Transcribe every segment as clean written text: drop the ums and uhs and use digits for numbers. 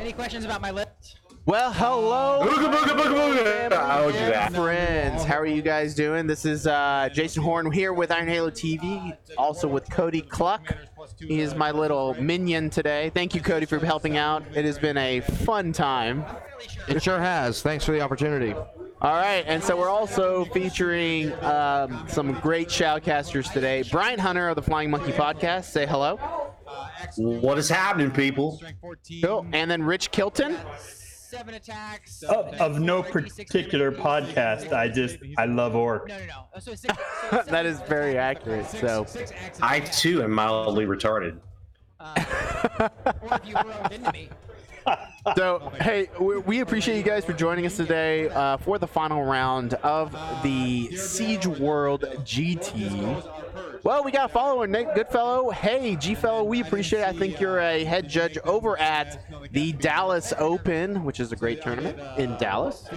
Any questions about my list? Well, hello, friends. How are you guys doing? This is Jason Horn here with Iron Halo TV, also with Cody Cluck. He is my little minion today. Thank you, Cody, for helping out. It has been a fun time. It sure has. Thanks for the opportunity. All right, and so we're also featuring some great shoutcasters today. Brian Hunter of the Flying Monkey Podcast. Say hello. What is happening, people? Cool. And then Rich Kilton. 7 attacks. Of no particular podcast. I love Orc. No. So That is very accurate. So I too am mildly retarded. Or if you were into me. So, hey, we appreciate you guys for joining us today for the final round of the SiegeWorld GT. Well, we got a follower, Nate Goodfellow. Hey, G-Fellow, we appreciate it. I think you're a head judge over at the Dallas Open, which is a great tournament in Dallas.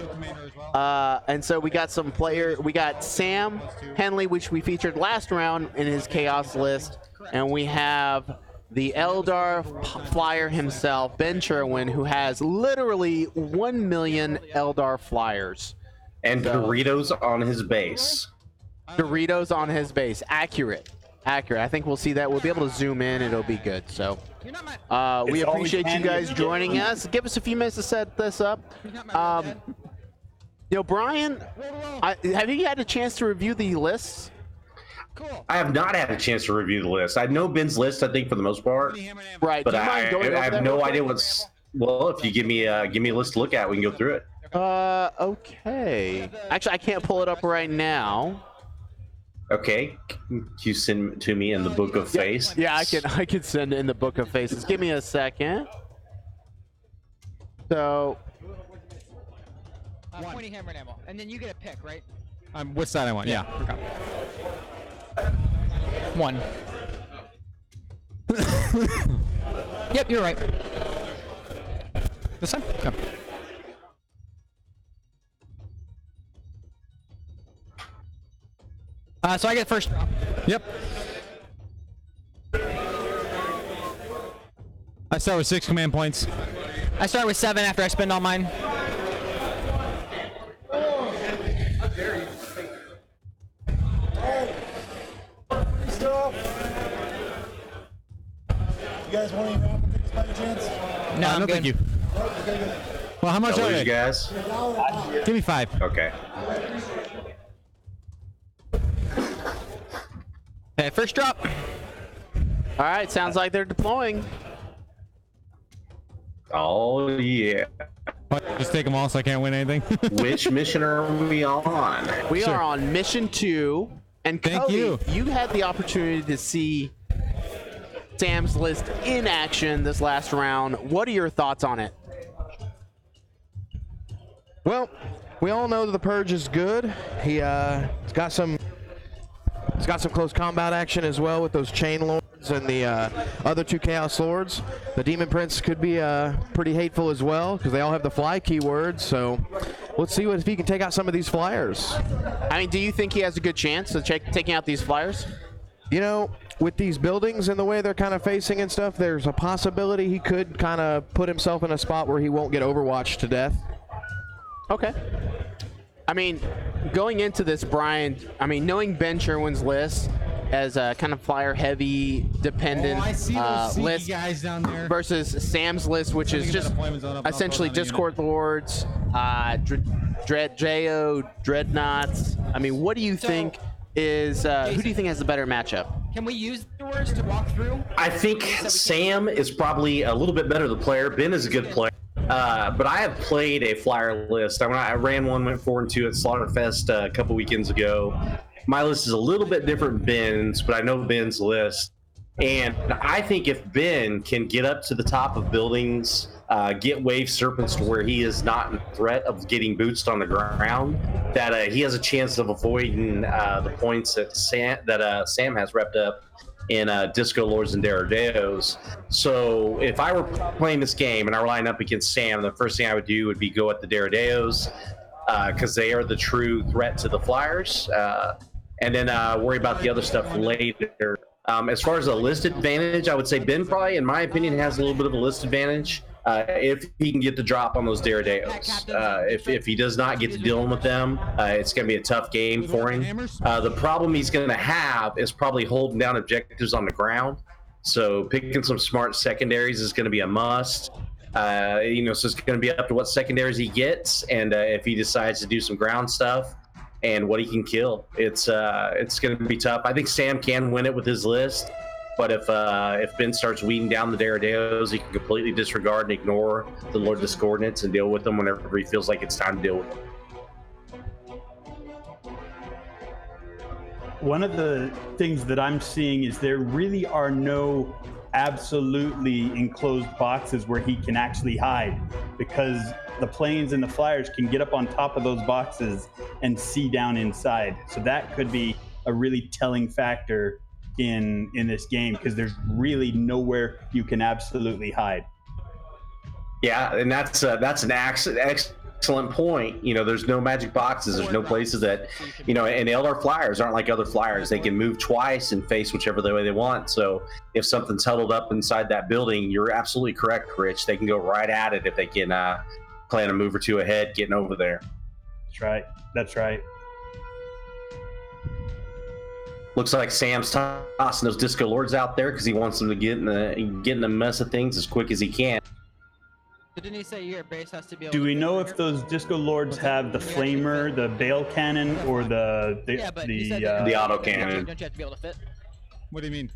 And so we got some players. We got Sam Henley, which we featured last round in his Chaos list. And we have the Eldar flyer himself, Ben Cherwien, who has literally 1 million Eldar flyers. And Doritos on his base. Doritos on his base. Accurate. I think we'll see that. We'll be able to zoom in. It'll be good. So we appreciate you guys joining us. Give us a few minutes to set this up. Brian, have you had a chance to review the lists? Cool. I have not had a chance to review the list. I know Ben's list, I think, for the most part. Right. But I have no idea what's... Well, if you give me a list to look at, we can go through it. Okay. Actually, I can't pull it up right now. Okay. Can you send it to me in the Book of Face? Yeah, I can send it in the Book of Faces. Give me a second. So... Pointy hammer and ammo. And then you get a pick, right? What side I want? Yeah. Okay. 1. Yep, you're right. This time? Okay. So I get first drop. Yep. I start with 6 command points. I start with 7 after I spend all mine. You guys want any rapid tickets by any chance? No, I'm no, good. thank you. Well, how much How are you they? guys? Give me 5. Okay. Okay, first drop. All right, sounds like they're deploying. Oh, yeah. Just take them all so I can't win anything. Which mission are we on? We Sure. are on mission 2, and Thank Cody, you. had the opportunity to see Sam's list in action this last round. What are your thoughts on it? Well, we all know that the Purge is good. He's got some close combat action as well with those Chain Lords and the other 2 Chaos Lords. The Demon Prince could be pretty hateful as well because they all have the fly keyword. So let's see if he can take out some of these flyers. I mean, do you think he has a good chance of taking out these flyers? You know, with these buildings and the way they're kind of facing and stuff, there's a possibility he could kind of put himself in a spot where he won't get overwatched to death. Okay. I mean, going into this, Brian, knowing Ben Sherwin's list as a kind of flyer-heavy dependent list guys down there. versus Sam's list, which is just essentially Discord Lords, Dreadnoughts. I mean, what do you think is, who do you think has the better matchup? Can we use doors to walk through? I think Sam is probably a little bit better of the player. Ben is a good player. But I have played a flyer list. I ran one, went 4-2 at Slaughterfest a couple weekends ago. My list is a little bit different than Ben's, but I know Ben's list. And I think if Ben can get up to the top of buildings, get Wave Serpents to where he is not in threat of getting bootsed on the ground, that he has a chance of avoiding the points that Sam has repped up in Disco Lords and Derrideos. So if I were playing this game and I were lining up against Sam, the first thing I would do would be go at the Derrideos because they are the true threat to the Flyers, and then worry about the other stuff later. As far as a list advantage, I would say Ben probably, in my opinion, has a little bit of a list advantage. if he can get the drop on those Daredeos. If he does not get to dealing with them, it's going to be a tough game for him. The problem he's going to have is probably holding down objectives on the ground. So picking some smart secondaries is going to be a must. So it's going to be up to what secondaries he gets, and if he decides to do some ground stuff and what he can kill. It's going to be tough. I think Sam can win it with his list. But if Ben starts weeding down the Daredeos, he can completely disregard and ignore the Lord Discordants and deal with them whenever he feels like it's time to deal with them. One of the things that I'm seeing is there really are no absolutely enclosed boxes where he can actually hide, because the planes and the flyers can get up on top of those boxes and see down inside. So that could be a really telling factor in this game, because there's really nowhere you can absolutely hide. Yeah, and that's an excellent point. There's no magic boxes. There's no places that, and Eldar flyers aren't like other flyers. They can move twice and face whichever way they want. So if something's huddled up inside that building, you're absolutely correct, Rich. They can go right at it if they can plan a move or two ahead, getting over there. That's right. Looks like Sam's tossing those Disco Lords out there because he wants them to get in the mess of things as quick as he can. Didn't he say your base has to be able Do to we fit know over? if those Disco Lords have the flamer, the bale cannon, or the auto cannon? Don't you have to be able to fit? What do you mean?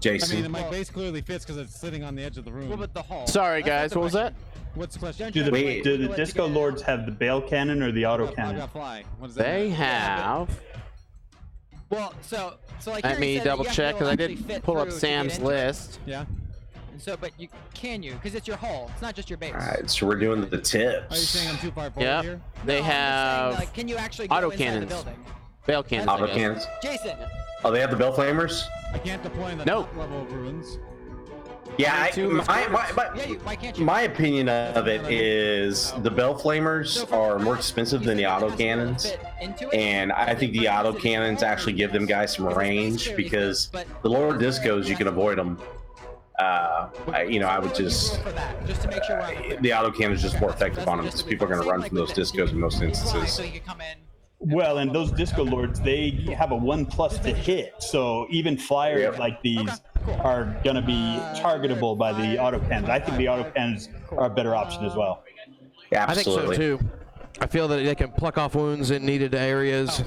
Jason. I mean, my base clearly fits because it's sitting on the edge of the room. Well, but the hull. Sorry, That's not guys. the What was that? question. What's the question? Don't you have to do the to Disco get Lords have the bale cannon or the auto I've cannon? got fly. What does that They mean? have. Well, so like Let here he me said that double you have to check be because I able to did actually fit pull up through to get Sam's into it. list. Yeah. And so, but can you? Because it's your hull. It's not just your base. All right, so we're doing the tips. Are you saying I'm too far forward Yep. here? They No, I'm just saying, have like, can you actually go auto inside cannons. the building? bale cannons. That's I Auto guess. cannons. Jason. Oh, they have the Bell Flamers? I can't deploy in the Nope. top level of ruins. Yeah, Why can't you? my opinion of it is the Bell Flamers So for are more us, expensive you than the said auto it has to be able to cannons. fit into it? And I think the auto cannons actually give them guys some range because the lower discos, you can avoid them. I would just... For that, just to make sure we're on The auto cannon is just more effective on them because people are going to run from those discos in most instances. So you can come in. Well, and those Disco Lords, they have a 1+ to hit, so even flyers Yep. like these Okay, cool. are going to be targetable by the auto cannons. I think the auto cannons are a better option as well. Yeah, I think so absolutely. too. I feel that they can pluck off wounds in needed areas,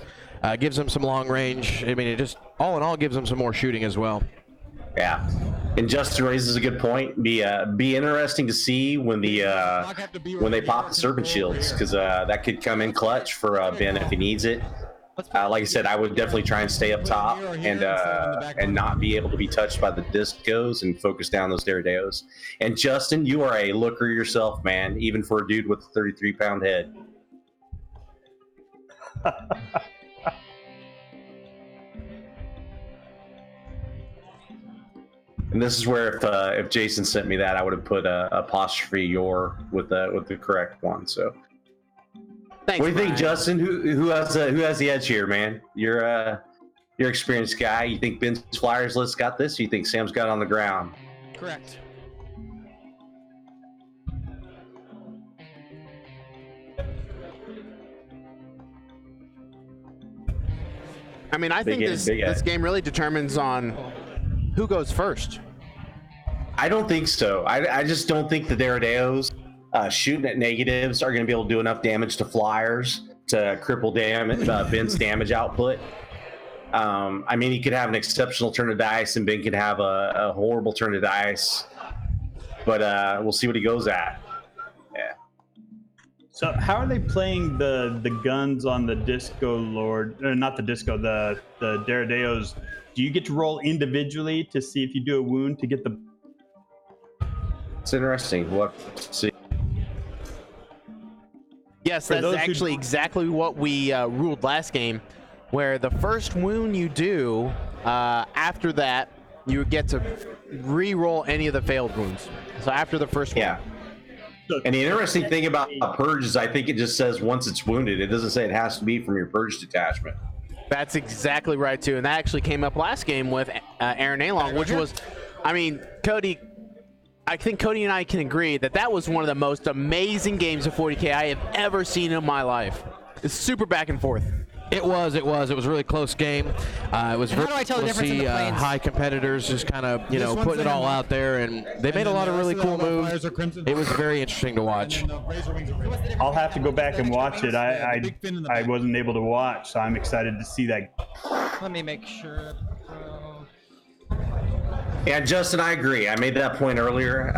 gives them some long range. I mean, it just all in all gives them some more shooting as well. Yeah, and Justin raises a good point. Be interesting to see when they pop the serpent shields, because that could come in clutch for Ben if he needs it. Like I said, I would definitely try and stay up top and not be able to be touched by the discos and focus down those Daredeos. And Justin, you are a looker yourself, man, even for a dude with a 33-pound head. And this is where if Jason sent me that, I would have put apostrophe your with the correct one. So, Thanks, what do you think, Brian. Justin? Who has the edge here, man? You're experienced guy. You think Ben's Flyers list got this? Or you think Sam's got it on the ground? Correct. I mean, I think Big this Ed. game really determines on who goes first. I don't think so. I just don't think the Daredeos shooting at negatives are going to be able to do enough damage to Flyers to cripple Ben's damage output. I mean, he could have an exceptional turn of dice, and Ben could have a horrible turn of dice. But we'll see what he goes at. Yeah. So how are they playing the guns on the Disco Lord? Not the Disco, the Daredeos. Do you get to roll individually to see if you do a wound to get the... It's interesting. We'll have to see. Yes, For that's those who- actually exactly what we ruled last game, where the first wound you do, after that, you get to re-roll any of the failed wounds. So after the first one. Yeah. And the interesting thing about Purge is I think it just says once it's wounded. It doesn't say it has to be from your Purge detachment. That's exactly right, too. And that actually came up last game with Aaron Along, which was, I mean, Cody, I think Cody and I can agree that that was one of the most amazing games of 40K I have ever seen in my life. It's super back and forth. It was a really close game. It was And how do I tell the cool to difference in see the planes? high competitors just kind of, This one's putting it the all Henley. out there, and they made a lot of really cool moves. It was very interesting to watch. I'll have to go back and watch it. I wasn't able to watch, so I'm excited to see that. Let me make sure. Yeah, Justin, I agree. I made that point earlier.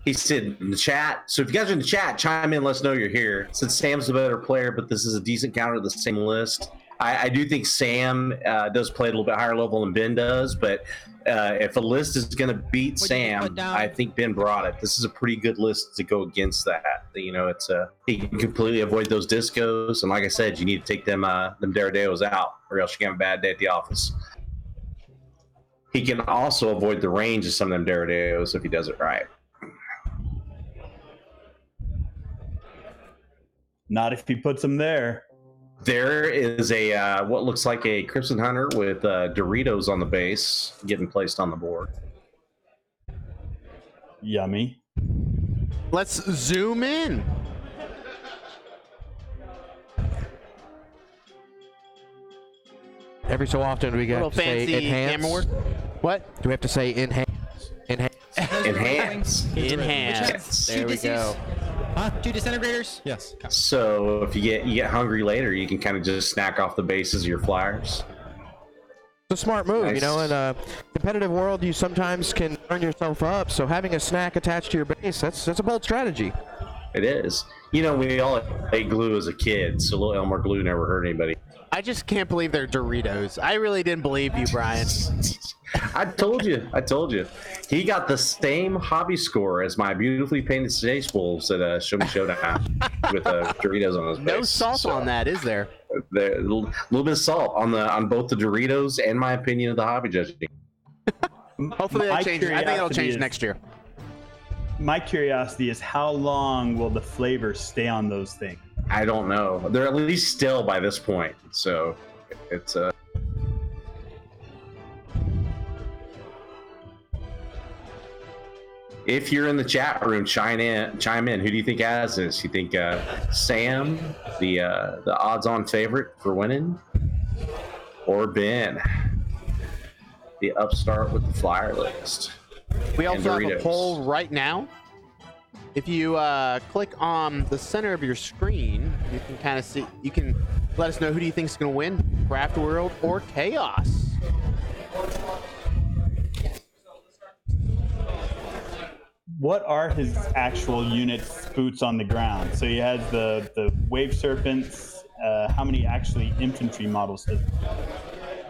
He said in the chat. So if you guys are in the chat, chime in. Let us know you're here. Since Sam's the better player, but this is a decent counter to the same list. I do think Sam does play a little bit higher level than Ben does, but if a list is going to beat What'd you Sam, put down? I think Ben brought it. This is a pretty good list to go against that. It's he can completely avoid those discos, and like I said, you need to take them Daradeos out, or else you're gonna have a bad day at the office. He can also avoid the range of some of them Daradeos if he does it right. Not if he puts them there. There is a what looks like a Crimson Hunter with Doritos on the base getting placed on the board. Yummy. Let's zoom in. Every so often we Little got to say fancy enhance. hammer word. What? Do we have to say enhance? Enhance. Enhance. Enhance. There we go. Two disintegrators? Yes. So if you get hungry later, you can kind of just snack off the bases of your flyers. It's a smart move, Nice. In a competitive world, you sometimes can burn yourself up. So having a snack attached to your base, that's a bold strategy. It is. We all ate glue as a kid, so little Elmer glue never hurt anybody. I just can't believe they're Doritos. I really didn't believe you, Brian. I told you. He got the same hobby score as my beautifully painted Space Wolves at Show Me Showdown with Doritos on his base. No salt on that, is there? A little bit of salt on both the Doritos and my opinion of the hobby judging. Hopefully My that changes. I think it'll curiosity change is- next year. My curiosity is how long will the flavor stay on those things? I don't know. They're at least still by this point, so it's If you're in the chat room, chime in. Who do you think has this? You think Sam, the odds-on favorite for winning, or Ben, the upstart with the flyer list? We also have a Doritos. poll right now. If you click on the center of your screen, you can kind of see. You can let us know who do you think is going to win, Craft World or Chaos. What are his actual units boots on the ground? So he has the wave serpents. How many actually infantry models has?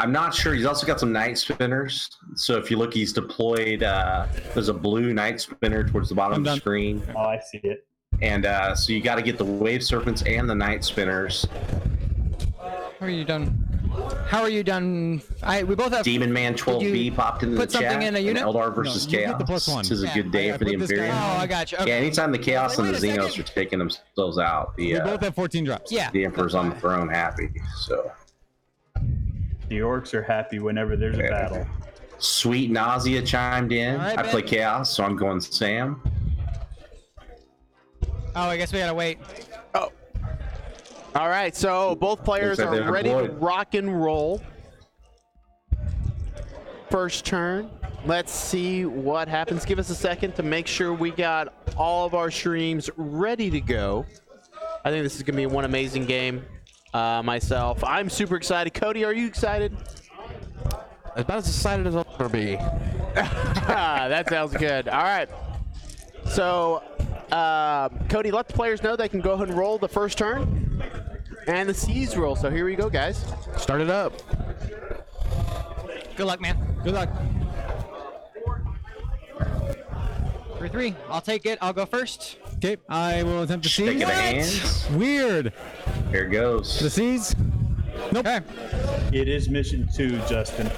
I'm not sure. He's also got some night spinners. So if you look, he's deployed. There's a blue night spinner towards the bottom of the screen. Oh, I see it. And so you got to get the wave serpents and the night spinners. How are you done? We both have. Demon Man 12B popped into the put something chat. in a unit? And Eldar versus you Chaos. get the +1. This is a Yeah, good day I for the put this guy Imperium. in. Oh, I got you. Okay. Yeah, anytime the Chaos and Wait the a Xenos second. are taking themselves out, We both have 14 drops. Yeah. the Emperor's on the throne happy. So The orcs are happy whenever there's a battle. Sweet Nausea chimed in. All right, I Ben. play Chaos, so I'm going Sam. Oh, I guess we gotta wait. Oh. All right, so both players Looks like are they're ready to deployed. rock and roll. First turn. Let's see what happens. Give us a second to make sure we got all of our streams ready to go. I think this is going to be one amazing game. Myself, I'm super excited. Cody, are you excited? About as excited as I'll ever be. That sounds good. All right. So, Cody, let the players know they can go ahead and roll the first turn and the C's roll. So here we go, guys. Start it up. Good luck, man. Good luck. 3-3. I'll take it. I'll go first. Okay, I will attempt to Stick seize. of the hands. Weird. Here it goes. The seize. Nope. Okay. It is mission 2, Justin.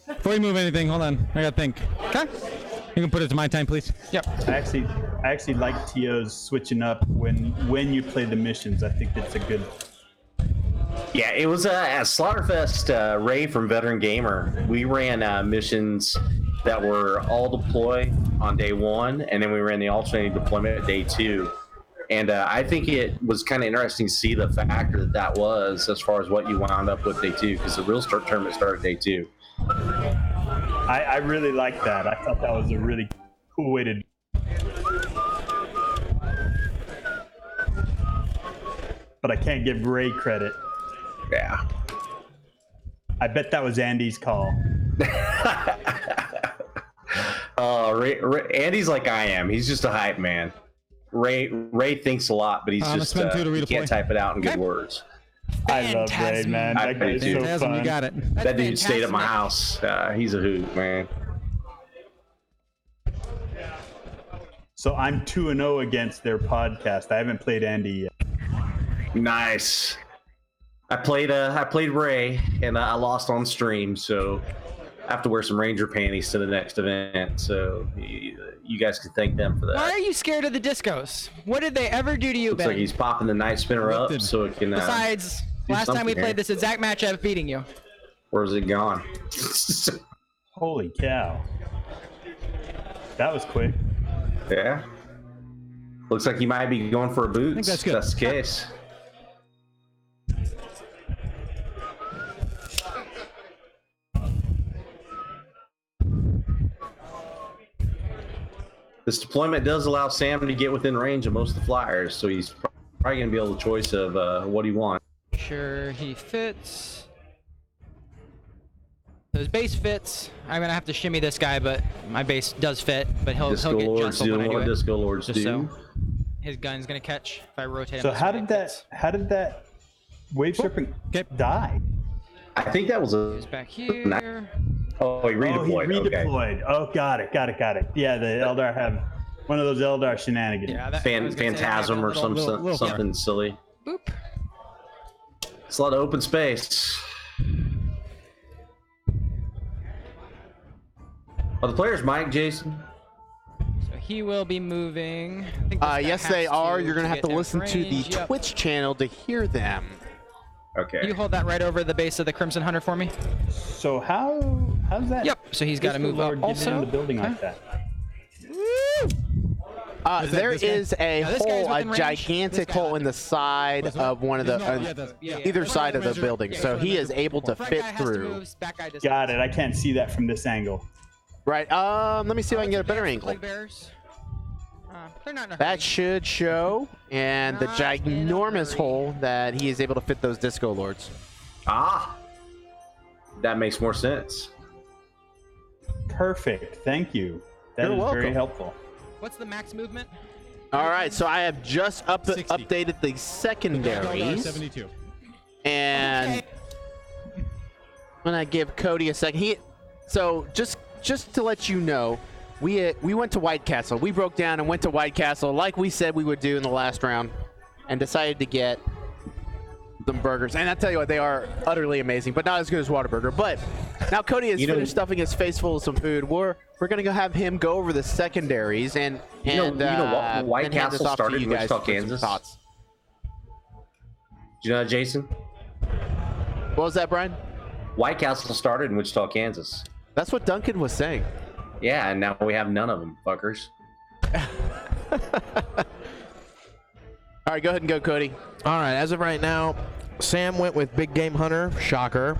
Before you move anything, hold on. I gotta think. Okay. You can put it to my time, please. Yep. I actually like TO's switching up when you play the missions. I think that's a good. Yeah, it was a Slaughterfest Ray from Veteran Gamer. We ran missions that were all deploy on day 1, and then we ran the alternating deployment at day 2. And I think it was kind of interesting to see the factor that was as far as what you wound up with day 2, because the real tournament started day 2. I really like that. I thought that was a really cool way to do it. But I can't give Ray credit. Yeah. I bet that was Andy's call. Andy's like I am. He's just a hype man. Ray thinks a lot, but he's just he can't type it out in good words. I love Ray, man. That guy is so Phantasm, fun. you got it. That dude stayed at my house. He's a hoot, man. So I'm 2-0 against their podcast. I haven't played Andy yet. Nice. I played Ray, and I lost on stream, so I have to wear some Ranger panties to the next event. So you guys can thank them for that. Why are you scared of the discos? What did they ever do to you, Looks Ben? like he's popping the night spinner up so it can. Besides, last time we played this exact matchup, beating you. Where's it gone? Holy cow. That was quick. Yeah. Looks like he might be going for a boot. think that's good. That's the case. This deployment does allow Sam to get within range of most of the flyers, so he's probably going to be able to choice of what he wants. Sure, he fits. So his base fits. I'm gonna have to shimmy this guy, but my base does fit. But he'll Disco get Lords gentle when I doing do what it. Disco Lords Just do. so his gun's gonna catch if I rotate him. So this how way, did it that fits. wave serpent die? I think that was a. He's back here. Oh, he redeployed. Oh, he Okay. redeployed. Oh, got it. Yeah, the Eldar have one of those Eldar shenanigans. Yeah, that, I was gonna say, Phantasm I or got a little- something silly. Boop. It's a lot of open space. Are the players Mike, Jason? So he will be moving. I think this guy Yes, has they are. You're going to have get to listen to the range. Yep. Twitch channel to hear them. Okay. You hold that right over the base of the Crimson Hunter for me. So how's that? Yep. So he's got to Disco move Lord up getting also. in the building Okay. like that? There this guy? is a No, this guy's hole, a within range. gigantic This guy. hole in the side of one of the, either side of the building. So he is able to Front fit guy has to through. move, back guy does Got not. it. I can't see that from this angle. Right. Let me see if I can get a better angle. Flag bearers. They're not in a hurry. That should show, and the Not in a ginormous hurry. hole that he is able to fit those Disco Lords. Ah, that makes more sense. Perfect. Thank you. That You're is very welcome. helpful. What's the max movement? All right, so I have just 60. updated the secondaries, 72. and Okay. I'm gonna give Cody a second. So just to let you know, we went to White Castle. We broke down and went to White Castle like we said we would do in the last round, and decided to get them burgers. And I tell you what, they are utterly amazing, but not as good as Whataburger. But now Cody has finished stuffing his face full of some food. We're gonna have him go over the secondaries and You know what? White then hand this Castle off to started you in guys Wichita, for some Kansas. thoughts. Do you know that, Jason? What was that, Brian? White Castle started in Wichita, Kansas. That's what Duncan was saying. Yeah, and now we have none of them, fuckers. All right, go ahead and go, Cody. All right, as of right now, Sam went with Big Game Hunter, shocker.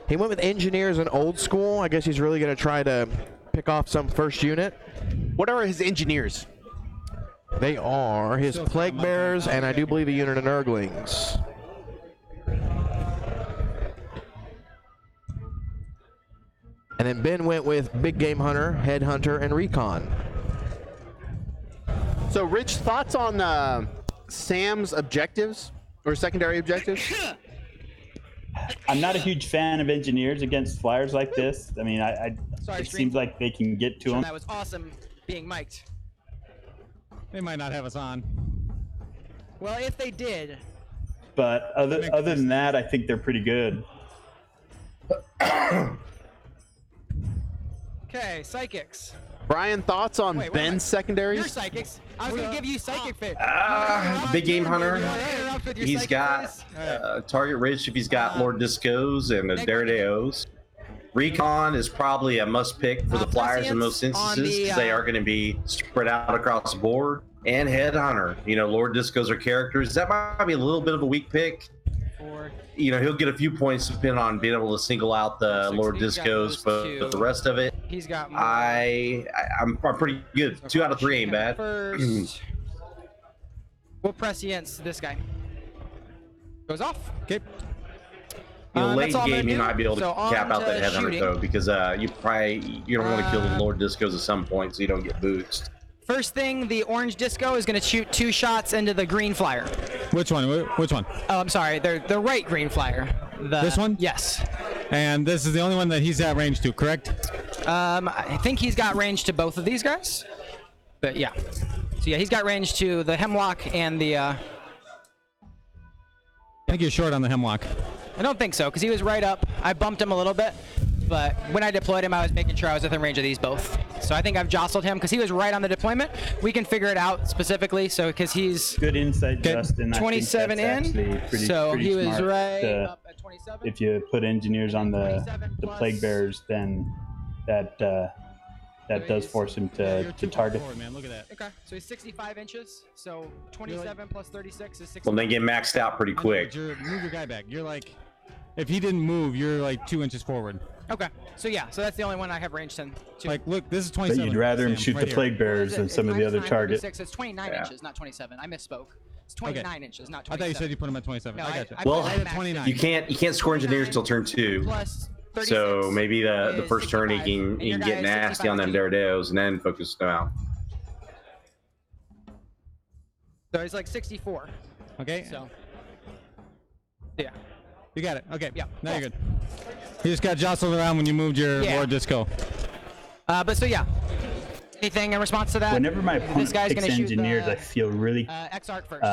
He went with Engineers and Old School. I guess he's really going to try to pick off some first unit. What are his engineers? They are his Plague Bearers and I do believe a unit of Nurglings. And then Ben went with Big Game Hunter, Headhunter, and Recon. So, Rich, thoughts on Sam's objectives or secondary objectives? I'm not a huge fan of engineers against flyers like this. I mean, Sorry, it stream. seems like they can get to Sure, them. that was awesome being mic'd. They might not have us on. Well, if they did, But other than that, I think they're pretty good. okay, psychics. Brian, thoughts on Wait, wait, Ben's wait. Your secondaries? psychics. I was gonna give you psychic fit. Big Game Hunter. Interrupt with your He's psychic got phase. Target Rich if he's got Lord Discos and a Nick- Daredeos. Recon is probably a must pick for the Flyers in most instances because they are going to be spread out across the board. And Headhunter, Lord Discos are characters. That might be a little bit of a weak pick. He'll get a few points depending on being able to single out the Lord Discos, but the rest of it, He's got more. I'm pretty good. 2 out of 3 ain't bad. First, we'll prescience this guy. Goes off. Okay. Late that's all I'm game, gonna you do. might be able to So cap out on the to Headhunter shooting. though, because you don't want to kill the Lord Discos at some point, so you don't get boosted. First thing, the orange disco is going to shoot 2 shots into the green flyer. Which one? Which one? Oh, I'm sorry. The right green flyer. This one? Yes. And this is the only one that he's at range to, correct? I think he's got range to both of these guys. But yeah. So yeah, he's got range to the Hemlock and the... I think you're short on the Hemlock. I don't think so, because he was right up. I bumped him a little bit. But when I deployed him, I was making sure I was within range of these both. So I think I've jostled him because he was right on the deployment. We can figure it out specifically. So because he's Good insight, Justin. I think 27 that's in. actually pretty, So pretty he was smart right to- up at 27. If you put engineers on the 27 plus- plague bearers, then that does force him You're to too target. forward, man. Look at that. Okay, so he's 65 inches. So 27 plus 36 is 60. Well, they get maxed out pretty quick. Move your guy back. You're like, if he didn't move, you're like 2 inches forward. Okay, so yeah, so that's the only one I have range to. Like, look, this is But 27. you'd rather him Sam, shoot right the here. plague bearers than some of the other targets. 36, it's 29 Yeah. inches, not 27. I misspoke. It's 29 inches, not 27. I thought you said you put him at 27. No, I got you. I Well, put I him had max 29. You can't score engineers till turn 2. Plus 36 So maybe the is first turn he 65, can and your guy get is nasty 65 on them feet. Daredeos and then focus them out. So he's like 64. Okay. So yeah. You got it. Okay. Yeah. Now you're good. You just got jostled around when you moved your Yeah. Lord Disco. But so yeah. Anything in response to that? Whenever my This opponent guy's picks gonna shoot engineers, the, I feel really X-Art first.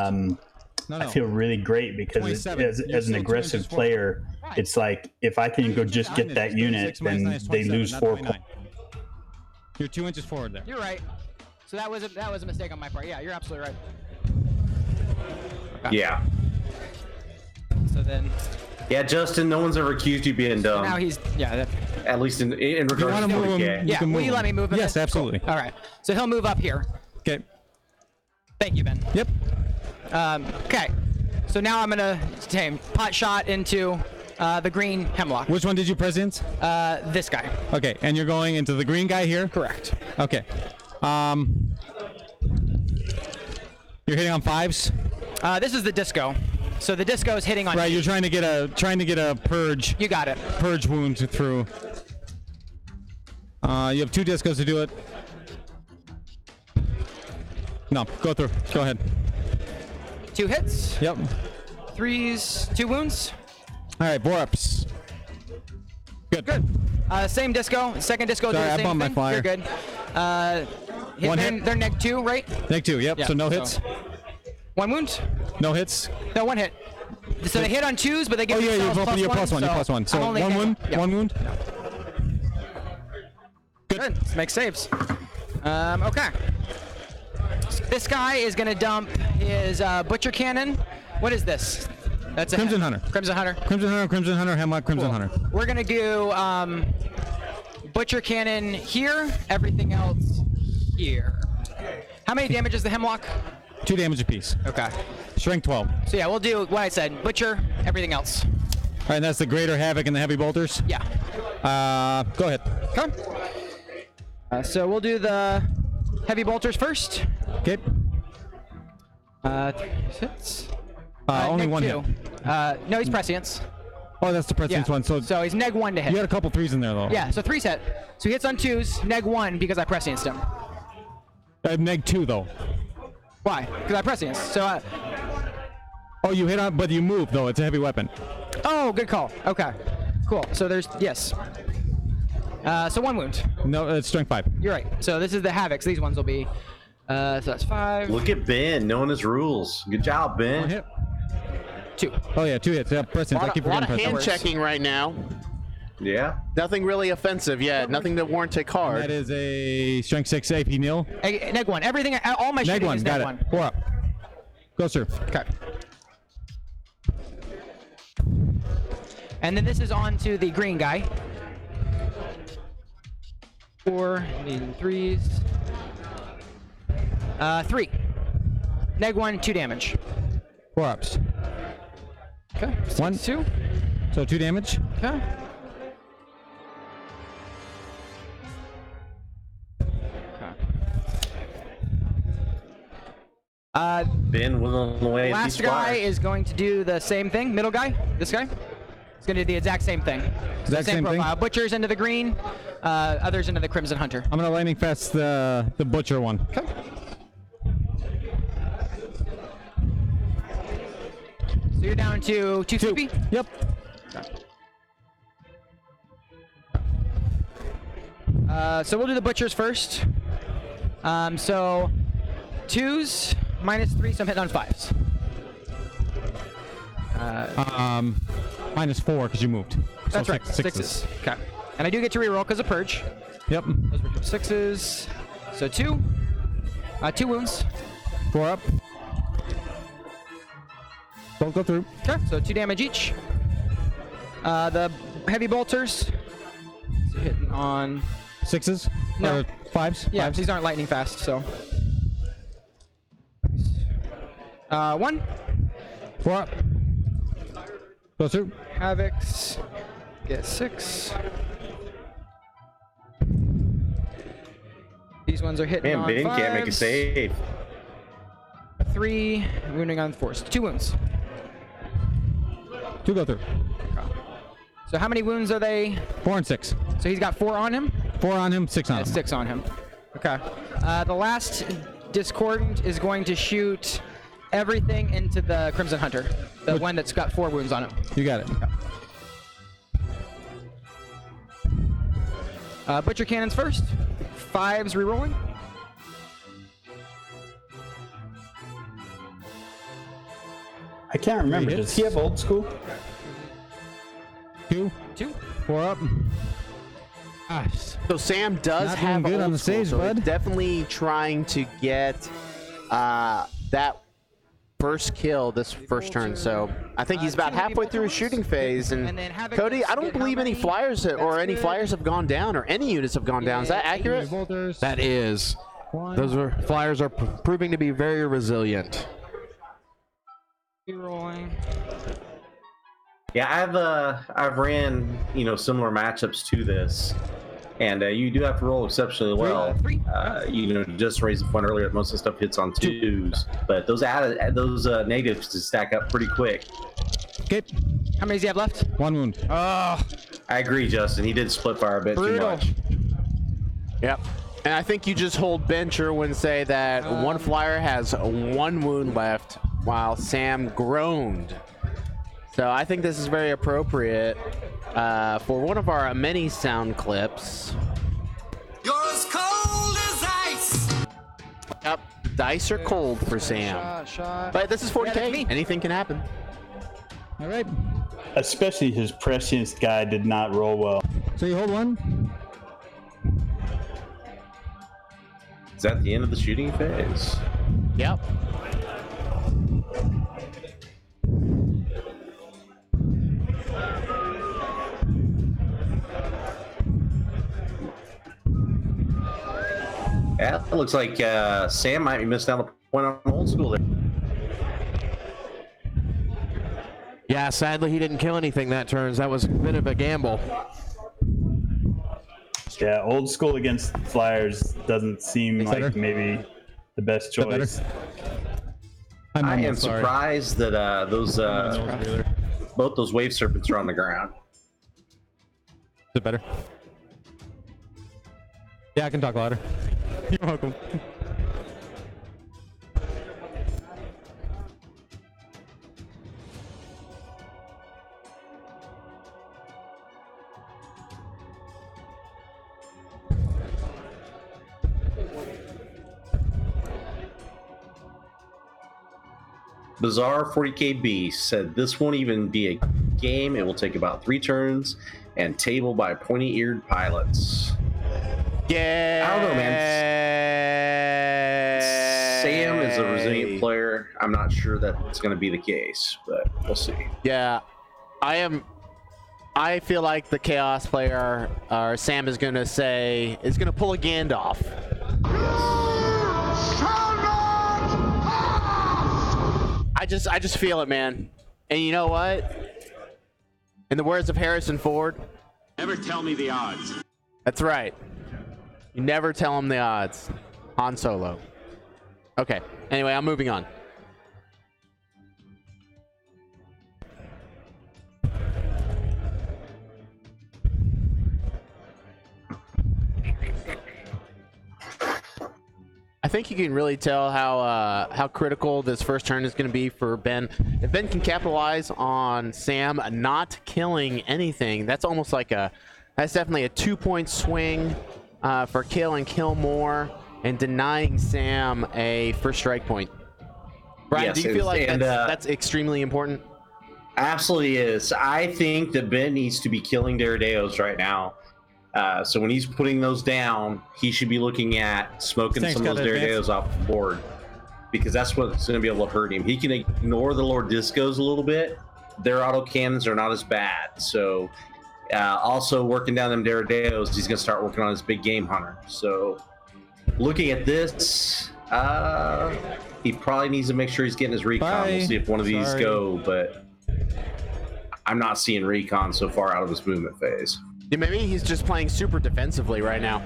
No. I feel really great because 27. as You're an still 2 aggressive inches forward. player, Right. it's like if I can go just get that unit, 36 minus then 9 is they 27, lose not 4 29. points. You're 2 inches forward there. You're right. So that was a mistake on my part. Yeah, you're absolutely right. Yeah. So then Yeah, Justin, no one's ever accused you of being dumb. now he's At least in You regards want to to move him? 40K. You yeah. can Will move you him. let me move him? Yes, then? absolutely. Cool. All right. So he'll move up here. Okay. Thank you, Ben. Yep. Okay. So now I'm gonna pot shot into the green Hemlock. Which one did you presence? This guy. Okay, and you're going into the green guy here? Correct. Okay. You're hitting on 5s? This is the disco. So the disco is hitting on. Right, you're trying to get a purge. You got it. Purge wound through. You have 2 discos to do it. No, go through. Go ahead. 2 hits. Yep. 3s. 2 wounds. All right, Borups. Good. Good. Same disco. Second disco. Sorry, do the I same bumped my thing. flyer. You're good. One they're, hit. they're neg 2, right? Neg 2, yep. Yeah, So no so- hits. 1 wound. No hits. No, 1 hit. So they hit on 2s, but they get Oh yeah, themselves you're plus one. You're plus one. So I'm only 1 wound. yeah. 1 wound. Good. Let's make saves. Okay. This guy is gonna dump his butcher cannon. What is this? That's a Crimson Hunter. Crimson Hunter. Crimson Hunter, Hemlock, Crimson Hunter. We're gonna do butcher cannon here. Everything else here. How many damage is the Hemlock? 2 damage apiece. Okay. Strength 12. All So yeah, we'll do what I said. Butcher. Everything else. right, and that's the greater havoc and the heavy bolters. Yeah. Go ahead. Okay. So we'll do the heavy bolters first. Okay. 3 hits. Only neg 1 2. hit. No, he's prescience. Oh, that's the presence one. So he's neg 1 to hit. you had a couple 3s in there though. Yeah, so 3's hit. So he hits on 2s, neg 1 because I prescienced him. Neg 2 though. Why? Because I prescienced. So, Oh, you hit on, but you move though. It's a heavy weapon. oh, good call. Okay, cool. So there's, yes. So 1 wound. No, it's strength 5. You're right. So this is the havocs. These ones will be, so that's 5. Look at Ben, knowing his rules. Good job, 1 Ben. hit. 2. Oh yeah, 2 hits. Yeah, presence. I keep A lot forgetting of presence. hand checking right now. Yeah. Nothing really offensive yet. Nothing to warrant a card. That is a strength 6 AP nil. Neg 1. Everything, all my Neg shooting 1. is Got neg it. 1. 4 up. Go, sir. Okay. And then this is on to the green guy. 4, needing 3s. 3. Neg 1, 2 damage. 4 ups. Okay. 1, 2. So 2 damage. Okay. Ben was on the way. Last guy is going to do the same thing. Middle guy, this guy, is going to do the exact same thing. Exact same thing? profile. Butchers into the green, others into the Crimson Hunter. I'm gonna lightning fast the butcher one. Okay. So you're down to 2 CP? Yep. So we'll do the butchers first. So 2s, -3, so I'm hitting on 5s. -4 because you moved. That's so right. 6s. Okay. And I do get to reroll because of purge. Yep. Those were 6s. So 2. 2 wounds. 4 up. Both go through. Okay. So 2 damage each. The heavy bolters. So hitting on 6s. No. Or 5s. Yeah, 5s. these aren't lightning fast, so. 1. 4 up. Go through. Havocs. Get 6. These ones are hitting Man, on Ben can't make a 5s. save. 3. Wounding on 4s. 2 wounds. 2 go through. So how many wounds are they? 4 and 6. So he's got 4 on him? 4 on him, 6 on him. That's 6 on him. Okay. The last Discordant is going to shoot everything into the Crimson Hunter. The one that's got 4 wounds on it. You got it. Butcher cannons first. 5s rerolling. I can't remember. hits. Does he have old school? 2. 2. 4 up. Gosh. So Sam does Not have doing good old on the school, saves, so bud. he's definitely trying to get that first kill this first turn. So I think he's about 2 heavy halfway through his bolters. shooting phase. And And then Havoc Cody, I don't get how believe any many? flyers or That's any good. flyers have gone down, or any units have gone down. Is that accurate? That is. Those flyers are proving to be very resilient. Rerolling. Yeah, I've ran similar matchups to this, and you do have to roll exceptionally well. 3. Just raised the point earlier that most of the stuff hits on 2s, but those negatives to stack up pretty quick. Okay. How many does he have left? 1 wound. Oh, I agree, Justin. He did split fire a bit too Brutal. much. Yep. And I think you just hold Ben Cherwien say that one flyer has 1 wound left, while Sam groaned. So I think this is very appropriate for one of our many sound clips. You're as cold as ice. Yep, dice are cold for Sam. But this is 40K. that's me. Anything can happen. All right. Especially his prescience guy did not roll well. So you hold 1. Is that the end of the shooting phase? Yep. Yeah, it looks like Sam might be missing out on the point on old school there. Yeah, sadly he didn't kill anything that turns. That was a bit of a gamble. Yeah, old school against Flyers doesn't seem Better? like maybe the best that better? choice. I am sorry. surprised that both those wave serpents are on the ground. Is it better? Yeah, I can talk louder. You're welcome. Bizarre 40K Beast said this won't even be a game. It will take about 3 turns and table by pointy-eared pilots. Yeah. I don't know, man. Sam is a resilient player. I'm not sure that it's going to be the case, but we'll see. Yeah, I am. I feel like the Chaos player, or Sam, is gonna pull a Gandalf. I just feel it, man. And you know what? In the words of Harrison Ford, Never tell me the odds. that's right. You never tell him the odds. Han Solo. Okay. Anyway, I'm moving on. I think you can really tell how critical this first turn is going to be for Ben. If Ben can capitalize on Sam not killing anything, that's almost like that's definitely a 2-point swing for kill and kill more, and denying Sam a first strike point. Brian, Yes, do you feel like and, that's extremely important? Absolutely is. I think that Ben needs to be killing Derrideos right now. So when he's putting those down, he should be looking at smoking some of those Derrideos off the board, because that's what's going to be able to hurt him. He can ignore the Lord Discos a little bit. Their auto cannons are not as bad. So also working down them Derrideos, he's going to start working on his big game hunter. So looking at this, he probably needs to make sure he's getting his recon. We'll see if one of these go, but I'm not seeing recon so far out of his movement phase. Yeah, maybe he's just playing super defensively right now.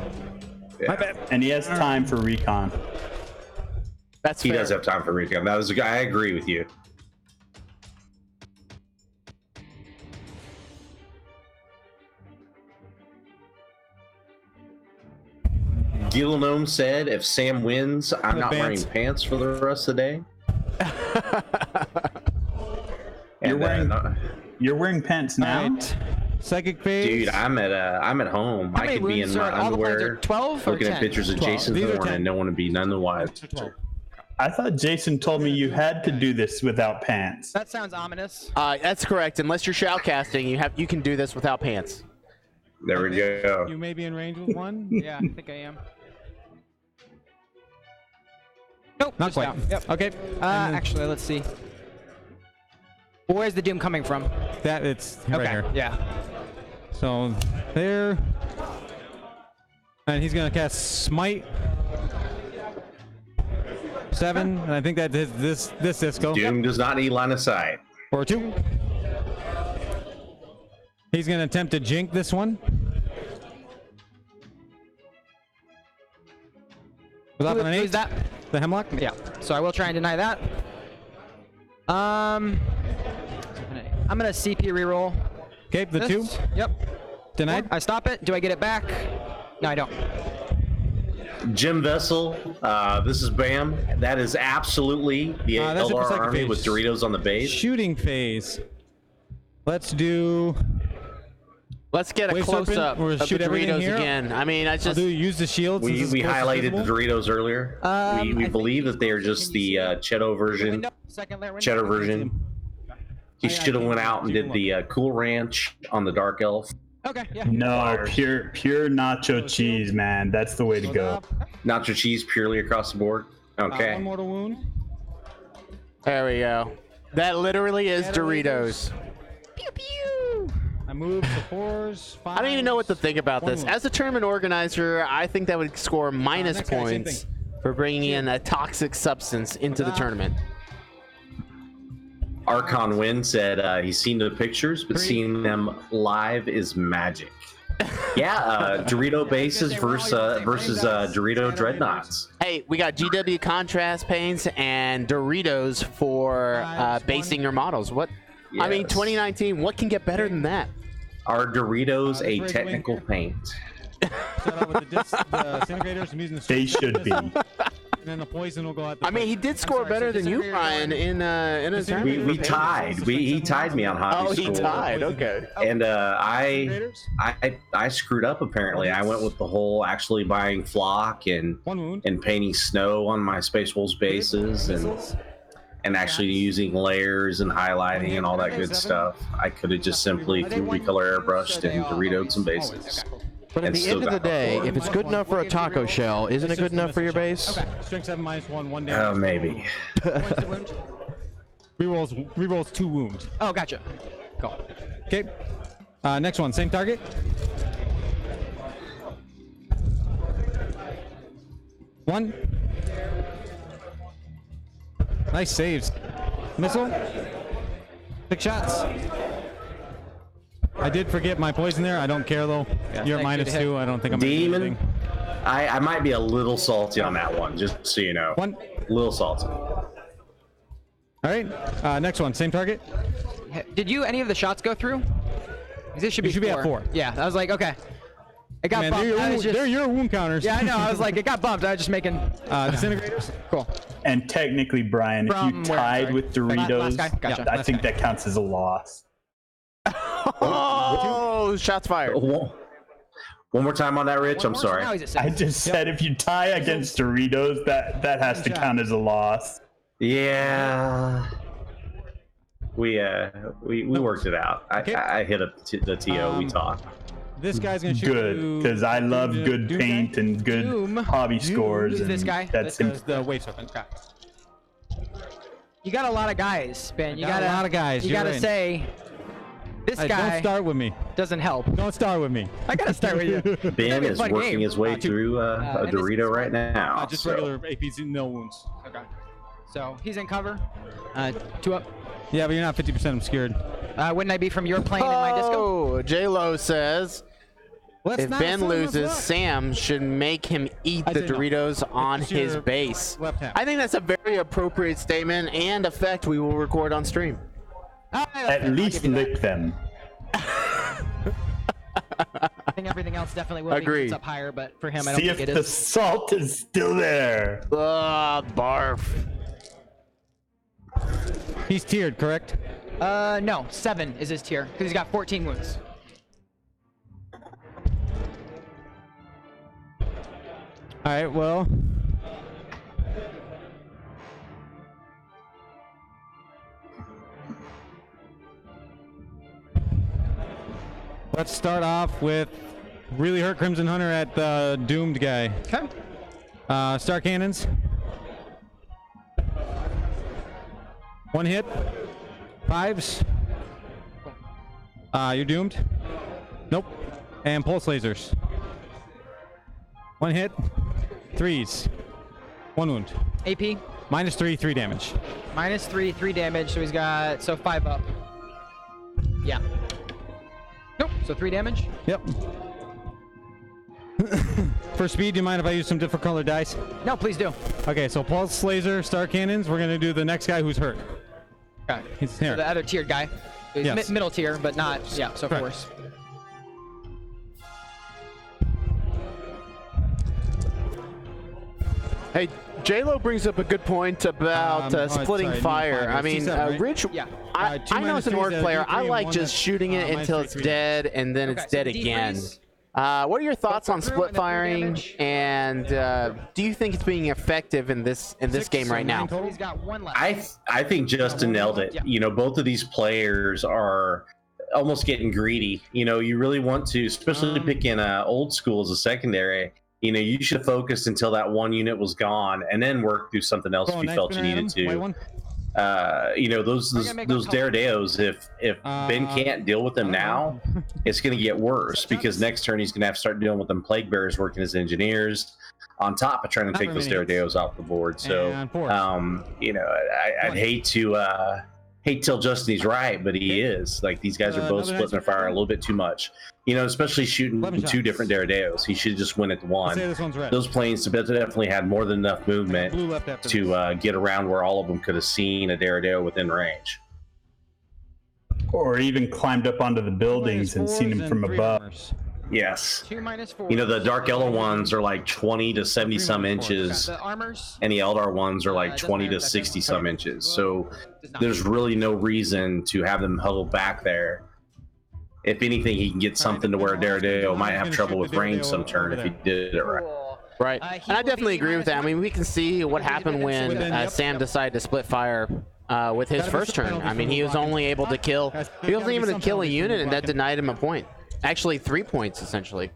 Yeah. And he has time for recon. That's He fair. does have time for recon. That was a guy. I agree with you. Gil Gnome said, "If Sam wins, I'm not wearing pants for the rest of the day." You're wearing pants now. Right. Psychic phase. Dude, I'm at home. How I many could be in wounds my are all the points are underwear, 12 or looking 10? at pictures of 12. Jason These are Thorne, 10. and no one would be none the wiser. I thought Jason told me you had to do this without pants. That sounds ominous. That's correct. Unless you're shoutcasting, you can do this without pants. There we go. You may be in range with one. Yeah, I think I am. Nope. Not just quite. down. Yep. Okay. Actually, let's see. Where's the doom coming from? That it's right Okay. here. Yeah. So there. And he's gonna cast Smite. 7, and I think that is this disco. Doom does not need line of sight. Or 2. He's gonna attempt to jink this one. Was up on an 8? Who's that? The Hemlock? Yeah. So I will try and deny that. I'm gonna CP reroll. Okay, the 2. Yep. Denied. I stop it. Do I get it back? No, I don't. Jim Vessel, this is Bam. That is absolutely the That's a Eldar second army phase. with Doritos on the base. Shooting phase. Let's do. Let's get a Wave close serpent, up or of the shoot everything Doritos here? again. I mean, I I'll just do use the shield. since We it's we closest highlighted the visible. Doritos earlier. I We think believe he's that they are just the Cheeto version. Window, second layer window. Cheddar version. He should have went out and did the Cool Ranch on the Dark Elf. Okay. Yeah. No, pure nacho cheese, man. That's the way to go. Nacho cheese purely across the board. Okay. One mortal wound. there we go. That literally is Doritos. Pew pew. I move the 4s. 5s. I don't even know what to think about One this. wound. As a tournament organizer, I think that would score minus next guy, same points thing. for bringing in a toxic substance into the tournament. Archon Win said he's seen the pictures, but seeing them live is magic. Yeah, Dorito bases versus Dorito Dreadnoughts. Hey, we got GW contrast paints and Doritos for basing your models. What? I mean, Yes. 2019. What can get better than that? Are Doritos a Razor technical Wing. paint? Start out with the disintegrators. I'm using the They should be. And then the poison will go out the I mean, he did score sorry, better so than you, disintegrator Ryan, in a Disintegrator- tournament. We tied. He tied me on hobby Oh, he score. tied. Okay. And Disintegrators. I screwed up apparently. I went with the whole actually buying flock and 1 wound. painting snow on my Space Wolves bases and actually using layers and highlighting and all that good stuff. I could have just simply recolor airbrushed and Doritoed some bases. But at And the still end of the got day, the if it's good enough for a taco shell, isn't it good enough for your base? Okay. Strength 7 -1, 1 damage. Maybe. Points the wound. Rerolls 2 wounds. Oh, gotcha. Cool. Okay. Next one, same target. One. Nice saves. Missile. 6 shots. I did forget my poison there. I don't care though. You're at -2. I don't think I'm gonna do Demon. anything. I might be a little salty on that one, just so you know. One. A little salty. All right. Next one, same target. Did any of the shots go through? This should be, It should be at 4. Yeah, I was like, okay. It got Man, bumped. they're your wound counters. Yeah, I know. I was like, it got bumped. I was just making. Disintegrators. Cool. And technically, Brian, if you From where? tied Sorry. with Last Doritos, guy? Gotcha. I think that counts as a loss. Oh, shots fired. One more time on that, Rich. One I'm more, sorry. now he's at I 6. just said if you tie against Doritos, that has to count as a loss. Yeah. We worked it out. Okay. I hit up the TO. We talked. This guy's gonna shoot Good, because I love good Doom paint guy? and good Doom. hobby scores. Who's And this guy? That's This is the wave serpent. Okay. You got a lot of guys, Ben. You got a lot of guys. You You're gotta in. say, this Hey, guy don't start with me. doesn't help. Don't start with me. I gotta start with you. Ben be a is fun working game. his way 2. through a and this Dorito is- right now. Just so. regular APs, no wounds. Okay. So he's in cover. 2 up. Yeah, but you're not 50% obscured. Wouldn't I be from your plane in my disco? Oh, J-Lo says if Ben loses, Sam should make him eat I the say no. Doritos on It's his your base. left hand. I think that's a very appropriate statement and effect we will record on stream. At least lick them. I think everything else definitely will be 'cause Agreed. it's up higher, but for him, I don't See think if it the is. salt is still there. Barf. He's tiered, correct? No, 7 is his tier because he's got 14 wounds. All right, well. Let's start off with really hurt Crimson Hunter at the doomed guy. Okay. Star cannons. 1 hit. 5s. You're doomed. Nope. And pulse lasers. 1 hit. 3s. 1 wound. AP -3, 3 damage. -3, 3 damage. So he's got 5 up. Yeah. Nope. So 3 damage. Yep. For speed, do you mind if I use some different colored dice? No, please do. Okay, so pulse laser, star cannons. We're gonna do the next guy who's hurt. Okay. He's here. So the other tiered guy. He's Yes. middle tier, but not. Yeah. So Correct. force. Hey, J-Lo brings up a good point about splitting sorry, fire. I mean, T7, right? Rich, Yeah. I 2 know as an -3 orc is a player, D3 I and like 1 just that's, shooting it until -3, it's 3 dead and then Okay, it's so dead the again. D3s What are your thoughts on through split and then 3 firing? damage. And do you think it's being effective in this 6, game so right 9 now? total? He's got 1 left. I think Justin nailed it. Yeah. You know, both of these players are almost getting greedy. You know, you really want to, especially picking old school as a secondary. You know, you should focus until that 1 unit was gone, and then work through something else Go if you on, felt knife you needed spinner, Adam. to. White one. You know, those gonna make my Daredeos. If Ben can't deal with them now, it's going to get worse because next turn he's going to have to start dealing with them plague bearers working as engineers on top of trying to Not take very those many hits. Daredeos off the board. So, And force. you know, I'd hate to tell Justin he's right, but he is. Like, these guys are both another splitting their nice fire a little bit too much. You know, especially shooting 11 2 shots. different Daredeos. He should just win at Let's one. say this one's red. Those planes definitely had more than enough movement Blue left after this. to get around where all of them could have seen a Daredeo within range. Or even climbed up onto the buildings and seen them from above. Yes. 2 -4. You know, the Dark Yellow ones are like 20 to 70 some inches, The armors. and the Eldar ones are like doesn't 20 matter to if that 60 doesn't- some inches. So Does not. there's really no reason to have them huddled back there. If anything, he can get something to where Daredeo might have trouble with range some turn if he did it right. Cool. Right. He And I will definitely be agree with that. I mean, we can see what Because he's happened within when within, yep. Sam decided to split fire with his Gotta be first some turn. penalty I mean, for he was blocking. only able to kill. There's He wasn't gotta be even to some kill a penalty for unit, and that blocking. denied him a point. Actually, 3 points essentially.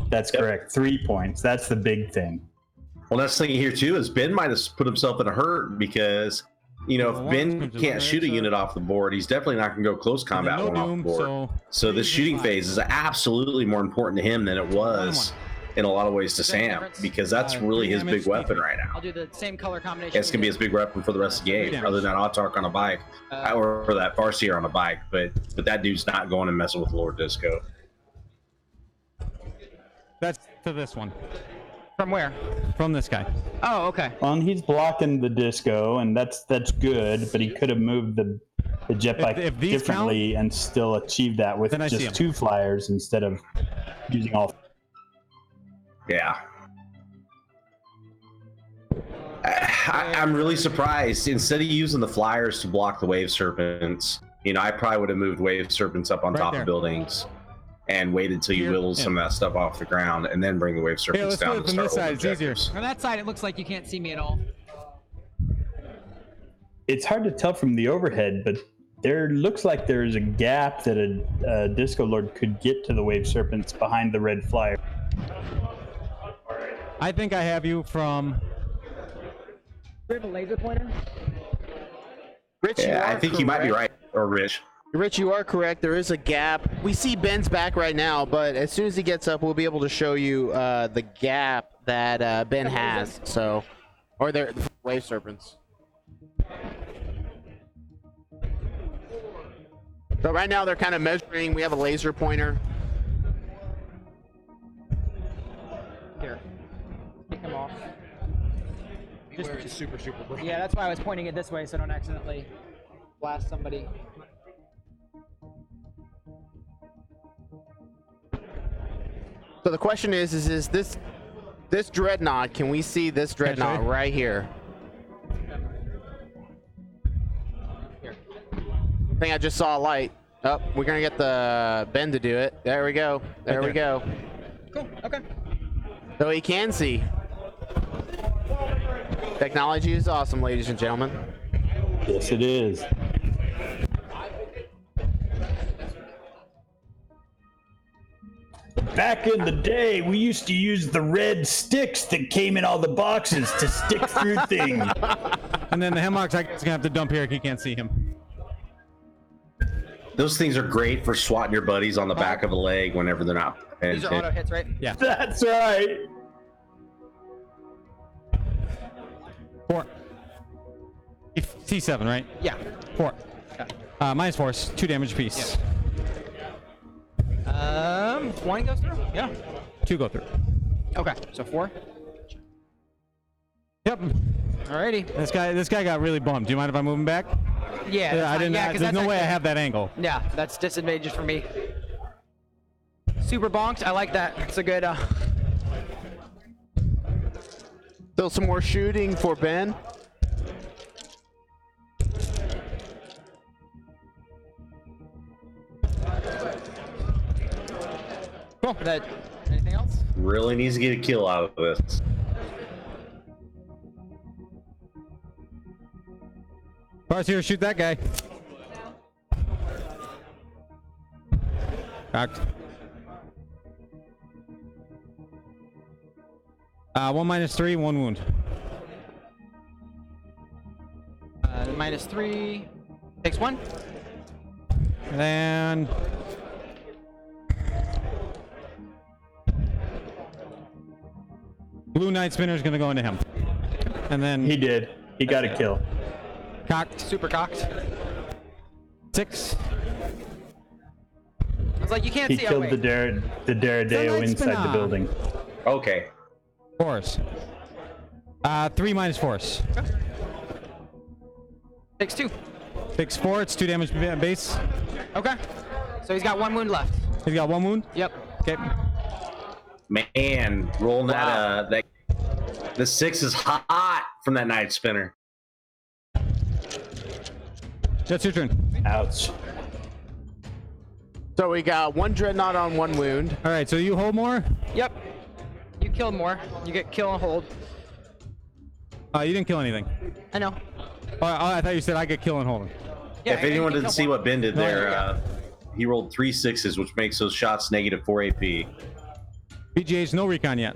That's correct. 3 points. That's the big thing. Well, that's the thing here too is Ben might have put himself in a hurt because You know, if Ben can't shoot a unit off the board, he's definitely not going to go close combat one off the board. So this shooting phase is absolutely more important to him than it was in a lot of ways to Sam, because that's really his big weapon right now. I'll do the same color combination. It's going to be his big weapon for the rest of the game, other than Autark on a bike, or that Farseer on a bike. But that dude's not going and messing with Lord Disco. That's to this one. From where? From this guy. Oh, okay. He's blocking the disco, and that's good. But he could have moved the jet bike differently and still achieved that with just 2 flyers instead of using all. Yeah. I'm really surprised. Instead of using the flyers to block the wave serpents, you know, I probably would have moved wave serpents up on top of buildings and waited till you whittle some of that stuff off the ground and then bring the wave serpents down. Let's do it from this side. It's easier. On that side, it looks like you can't see me at all. It's hard to tell from the overhead, but there looks like there's a gap that a Disco Lord could get to the wave serpents behind the red flyer. I think I have you from. Do we have a laser pointer? Rich, I think you might be right, or Rich. Rich, you are correct. There is a gap. We see Ben's back right now, but as soon as he gets up, we'll be able to show you the gap that Ben has. So, or the wave serpents. So right now they're kind of measuring. We have a laser pointer. Here. Take him off. Just super bright. Yeah, that's why I was pointing it this way so I don't accidentally blast somebody. So the question is this dreadnought? Can we see this dreadnought right here? Here. I think I just saw a light. Oh, we're gonna get the Ben to do it. There we go. There we go. Cool. Okay. So he can see. Technology is awesome, ladies and gentlemen. Yes, it is. Back in the day, we used to use the red sticks that came in all the boxes to stick through things. And then the Hemlock's going to have to dump here if you can't see him. Those things are great for swatting your buddies on the back of a leg whenever they're not. These are auto hits, right? Yeah. That's right. 4. T7, right? Yeah. 4. Minus 4 is 2 damage apiece. Yeah. 1 goes through? Yeah. 2 go through. Okay, so 4. Yep. Alrighty. This guy got really bummed. Do you mind if I move him back? Yeah. I didn't. Yeah, there's no way I have that angle. Yeah, that's disadvantage for me. Super bonked. I like that. It's a good. Still some more shooting for Ben. Cool. Anything else? Really needs to get a kill out of this. Bars here, shoot that guy. Cocked. 1 minus 3, 1 wound. Minus 3. Takes 1. And Blue Knight Spinner is going to go into him. And then He did. He got a kill. cocked. Super cocked. 6. I was like, you can't He see. killed oh, the wait. Daredeo Knight inside the Spinner. building. Okay. 4s. 3 minus 4s. Takes 2. Takes 4. It's 2 damage base. Okay. So he's got 1 wound left. He's got 1 wound. Yep. Okay. Man, rolling that the 6 is hot from that Night Spinner. That's your turn. Ouch. So we got 1 dreadnought on 1 wound. All right. So you hold more. Yep. You kill more. You get kill and hold. You didn't kill anything. I know. Oh, I thought you said I get kill and hold him. Yeah, If anyone didn't see what Ben did No, there, he rolled 3 6s, which makes those shots negative 4 AP. BGH, no recon yet.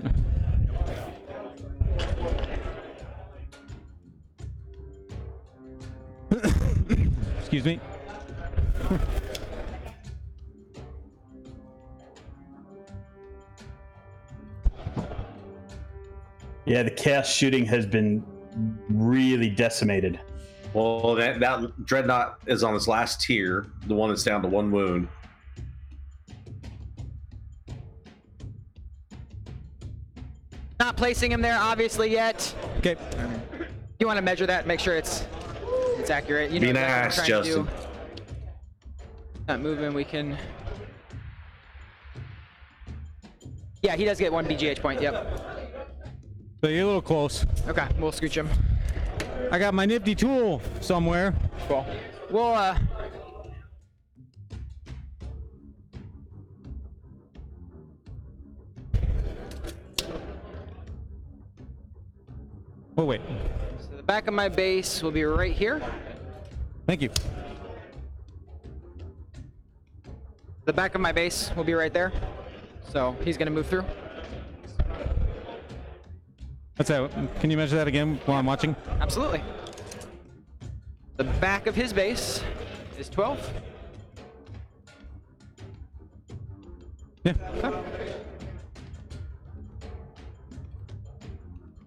Excuse me. Yeah, the chaos shooting has been really decimated. Well, that Dreadnought is on its last tier, the one that's down to 1 wound. Not placing him there, obviously, yet. Okay. You want to measure that, make sure it's accurate. You know Be exactly what I'm nice, trying to Justin. do. Not moving, we can... Yeah, he does get 1 BGH point, yep. So you're a little close. Okay, we'll scooch him. I got my nifty tool somewhere. Cool. We'll, Oh, wait. So the back of my base will be right here. Thank you. The back of my base will be right there. So he's gonna move through. That's it. Can you measure that again while I'm watching? Absolutely. The back of his base is 12. Yeah. Okay.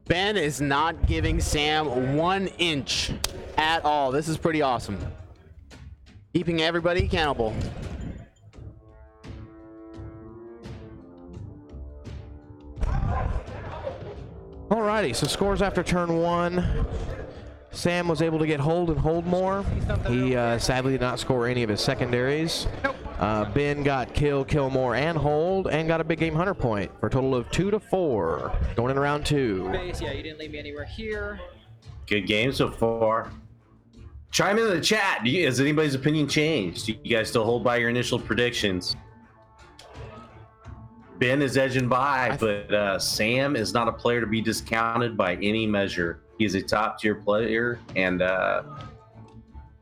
Ben is not giving Sam 1 inch at all. This is pretty awesome. Keeping everybody accountable. Alrighty, so scores after turn 1. Sam was able to get hold and hold more. He sadly did not score any of his secondaries. Ben got kill more, and hold, and got a big game hunter point for a total of 2-4 going into round 2. Base, yeah, you didn't leave me anywhere here. Good game so far. Chime in the chat. Has anybody's opinion changed? Do you guys still hold by your initial predictions? Ben is edging by, but Sam is not a player to be discounted by any measure. He is a top-tier player, and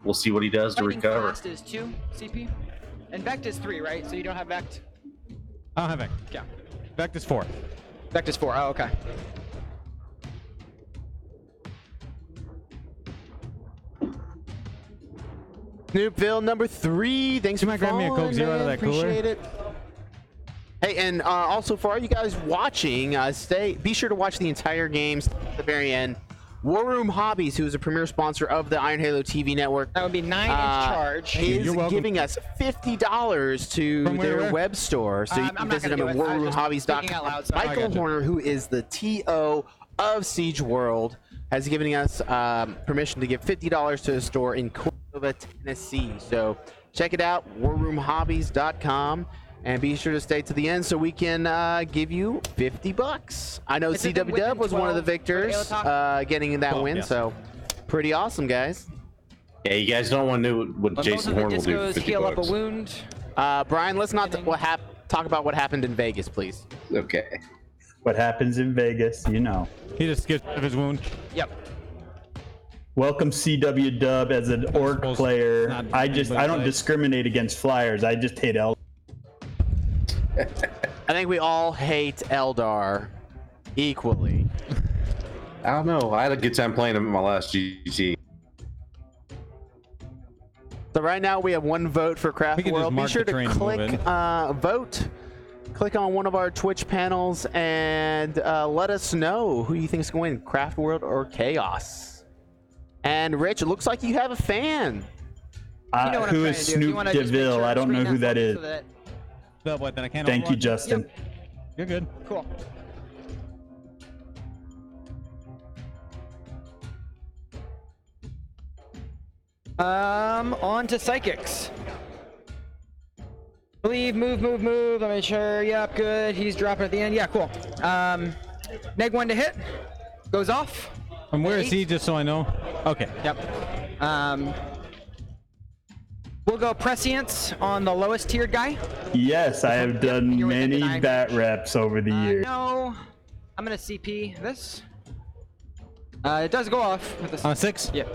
we'll see what he does to Lightning recover. Fast is 2 CP, and Vect is 3, right? So you don't have Vect. I don't have Vect. Yeah, Vect is 4. Vect is 4. Oh, okay. Snoopville number 3. Thanks You for might grab me a following, Coke Zero out of man. that cooler. Appreciate it. Hey, and also for all you guys watching, be sure to watch the entire games at the very end. War Room Hobbies, who is a premier sponsor of the Iron Halo TV network, That would be 9 inch charge. is You're welcome. giving us $50 to From where? their web store. So you I'm can not visit gonna them at do it. I was just speaking out warroomhobbies.com. loud, so I Michael gotcha. Horner, who is the TO of SiegeWorld, has given us permission to give $50 to a store in Cordova, Tennessee. So check it out, warroomhobbies.com. And be sure to stay to the end so we can give you $50. I know It's within CW Dub was one of the 12 for the victors Aerotalk. getting that win, yes. so pretty awesome, guys. Yeah, you guys don't want to know what When Jason both Horn of will the do for discos 50 heal up bucks. a wound. Brian, let's not talk about what happened in Vegas, please. Okay. What happens in Vegas, you know. He just gets rid of his wound. Yep. Welcome CW Dub as an orc Suppose player. not I don't anybody discriminate against flyers. I just hate Eldar. I think we all hate Eldar equally. I don't know. I had a good time playing him in my last GG. So right now we have 1 vote for Craft We can just World. Be mark sure the to train and move click vote. Click on one of our Twitch panels and let us know who you think is going to win, Craft World or Chaos. And Rich, it looks like you have a fan. You know what I'm Who trying is to do. You Snoop wanna just make DeVille? sure I don't know screen who that for me is. so that- No, but then I can't. Thank you, overwatch. Justin. You're good. Cool. On to psychics. Believe, move. Let me make sure. Yep, good. He's dropping at the end. Yeah, cool. Neg 1 to hit. Goes off. And where is 8. he, just so I know? Okay. Yep. We'll go prescience on the lowest tiered guy. Yes, I have done You're within the many 9 bat range. reps over the years. No. I'm gonna CP this. It does go off with the On a 6? Yeah.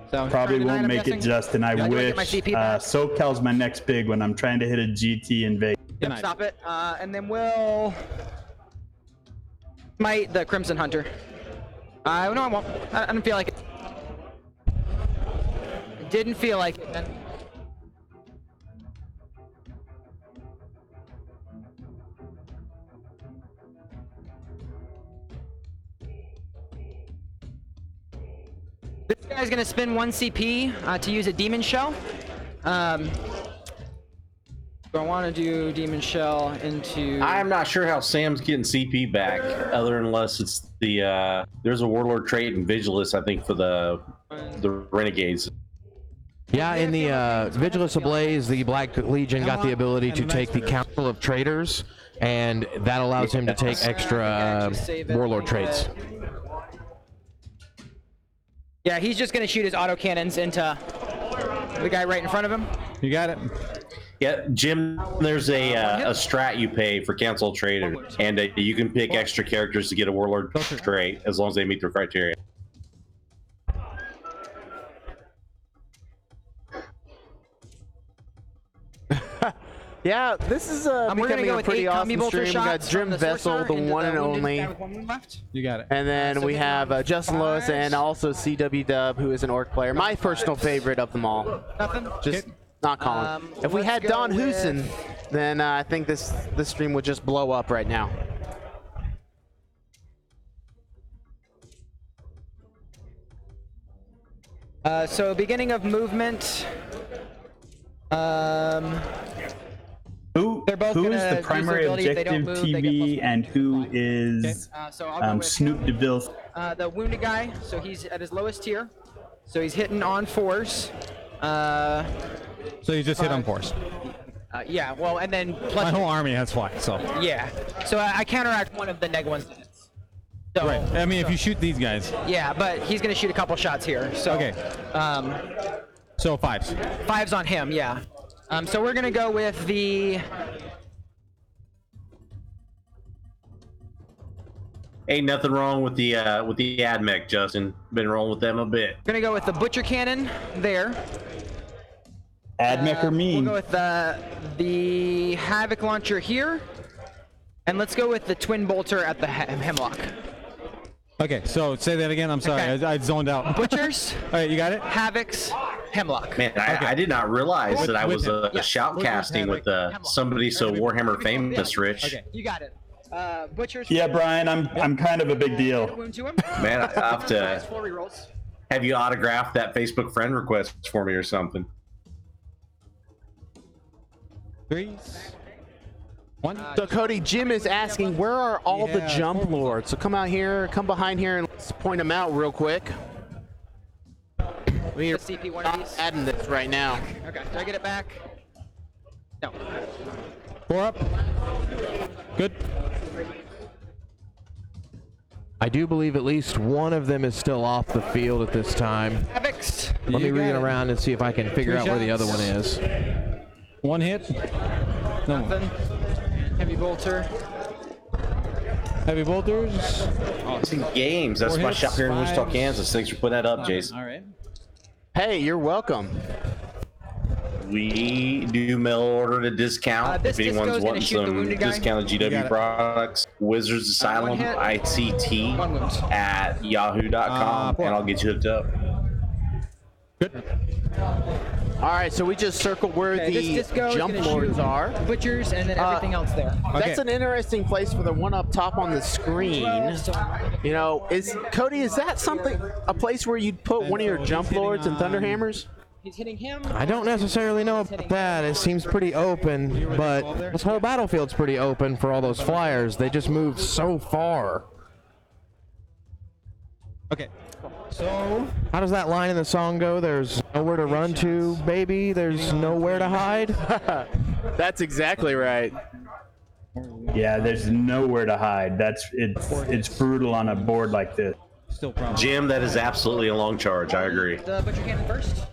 So Probably turn to 9, won't I'm make it, guessing. Justin. I Do I get my wish. CP back? SoCal's my next big one. I'm trying to hit a GT in Vegas. Good night. Stop it. And then we'll smite the Crimson Hunter. No, I won't. I don't feel like it. Didn't feel like it. This guy's gonna spend 1 CP to use a Demon Shell. So I want to do Demon Shell into... I'm not sure how Sam's getting CP back, other unless it's the there's a Warlord trait in Vigilus, I think, for the Renegades. Yeah, in the Vigilus Ablaze, the Black Legion got the ability to take the Council of Traitors, and that allows him to take extra Warlord traits. Yeah, he's just gonna shoot his autocannons into the guy right in front of him. You got it. Yeah, Jim, there's a strat you pay for Council Trader, and you can pick extra characters to get a Warlord trait as long as they meet their criteria. Yeah, this is becoming a pretty awesome stream. We got Jim Vessel, the one and only. You got it. And then we have Justin Lois and also CW Dub, who is an Orc player. My personal favorite of them all. Nothing. Just not calling. If we had Don Hoosen, then I think this stream would just blow up right now. So beginning of movement. They're both who is the primary objective TV and who is so I'll go with Snoop DeVille? The wounded guy, so he's at his lowest tier. So he's hitting on 4s. So you just hit on 4s. Yeah, well, and then plus My whole army has fly, so. Yeah, so I counteract one of the neg ones. So, Right. I mean, if you shoot these guys. Yeah, but he's gonna shoot a couple shots here. So Okay. So 5s. 5s on him, yeah. So we're gonna go with the. Ain't nothing wrong with the AdMech, Justin. Been rolling with them a bit. Gonna go with the Butcher Cannon there. AdMech or me? We'll go with the Havoc Launcher here. And let's go with the Twin Bolter at the Hemlock. Okay, so say that again. I'm sorry, Okay. I zoned out. Butchers. All right, you got it? Havocs, Hemlock. Man, I did not realize that I was shoutcasting with somebody so Warhammer famous, Rich. Okay, you got it. Butchers. Yeah, Brian, I'm kind of a big deal. Wound to him. Man, I have to 4 rerolls. have you autograph that Facebook friend request for me or something. 3s. 1. So Cody, Jim is asking, where are all the jump lords? So come out here, come behind here, and let's point them out real quick. We're CP one of these. adding this right now. Okay, do I get it back? No. 4 up. Good. I do believe at least one of them is still off the field at this time. Havocs. Let me You got read it. around and see if I can figure 3 out where the other shots. one is. 1 hit. No more. Nothing. Heavy Bolter. Heavy bolters. It's in games. That's 4 my hits, shop here in Wichita, 5s. Kansas. Thanks for putting that up, Jason. All right. Hey, you're welcome. We do mail order at a discount. This If anyone's disco's gonna wanting shoot the some wounded guy. discounted You got GW it. products, Wizards Asylum, hit. ICT 1 wound. at yahoo.com, four. and I'll get you hooked up. Good. All right, so we just circled where Okay, this the disco is jump gonna lords shoot are. Butchers and then everything else there. That's an interesting place for the one up top on the screen. You know, Cody, is that something, a place where you'd put one of your jump lords and thunderhammers? He's hitting him. I don't necessarily know about that. It seems pretty open, but this whole battlefield's pretty open for all those flyers. They just move so far. Okay. So How does that line in the song go? There's nowhere to run to, baby. There's nowhere to hide. That's exactly right. Yeah, there's nowhere to hide. It's brutal on a board like this. still probably. Jim, that is absolutely a long charge. I agree. The Butcher Cannon first.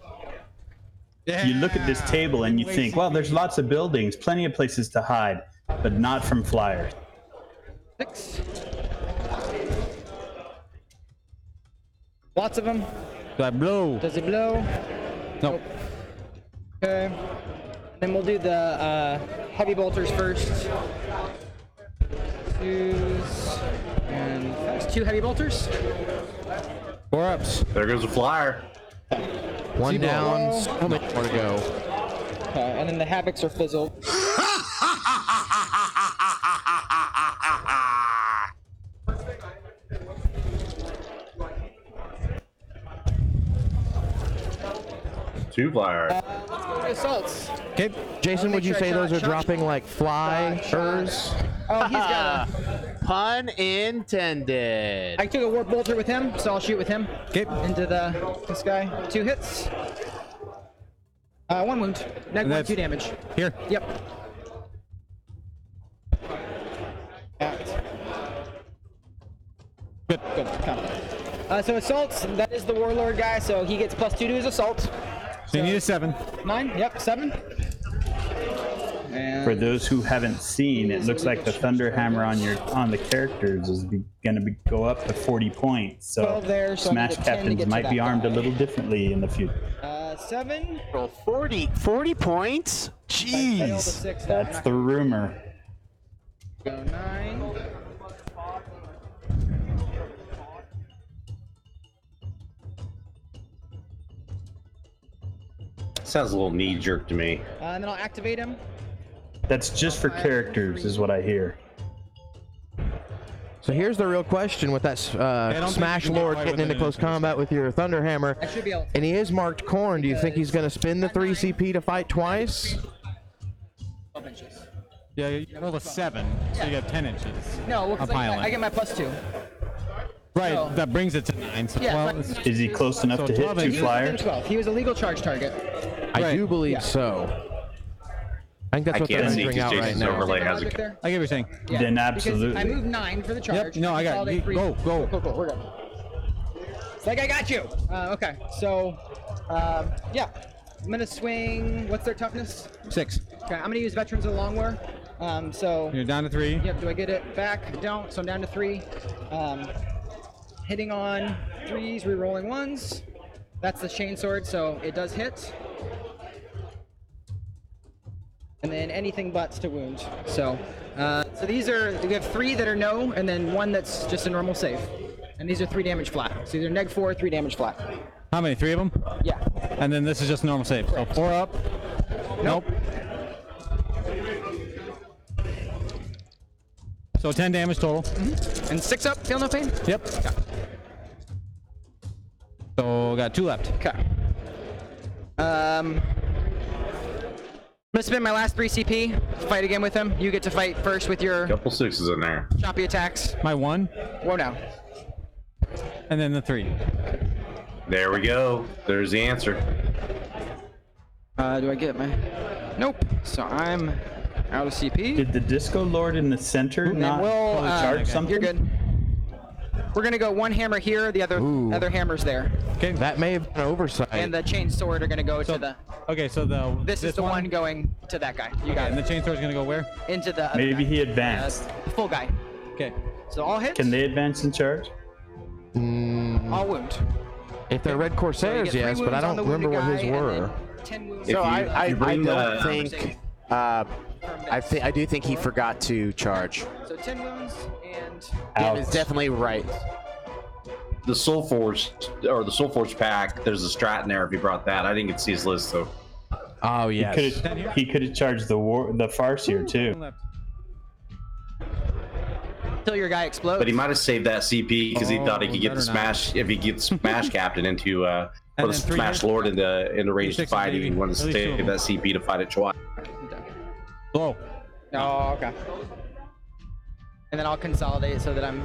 You look at this table and you think, well, there's lots of buildings, plenty of places to hide, but not from flyers. 6. Lots of them. Do I blow? Does it blow? Nope. Okay. Then we'll do the heavy bolters first. 2s and 2 heavy bolters. 4 ups. There goes a flyer. One down, Roll. so much more to go. Okay, and then the Havocs are fizzled. Two flyers. Let's go to assaults. Okay. Jason, would you sure I say those are shot- dropping like flyers? Oh, he's got a. Pun intended. I took a warp bolter with him, so I'll shoot with him. Okay. Into this guy. 2 hits. 1 wound. Neg 1, that's- 2 damage. Here. Yep. Good. Good. Okay. So assaults, that is the warlord guy, so he gets +2 to his assault. So you need a 7. 9. Yep. 7. And For those who haven't seen, it looks like the thunder hammer on the characters is going to go up to 40 points. So 12 there, so I Smash need a 10 to captains get to might that be armed guy. a little differently in the future. 7. Roll 40 points? Fail the Jeez. 6. That's the rumor. Go 9. Sounds a little knee jerk to me. And then I'll activate him. That's just for characters, is what I hear. So here's the real question with that don't Smash think you can Lord get getting by into with close it. combat with your Thunder Hammer, I should be able to. and he is marked Corn. Do you think he's going to spin the 3 CP to fight twice? 12 inches. Yeah, you rolled a 7, so you have 10 inches. No, well, 'cause Up I island. get my +2. Right, no. that brings it to 9. So Yeah, 12 but- is- Is he close enough So to hit 12 2 inches. flyers? 12. He was a legal charge target. I Right. do believe Yeah. so. I think that's I what they're can't see rendering because out right Jason's now. overlay Understand the has a. logic there? I get what you're saying. Yeah, Then because absolutely. I moved 9 for the charge. no, I got it. consolidate You- 3. go. Cool. We're good. It's like I got you. Okay, so yeah, I'm gonna swing. What's their toughness? 6. Okay, I'm gonna use Veterans of the Long War. So You're down to 3. yep. Do I get it back? I don't. So I'm down to 3. Hitting on 3s, re-rolling 1s. That's the chain sword, so it does hit. And then anything butts to wound. So these are, we have 3 that are no, and then 1 that's just a normal save. And these are 3 damage flat. So these are neg 4, 3 damage flat. How many? 3 of them? Yeah. And then this is just normal save. So 4 up. Nope. So 10 damage total. And 6 up, feel no pain? Yep. So got 2 left. Okay. I'm gonna spend my last 3 CP, fight again with him. You get to fight first with your Couple 6s in there. choppy attacks. My 1, Whoa now. and then the 3. There we go. There's the answer. Do I get my... Nope. So I'm out of CP. Did the Disco Lord in the center And not we'll, charge something? You're good. We're gonna go 1 hammer here, the other hammer's there. Okay. That may have been an oversight. And the chain sword are gonna go to the... Okay, so This is the one going to that guy. You got And the it. chainsaw is gonna go where? Into the other Maybe guy. he advanced. Full guy. Okay. So all hits, Can they advance and charge? all wound. If they're Red So you Corsairs, get 3 yes, but I wounds on don't the remember wounded what his guy, and were. then 10 wounds. If So you- I you bring don't the- think. I do think he forgot to charge. So 10 wounds and... Dan is Ouch. definitely right. The Soul Forge or the Soul Forge pack. There's a strat in there. If you brought that, I didn't get to see his list though. Oh, yes. He could have charged the Farseer too. Left. Until your guy explodes. But he might have saved that CP because he thought he Oh, could get the better not. smash if he gets Smash Captain into or And the then 3 Smash here? Lord into range to 6 fight. He maybe. wanted to At least 2 of save them. that CP to fight it twice. Blow. Oh, okay. And then I'll consolidate so that I'm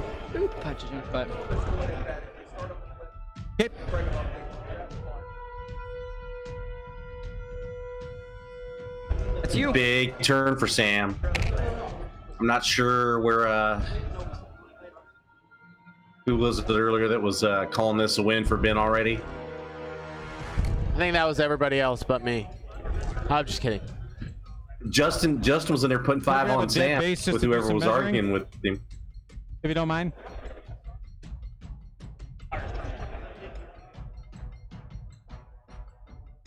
punching you, but... Hit. That's you. Big turn for Sam. I'm not sure where who was it earlier that was calling this a win for Ben already. I think that was everybody else but me. I'm just kidding. Justin was in there putting 5 we have on a dead Sam base just with to do whoever some was measuring? arguing with him. If you don't mind.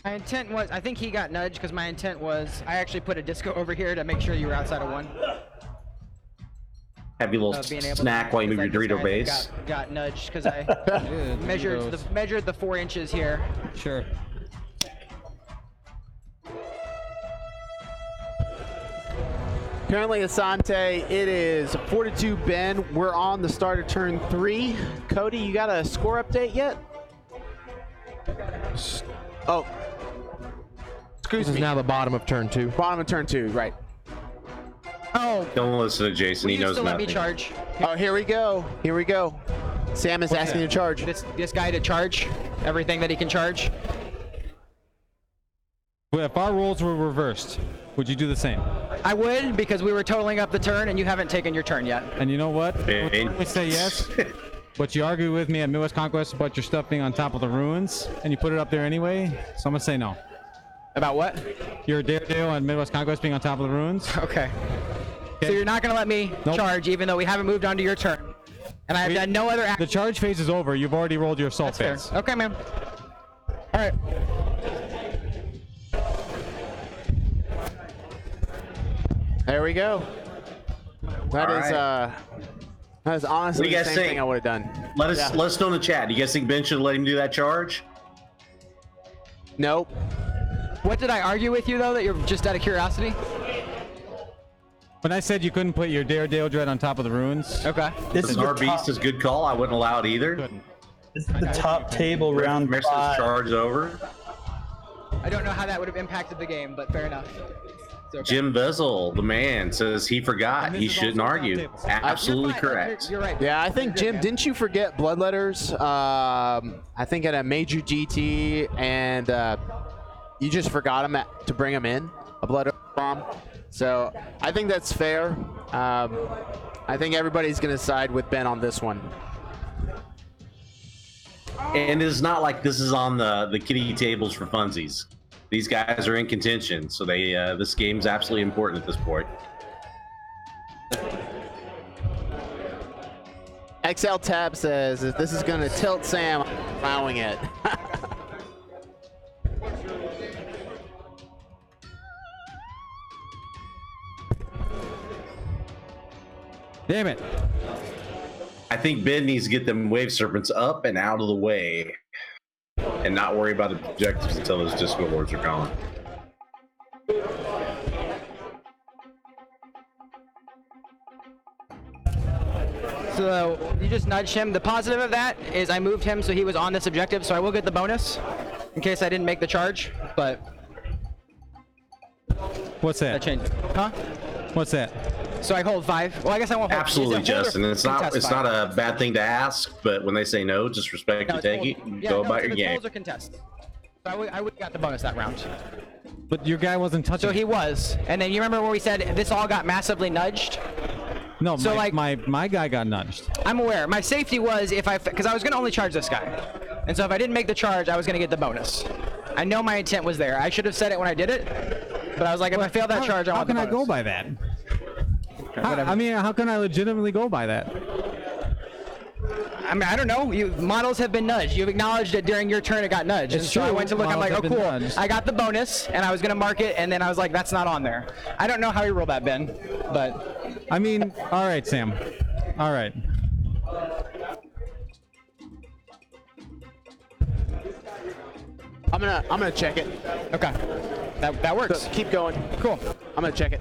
My intent was, I think he got nudged because my intent was, I actually put a disco over here to make sure you were outside of 1. Have your little being able snack to, while you move your because Dorito I base. got nudged because I Dude, measured the 4 inches here. Sure. Currently, Asante, it is 4-2 Ben. We're on the start of turn 3. Cody, you got a score update yet? Oh. Excuse This is me. now the bottom of turn 2. Bottom of turn 2, right. Oh, Don't listen to Jason. will He you knows still let me nothing. charge? Oh, here we go. Here we go. Sam is asking to charge. This guy to charge everything that he can charge. Well, if our roles were reversed, would you do the same? I would, because we were totaling up the turn and you haven't taken your turn yet. And you know what? Hey. We say yes, but you argue with me at Midwest Conquest about your stuff being on top of the ruins, and you put it up there anyway, so I'm gonna say no. About what? Your Daredevil on Midwest Conquest being on top of the ruins? Okay. So you're not gonna let me Nope. charge, even though we haven't moved on to your turn, and I have done no other The action. charge phase is over. You've already rolled your assault Fair. phase. Okay, man. All right. There we go. That All is that is honestly What do you the guys same think? thing I would have done. Let us know in the chat. Do you guys think Ben should let him do that charge? Nope. What did I argue with you though? That you're just out of curiosity? When I said you couldn't put your Daredevil Dread on top of the ruins, Okay. This is Our the beast top, is a good call. I wouldn't allow it either. this is the top table round Mercer's 5. charge over. I don't know how that would have impacted the game, but fair enough. It's okay. Jim Vezel, the man, says he forgot. And this He is shouldn't also argue. top tables. Absolutely You're fine. correct. You're right. Yeah, I think You're Jim, good, man. didn't you forget Bloodletters? I think at a major GT, and you just forgot him to bring him in, a Bloodletter bomb. So I think that's fair. I think everybody's gonna side with Ben on this one. And it's not like this is on the kiddie tables for funsies. These guys are in contention, so they this game's absolutely important at this point. XL Tab says if this is gonna tilt Sam, I'm allowing it. damn it. I think Ben needs to get them wave serpents up and out of the way, and not worry about objectives until those disco lords are gone. So you just nudged him. The positive of that is I moved him so he was on this objective, so I will get the bonus in case I didn't make the charge. But What's that that? changed. Huh? What's that? So I hold 5. Well, I guess I won't hold. Absolutely, is it hold or Justin. It's not contest 5? a bad thing to ask, but when they say no, just respect No, you, it's take hold. it, and Yeah, go no, about it's your if it's game. holds or contest. So I would got the bonus that round. But your guy wasn't touching. So he was, and then you remember when we said this all got massively nudged? No, so my guy got nudged. I'm aware. My safety was because I was gonna only charge this guy, and so if I didn't make the charge, I was gonna get the bonus. I know my intent was there. I should have said it when I did it, but I was like, if I fail that charge, I How want the can I bonus. go by that? whatever. I mean, how can I legitimately go by that? I mean, I don't know. Models have been nudged. You've acknowledged it during your turn. It got nudged. It's And so I true. went to look. I'm Models like, oh, have been cool. nudged. I got the bonus, and I was gonna mark it, and then I was like, that's not on there. I don't know how you roll that, Ben, but I mean, all right, Sam. All right. I'm gonna check it. okay, that works. So keep going. Cool. I'm gonna check it.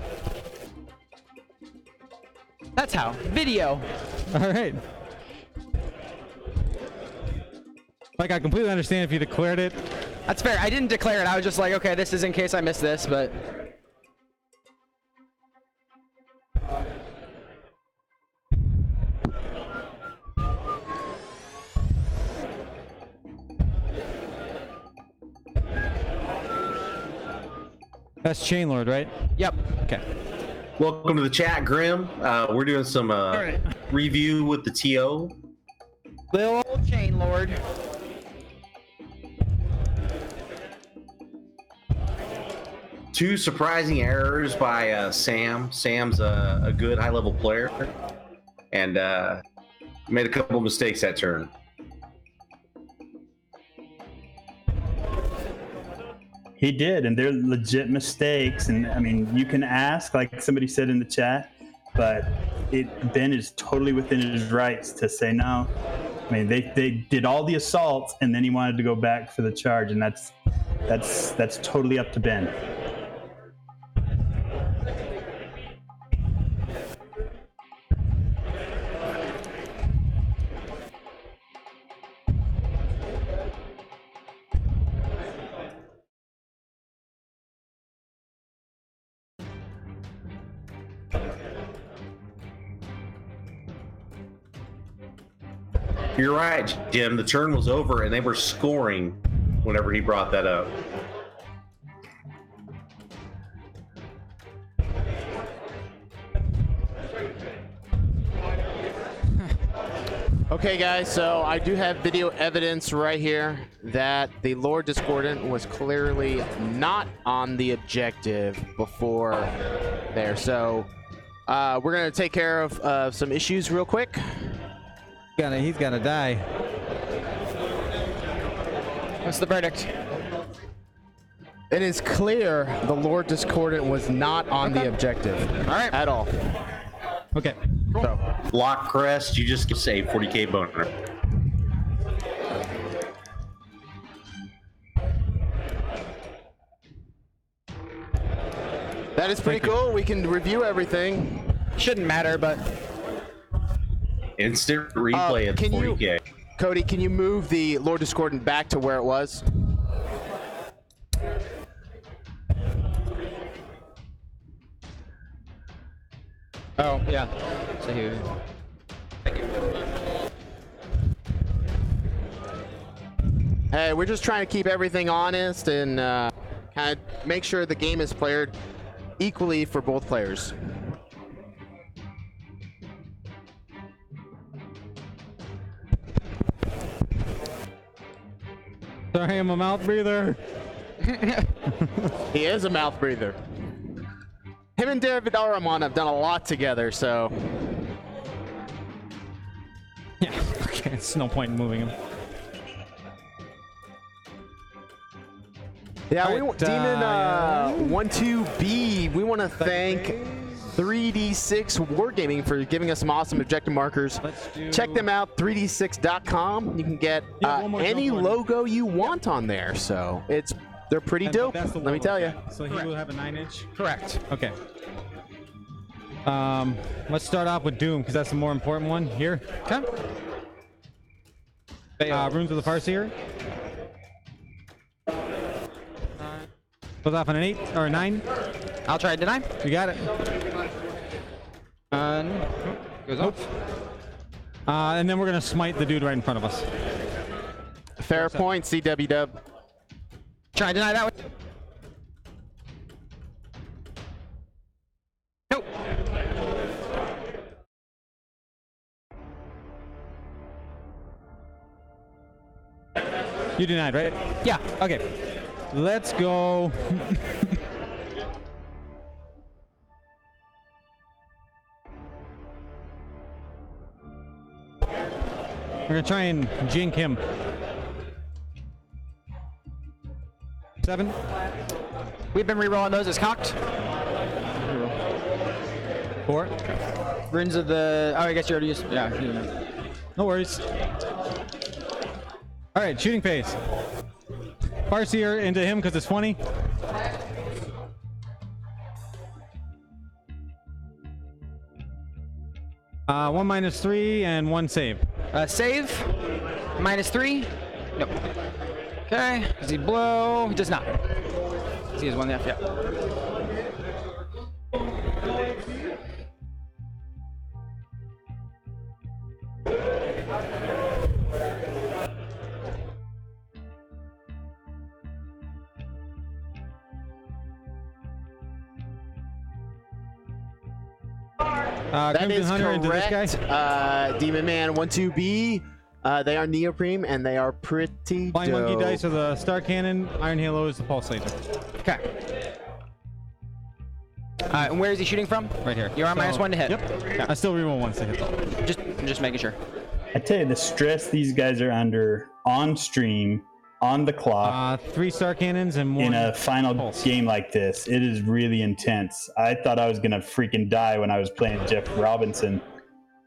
That's how. Video. All right. Like, I completely understand if you declared it. That's fair. I didn't declare it. I was just like, okay, this is in case I missed this, but. That's Chainlord, right? Yep. Okay. Welcome to the chat, Grim. We're doing some right. review with the TO. Little old chain lord. Two surprising errors by Sam. Sam's a good high-level player, and made a couple mistakes that turn. He did, and they're legit mistakes. And I mean, you can ask, like somebody said in the chat, but Ben is totally within his rights to say no. I mean, they did all the assaults, and then he wanted to go back for the charge, and that's totally up to Ben. You're right, Jim. The turn was over, and they were scoring whenever he brought that up. Okay, guys, so I do have video evidence right here that the Lord Discordant was clearly not on the objective before there. So we're going to take care of some issues real quick. He's gonna die. What's the verdict? It is clear the Lord Discordant was not on the objective. All right. At all. Okay. So, Lock Crest, you just get a 40K boner. that is pretty cool. We can review everything. Shouldn't matter, but Instant replay at 40K. Cody, can you move the Lord Discordant back to where it was? oh yeah. So here. Thank you. Hey, we're just trying to keep everything honest and kind of make sure the game is played equally for both players. Sorry, I'm a mouth breather. He is a mouth breather. Him and David Aramon have done a lot together, so Yeah. Okay. It's no point in moving him. yeah. All We right, Demon 12B. We want to thank 3D6 Wargaming for giving us some awesome objective markers. Check them out, 3d6.com. You can get one more any jump on. logo you want on there. So they're pretty dope. That's the Let me one tell you. okay. So he will have a 9-inch. Correct. Okay. Let's start off with Doom because that's the more important one here. Okay. Runes of the Farseer. Goes off on an 8 or a 9. I'll try to deny. You got it. Goes off. And then we're gonna smite the dude right in front of us. Fair point, CW Dub. Try to deny that one. Nope. You denied, right? Yeah. Okay. Let's go. We're gonna try and jink him. 7. We've been rerolling those as cocked. 4. Runes of the. Oh, I guess you already used. Yeah. No worries. All right, shooting phase. Farseer into him because it's funny. One -3 and 1 save. Save. -3. Nope. Okay. Does he blow? He does not. He has 1 left. Yeah. That Crimson is Hunter into this correct. guy. Demon Man 12B. They are neoprene and they are pretty Flying dope. Monkey Dice are the Star Cannon. Iron Halo is the Pulse Laser. Okay. And where is he shooting from? Right here. You're on -1 to hit. Yep. Okay. I still reroll once to hit though. Just making sure. I tell you, the stress these guys are under on stream, on the clock 3 star cannons and 1 in a final pulse. game like this. It is really intense. I thought I was gonna freaking die when I was playing Jeff Robinson.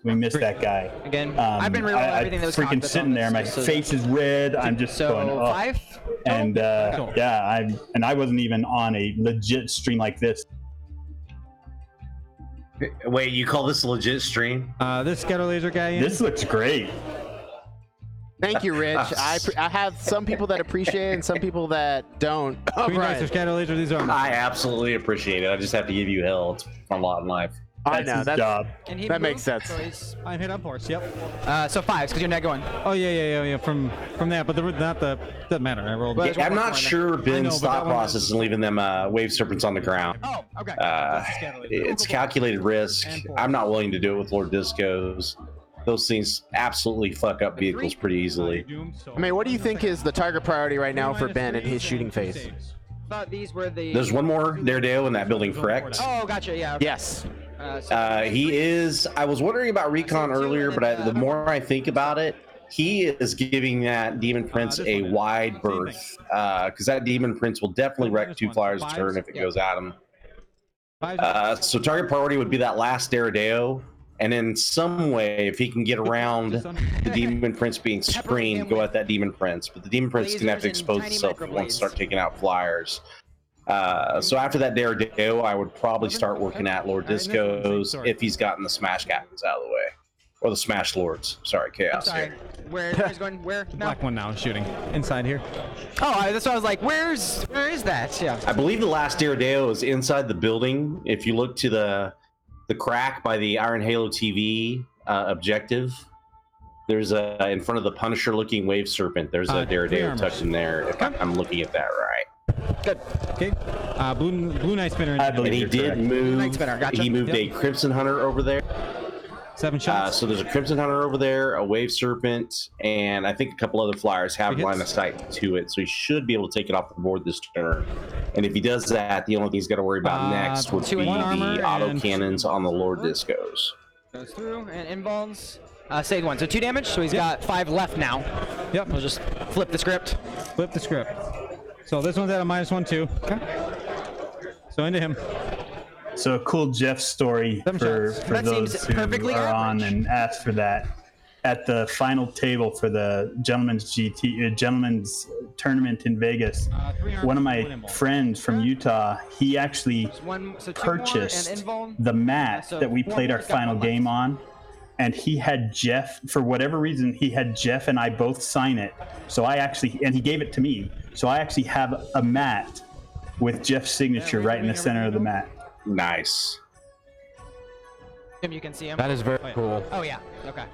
We missed that guy. Again, I've been reeling everything that was freaking cockpits sitting on there. My this, so face is red. I'm just so going, oh. 5? And Cool. yeah, I wasn't even on a legit stream like this. Wait, you call this a legit stream? This scatter laser guy. This looks great. Thank you, Rich. I have some people that appreciate it and some people that don't. Oh, Green Dice or scatter laser. These are. I absolutely appreciate it. I just have to give you hell. It's a lot in life. I That's know his that. job. Can he That move? makes sense. So he's, I hit up horse. Yep. so 5s because you're not going. Oh yeah. From that, but doesn't matter. I rolled. But- I'm not sure Ben's but that thought one- process is leaving them wave serpents on the ground. Oh, okay. It's calculated risk. I'm not willing to do it with Lord Discos. Those things absolutely fuck up vehicles pretty easily. I mean, what do you think is the target priority right now for Ben and his shooting phase? Thought these were the. There's one more Daredevil in that building, correct? Oh, gotcha. Yeah. Yes. He is. I was wondering about Recon earlier, but the more I think about it, he is giving that Demon Prince a wide berth because that Demon Prince will definitely wreck 2 flyers a turn if it goes at him. So target priority would be that last Daredevil, and in some way, if he can get around the Demon Prince being screened, go at that Demon Prince. But the Demon Prince is going to have to expose itself if he wants to start taking out flyers. So after that Daredevil, I would probably start working at Lord Discos if he's gotten the Smash Captains out of the way. Or the Smash Lords. Sorry, Chaos. Sorry. Here. Where's going? Where? No. Black one now shooting inside here. Oh, that's why I was like, where is that? Yeah. I believe the last Daredevil is inside the building. If you look to the crack by the Iron Halo TV objective, there's a in front of the Punisher-looking Wave Serpent. There's a Daredevil tucked in there. If I'm looking at that right. Good. Okay. Blue Knight Spinner. I believe And he you're did correct. move. Night Spinner, gotcha. He moved Yep. a Crimson Hunter over there. 7 shots. So there's a Crimson Hunter over there, a Wave Serpent, and I think a couple other flyers have Three line of hits. sight to it. So he should be able to take it off the board this turn. And if he does that, the only thing he's got to worry about next would 2 be in one armor the auto and- cannons on the Lord Discos. Goes through and involves. Saved 1. So 2 damage. So he's got 5 left now. Yep. We'll just flip the script. Flip the script. So this one's at a -1 too. Okay. So into him. So a cool Jeff story Seven for shots. That those seems who perfectly are on average. and asked for that. At the final table for the gentleman's gentleman's tournament in Vegas, 3 armor, one of 1 my involved. friends from Utah, he actually So 2 more and purchased involve. the mat So that we 4 played our more's got final 1 left. game on, and he had Jeff, for whatever reason, he had Jeff and I both sign it. So and he gave it to me. So I actually have a mat with Jeff's signature right in the center of the mat. Nice. Tim, you can see him. That is very cool. Oh yeah. Okay.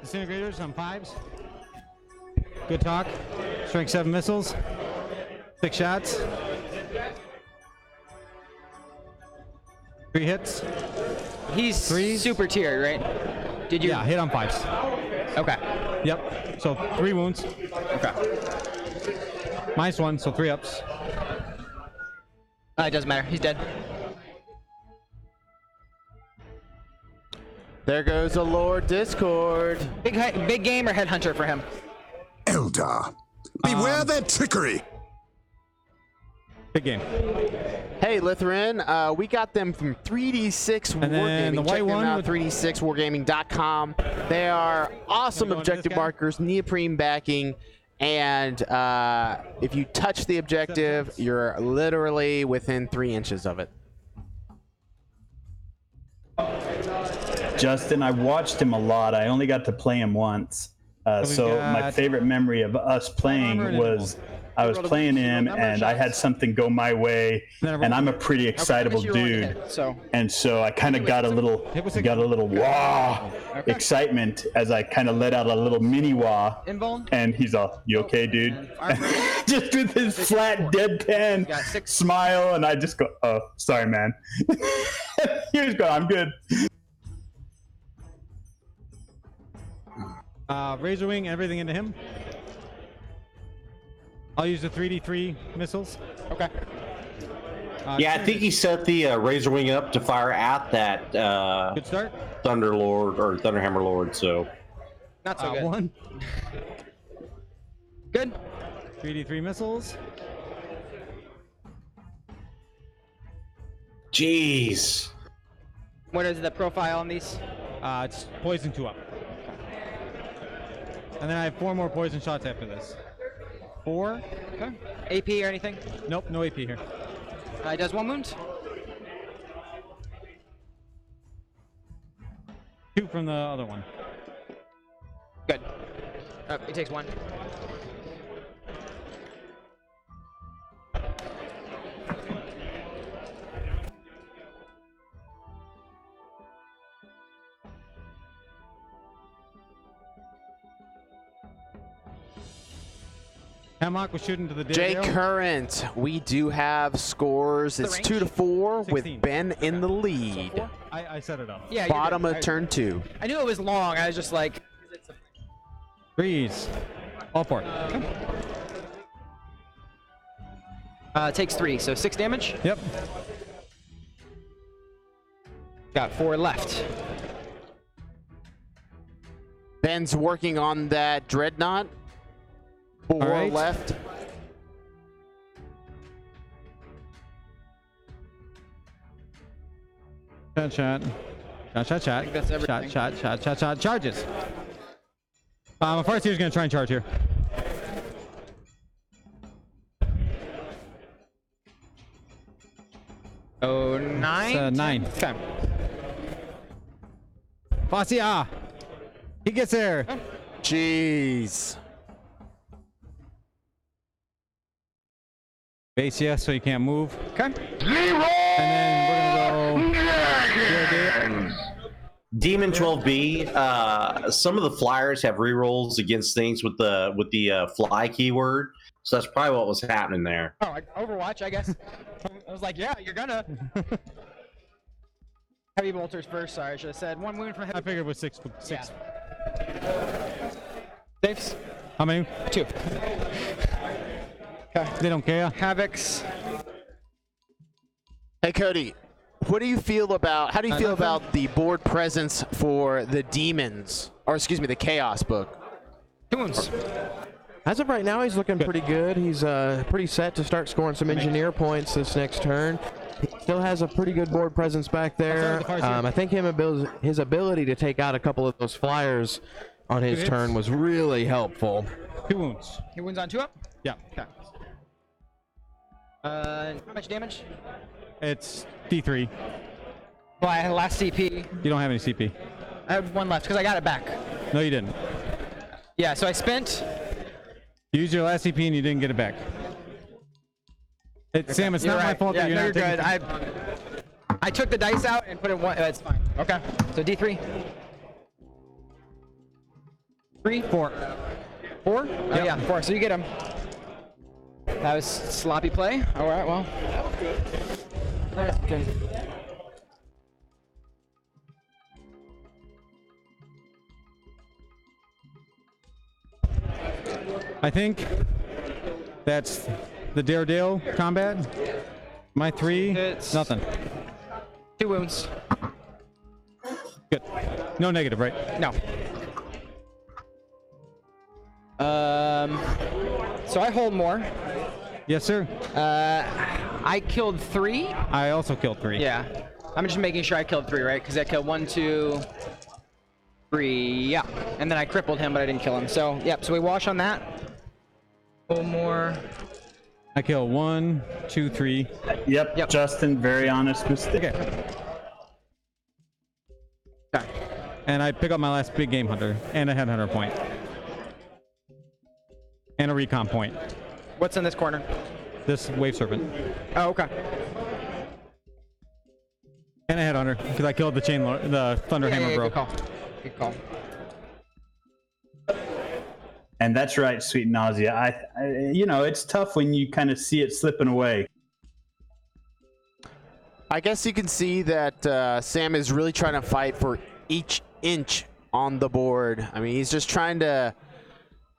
Disintegrators on 5s. Good talk. Strength 7 missiles. 6 shots. 3 hits. He's Threes. super tiered, right? Did you? Yeah, hit on 5s. Okay. Yep. So 3 wounds. Okay. -1, so 3 ups. It doesn't matter. He's dead. There goes a Lord Discord. Big game or headhunter for him. Eldar, beware their trickery. Big game. Hey, Lutheran, we got them from 3D6 And then Wargaming. the white Check them one out, with- 3d6wargaming.com. They are awesome Wanna go into objective this guy? markers, neoprene backing, and if you touch the objective, you're literally within 3 inches of it. Justin, I watched him a lot. I only got to play him once. So my got favorite memory of us playing was I was playing him and I had something go my way, and I'm a pretty excitable dude, and so I kind of got a little wah excitement as I kind of let out a little mini wah, and he's all, "You okay, dude?" Just with his flat deadpan smile, and I just go, "Oh, sorry, man." He just go, "I'm good." Razor Wing, everything into him. I'll use the 3D3 missiles. Okay. Yeah, I think he set the Razor Wing up to fire at that Good start. Thunder Lord or Thunderhammer Lord. So Not so good. 1. Good. 3D3 missiles. Jeez. What is the profile on these? It's poison 2 up. And then I have 4 more poison shots after this. 4. Okay. AP or anything? Nope, no AP here. Does 1 wound. 2 from the other one. Good. He takes 1. Hemlock was shooting to the Jay Daredevil. Current, we do have scores. It's 2-4 with 16. Ben in the lead. I set it up. Yeah. you're Bottom good. of turn 2. I knew it was long. I was just like. Freeze. All 4. Takes 3, so 6 damage. Yep. Got 4 left. Ben's working on that Dreadnought. 4 right. left. Shot, shot. Shot, shot, shot. think that's everything. Shot, shot, shot, shot, shot. Charges. My first here's going to try and charge here. Oh, 9? 9. Okay. Fossey, he gets there. Jeez. Base, yes, so you can't move. Okay. And then we're going to go... Demon 12B. Some of the flyers have rerolls against things with the fly keyword, so that's probably what was happening there. Oh, like Overwatch, I guess. I was like, yeah, you're gonna. Heavy bolters first. Sorry, I should have said 1 wound from heavy. I figured it was 6. Yeah. Saves. How many? 2. Okay. They don't care. Havocs. Hey, Cody. What do you feel about? How do you feel about the board presence for the demons, or excuse me, the Chaos book? 2 wounds. As of right now, he's looking pretty good. He's pretty set to start scoring some engineer points this next turn. He still has a pretty good board presence back there. I think his ability to take out a couple of those flyers on his turn was really helpful. 2 wounds. 2 wounds on 2 up. Yeah. Okay. How much damage? It's D3. Well, I had last CP. You don't have any CP. I have 1 left because I got it back. No, you didn't. Yeah, so I spent. You used your last CP and you didn't get it back. Sam, it's You're not my right. fault Yeah, that you're no, not you're taking good. I took the dice out and put it 1. It's fine. Okay. So D3. 3. 4. 4? Oh, yeah, 4. So you get him. That was sloppy play. All right, well. That's good. I think that's the Daredevil combat. My 3, It's- nothing. 2 wounds. Good. No negative, right? No. So I hold more. Yes, sir. I killed 3. I also killed 3. Yeah. I'm just making sure I killed 3, right? Because I killed 1, 2, 3. Yeah. And then I crippled him, but I didn't kill him. So, yep. So we wash on that. 1 more. I killed 1, 2, 3. Yep. Justin, very honest mistake. Okay. Okay. And I pick up my last big game hunter and a headhunter point. And a recon point. What's in this corner? This wave serpent. Oh, okay. And a headhunter because I killed the the Thunderhammer bro. Good call. Good call. And that's right, sweet nausea. I you know, it's tough when you kind of see it slipping away. I guess you can see that Sam is really trying to fight for each inch on the board. I mean, he's just trying to.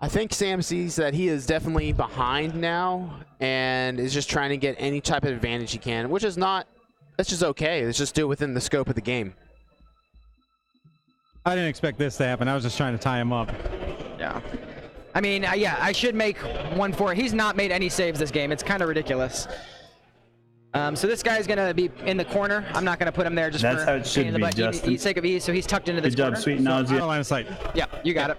I think Sam sees that he is definitely behind now and is just trying to get any type of advantage he can, which is not. That's just okay. Let's just do it within the scope of the game. I didn't expect this to happen. I was just trying to tie him up. Yeah. I mean, yeah, I should make 1-4. He's not made any saves this game. It's kind of ridiculous. So this guy's gonna be in the corner. I'm not gonna put him there just That's for how it should pain in the be, butt. Justin. Sake of ease, so he's tucked into this Good job, corner. sweet nausea. Line of sight. Yeah, you got it.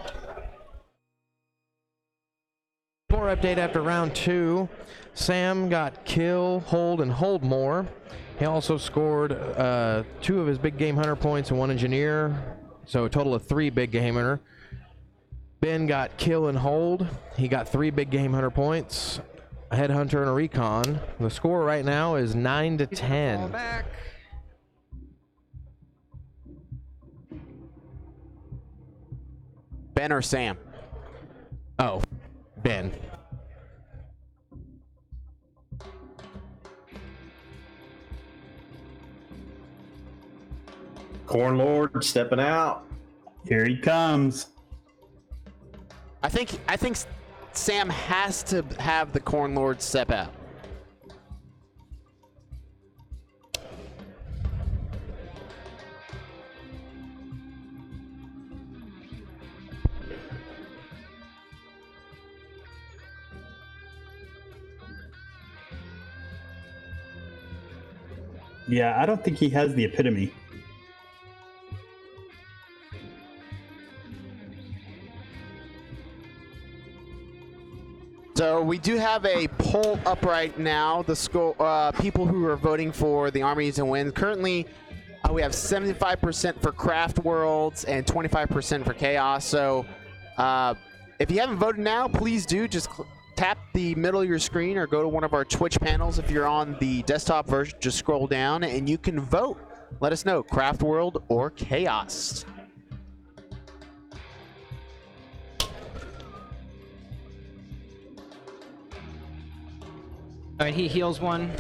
Score update after round 2. Sam got kill, hold, and hold more. He also scored 2 of his big game hunter points and 1 engineer, so a total of 3 big game hunter. Ben got kill and hold. He got 3 big game hunter points, a headhunter and a recon. The score right now is 9-10. Back. Ben or Sam? Oh, Ben. Corn Lord stepping out. Here he comes. I think Sam has to have the Corn Lord step out. Yeah, I don't think he has the epitome. So we do have a poll up right now. The score, people who are voting for the armies to win. Currently, we have 75% for Craft Worlds and 25% for Chaos. So if you haven't voted now, please do. Just tap the middle of your screen or go to one of our Twitch panels. If you're on the desktop version, just scroll down and you can vote. Let us know, Craft World or Chaos. All right, he heals 1.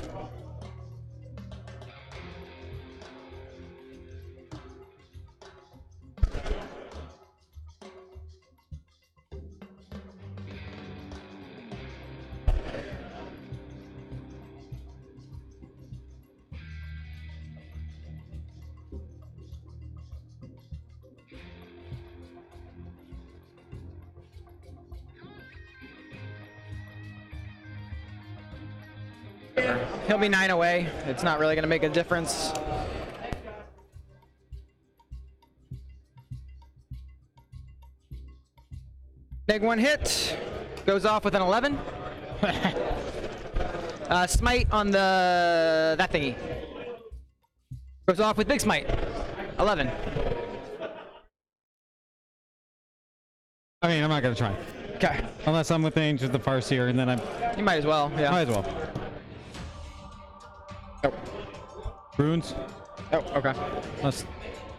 He'll be 9 away. It's not really going to make a difference. Big 1 hit. Goes off with an 11. Smite on that thingy. Goes off with big smite. 11. I mean, I'm not gonna try. Okay. Unless I'm within range of the Farseer, and then I'm. You might as well. Yeah. Might as well. Oh. Runes. Oh. Okay. That's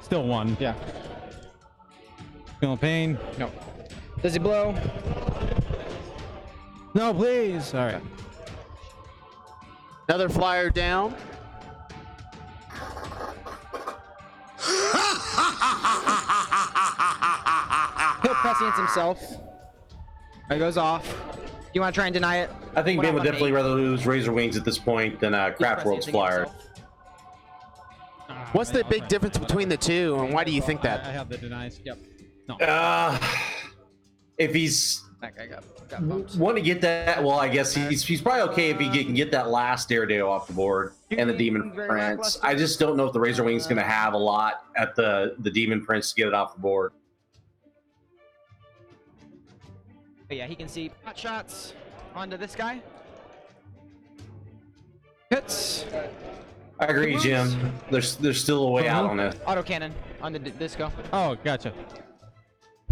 still 1. Yeah. Feeling pain. No. Does he blow? No, please. All right. Another flyer down. He'll prescience himself. It goes off. You want to try and deny it? I think What Ben would about definitely me? rather lose Razor Wings at this point than Craft World's Presciencing Flyer. himself. What's the big difference between the two, and why do you think I that? have the denies. Yep. No. If he's That guy got bumped. want to get that, well, I guess he's probably okay if he can get that last Daredevil off the board and the Demon Very Prince. lackluster. I just don't know if the Razor Wing's going to have a lot at the Demon Prince to get it off the board. But yeah, he can see pot shots onto this guy. Hits. I agree, Jim. There's still a way out on this. Autocannon on the disco. Oh, gotcha.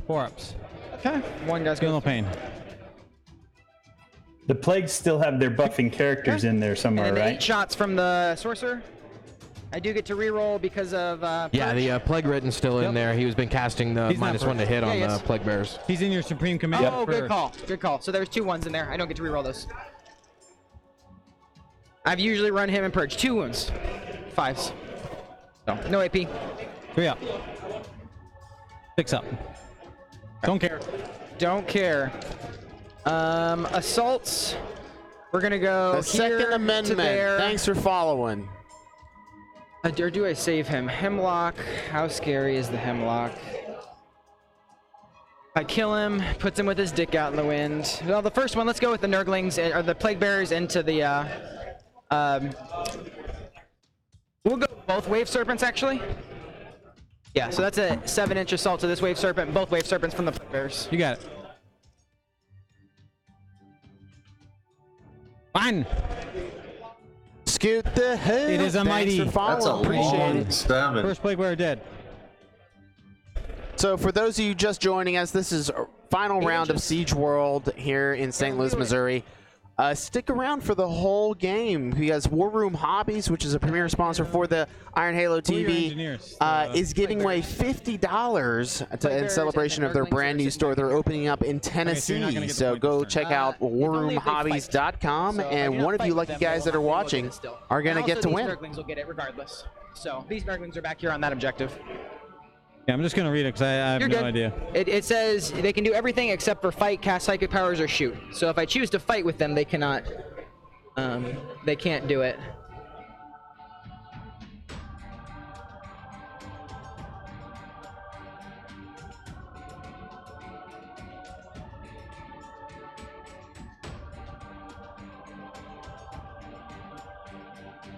4-ups. Okay. One guy's Feeling no going. pain. The Plagues still have their buffing characters in there And somewhere, then the 8 right? shots from the sorcerer. I do get to reroll because of Yeah, Purge. the Plague Ridden's still in Yep. there. He was been casting the He's not -1 to hit Yeah, on he the is. Plague Bears. He's in your Supreme Command. Oh, for- good call. Good call. So there's 2 ones in there. I don't get to reroll those. I've usually run him and Purge. 2 wounds. 5s. No AP. 3 up. 6 up. Don't care. Don't care. Assaults. We're gonna go The here Second to Amendment. there. Thanks for following. Or do I save him? Hemlock. How scary is the Hemlock? I kill him, puts him with his dick out in the wind. Well, the first one, let's go with the Nurglings, or the Plague Bearers into the, we'll go with both Wave Serpents, actually. Yeah, so that's a 7-inch assault to this Wave Serpent, both Wave Serpents from the Plague Bearers. You got it. Fine. Scoot the hell. It is a mighty. That's a long 7. First Plague Bearer dead. So for those of you just joining us, this is final round of Siege World here in St. Louis, Missouri. Stick around for the whole game because War Room Hobbies, which is a premier sponsor for the Iron Halo TV, is giving away $50 in celebration of their brand new store they're opening up in Tennessee. So go check out warroomhobbies.com, and one of you lucky guys that are watching are going to get to win. These Nurglings will get it regardless. So these Nurglings are back here on that objective. Yeah, I'm just going to read it because I have no idea. It says they can do everything except for fight, cast psychic powers, or shoot. So if I choose to fight with them, they cannot. They can't do it.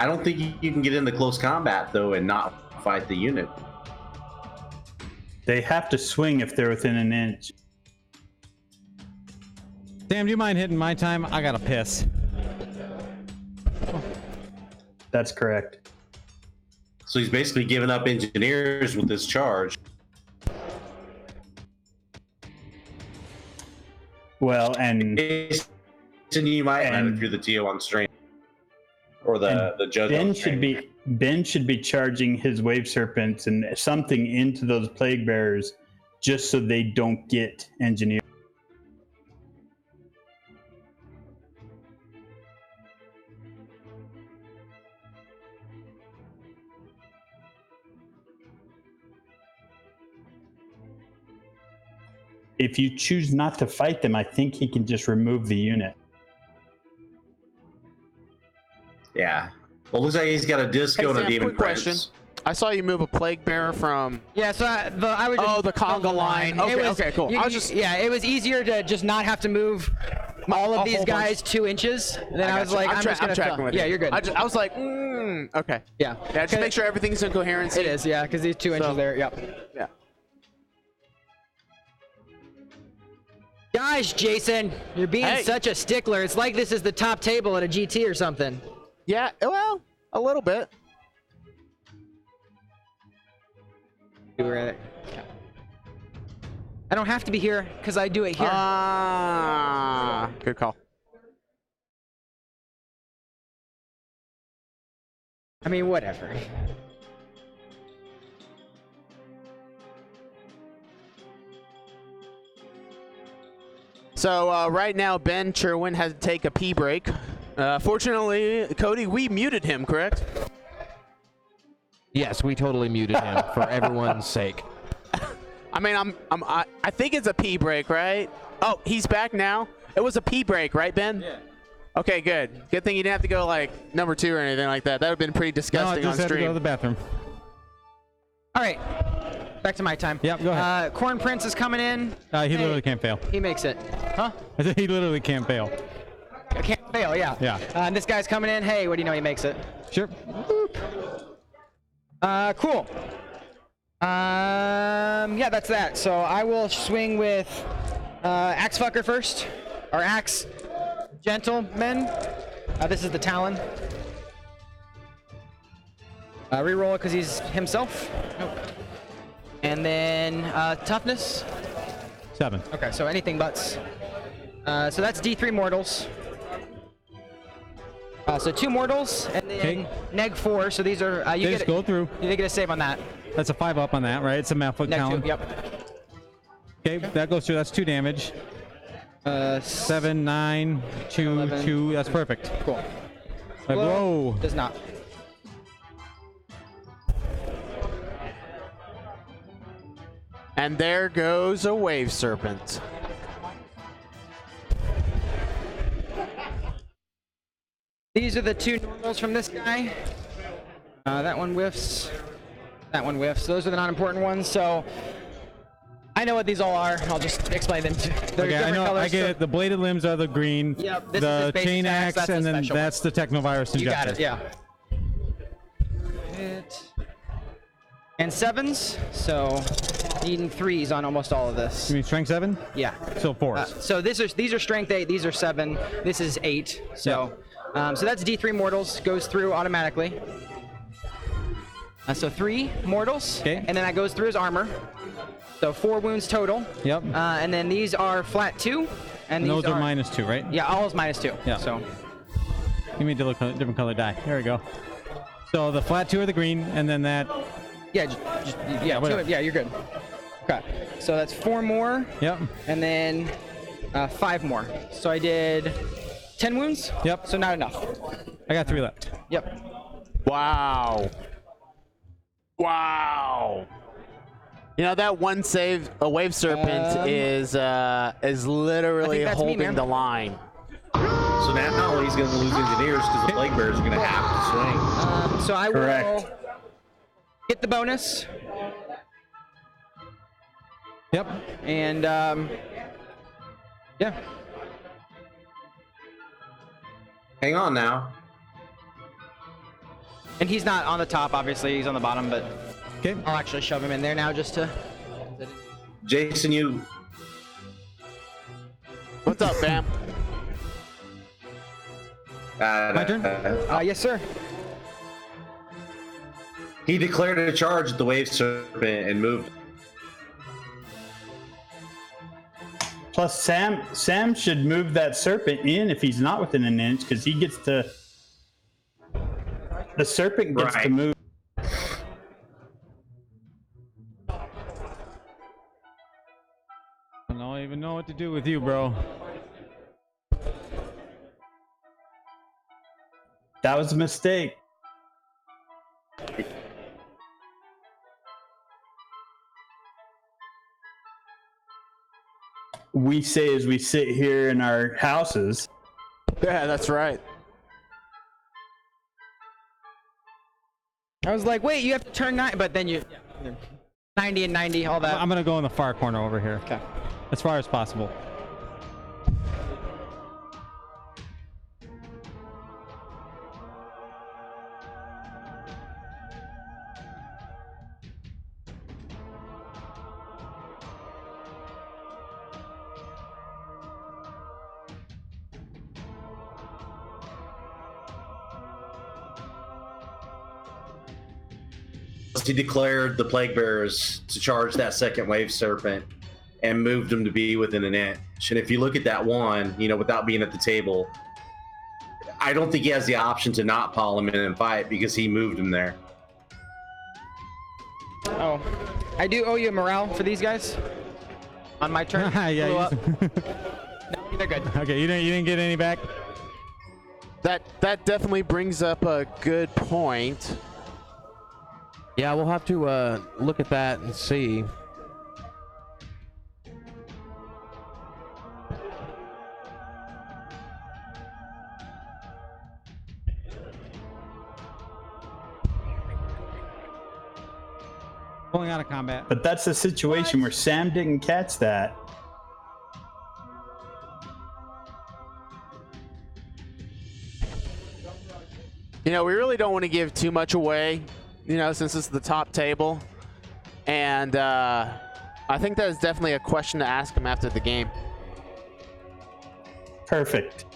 I don't think you can get into close combat though and not fight the unit. They have to swing if they're within an inch. Sam, do you mind hitting my time? I got to piss. That's correct. So he's basically giving up engineers with this charge. Well, and You might have it through the TO on strain. Or the judge. Ben should be charging his Wave Serpents and something into those Plague Bearers just so they don't get engineered. If you choose not to fight them, I think he can just remove the unit. Yeah. Well, looks like he's got a disco and a Sam, demon quick question. I saw you move a Plague Bearer from... Yeah, so I would just... Oh, the conga line. Okay, okay, cool. Yeah, it was easier to just not have to move all of these guys 2 inches. Then I was like, I'm just going to... tracking with you. Yeah, you're good. I was like, okay. Yeah. Yeah, just make sure everything's in coherence. It is, yeah, because these 2 inches there, yep. Yeah. Gosh, Jason, you're being such a stickler. It's like this is the top table at a GT or something. Yeah, well, a little bit. I don't have to be here because I do it here. Good call. I mean, whatever. So right now, Ben Cherwien has to take a pee break. Fortunately, Cody, we muted him, correct? Yes, we totally muted him for everyone's sake. I mean, I think it's a pee break, right? Oh, he's back now. It was a pee break, right, Ben? Yeah. Okay, good. Good thing you didn't have to go like number 2 or anything like that. That would have been pretty disgusting no, I on just stream. had to go to the bathroom. All right, back to my time. Yep, go ahead. Corn Prince is coming in. He literally can't fail. He makes it. Huh? I said he literally can't fail. I can't fail, yeah. Yeah. And this guy's coming in. Hey, what do you know? He makes it. Sure. Boop. Cool. Yeah, that's that. So I will swing with Axe Fucker first, or Axe Gentleman. This is the Talon. Reroll it because he's himself. Nope. And then Toughness. 7. Okay, so anything buts. So that's D3 mortals. So 2 mortals and then neg 4. So these are you they get just go through. You get a save on that. That's a 5 up on that, right? It's a Malfoot Neg Talon. 2, yep. Okay, that goes through. That's 2 damage. 7, 9, 2, 11. 2. That's perfect. Cool. Like, whoa. Does not. And there goes a Wave Serpent. These are the 2 normals from this guy. That one whiffs. That one whiffs. Those are the non-important ones. So I I know what these all are. I'll just explain them. They're Okay, I different know. colors, I get so- it. The bladed limbs are the green. Yep, this is the his base chain attacks, axe, that's and the then special that's the technovirus injector. You got it, yeah. And 7s, so needing 3s on almost all of this. You mean strength 7? Yeah. So 4s. So these are strength 8, these are 7, this is 8. So so that's D3 mortals, goes through automatically. So 3 mortals, Okay. and then that goes through his armor. So 4 wounds total. Yep. And then these are flat 2, and And these those are -2, right? Yeah, all is -2. Yeah. So Give me a different color die. There we go. So the flat 2 are the green, and then that. yeah, yeah, whatever. yeah, you're good. Okay. So that's 4 more. Yep. And then 5 more. So I did 10 wounds. Yep. So not enough. I got 3 left. Yep. Wow. Wow. You know that one save, a wave serpent is literally that's me, holding man. the line. So now he's going to lose engineers because the plague bears are going to have to swing. So I Correct. will get the bonus. Yep. And yeah. Hang on now. And he's not on the top, obviously. He's on the bottom, but Okay. I'll actually shove him in there now just to. Jason, you What's up, Bam? My turn? Yes, sir. He declared a charge at the wave serpent and moved. Plus, Sam should move that serpent in if he's not within an inch, because he gets to. The serpent gets to Right. move. I don't even know what to do with you, bro. That was a mistake. We say as we sit here in our houses. Yeah, that's right. I was like, wait, you have to turn 9, but then you 90 and 90, all that. I'm gonna go in the far corner over here. Okay. As far as possible. He declared the plague bearers to charge that second wave serpent and moved them to be within an inch. And if you look at that one, without being at the table, I don't think he has the option to not pile him in and fight because he moved him there. Oh, I do owe you a morale for these guys. On my turn. Yeah. Blew you- up. No, they're good. Okay, you didn't get any back. That definitely brings up a good point. Yeah, we'll have to look at that and see. Pulling out of combat. But that's the situation where Sam didn't catch that. We really don't want to give too much away, since it's the top table. And I think that is definitely a question to ask him after the game. Perfect.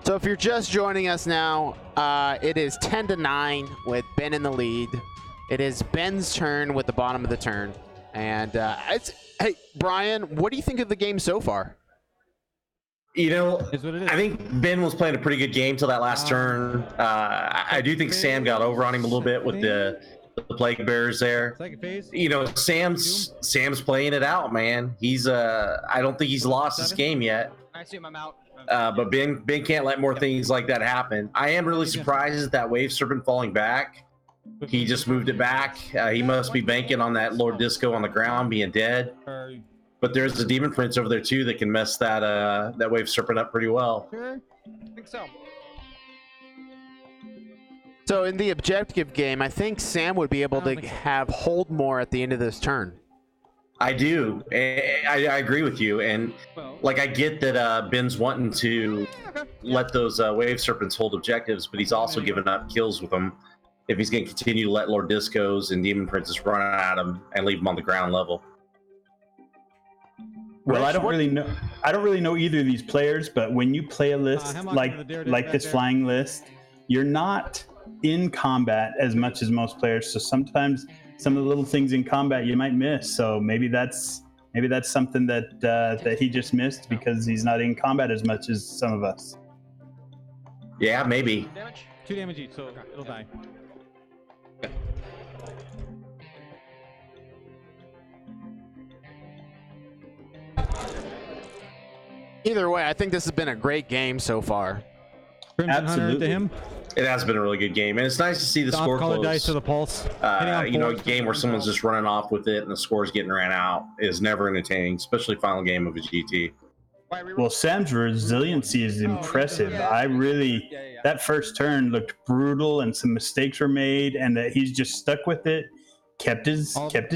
So if you're just joining us now, it is 10-9 with Ben in the lead. It is Ben's turn with the bottom of the turn. And hey, Brian, what do you think of the game so far? Is what it is. I think Ben was playing a pretty good game till that last turn. I do think Sam got over on him a little bit with the plague bears there. Second phase. Sam's playing it out, man. He's I don't think he's lost his game yet. I assume I'm out. But Ben can't let more things like that happen. I am really surprised at that wave serpent falling back. He just moved it back. He must be banking on that Lord Disco on the ground being dead. But there's a demon prince over there too that can mess that wave serpent up pretty well. Sure. I think so. So in the objective game, I think Sam would be able to have hold more at the end of this turn. I do. I agree with you, and like I get that Ben's wanting to let those wave serpents hold objectives, but he's also giving up kills with them if he's going to continue to let Lord Discos and Demon Princess run at him and leave him on the ground level. Well, I don't really know. I don't really know either of these players, but when you play a list like this flying list, you're not in combat as much as most players. So sometimes some of the little things in combat you might miss. So maybe that's something that he just missed because he's not in combat as much as some of us. Yeah, maybe. 2 damage each, so it'll die. Either way, I think this has been a great game so far. Crimson Hunter Absolutely. to him. It has been a really good game, and it's nice to see the score Colored close. dice to the pulse. A game where someone's just running off with it and the score's getting ran out is never entertaining, especially final game of a GT. Well, Sam's resiliency is impressive. That first turn looked brutal and some mistakes were made, and that he's just stuck with it, kept his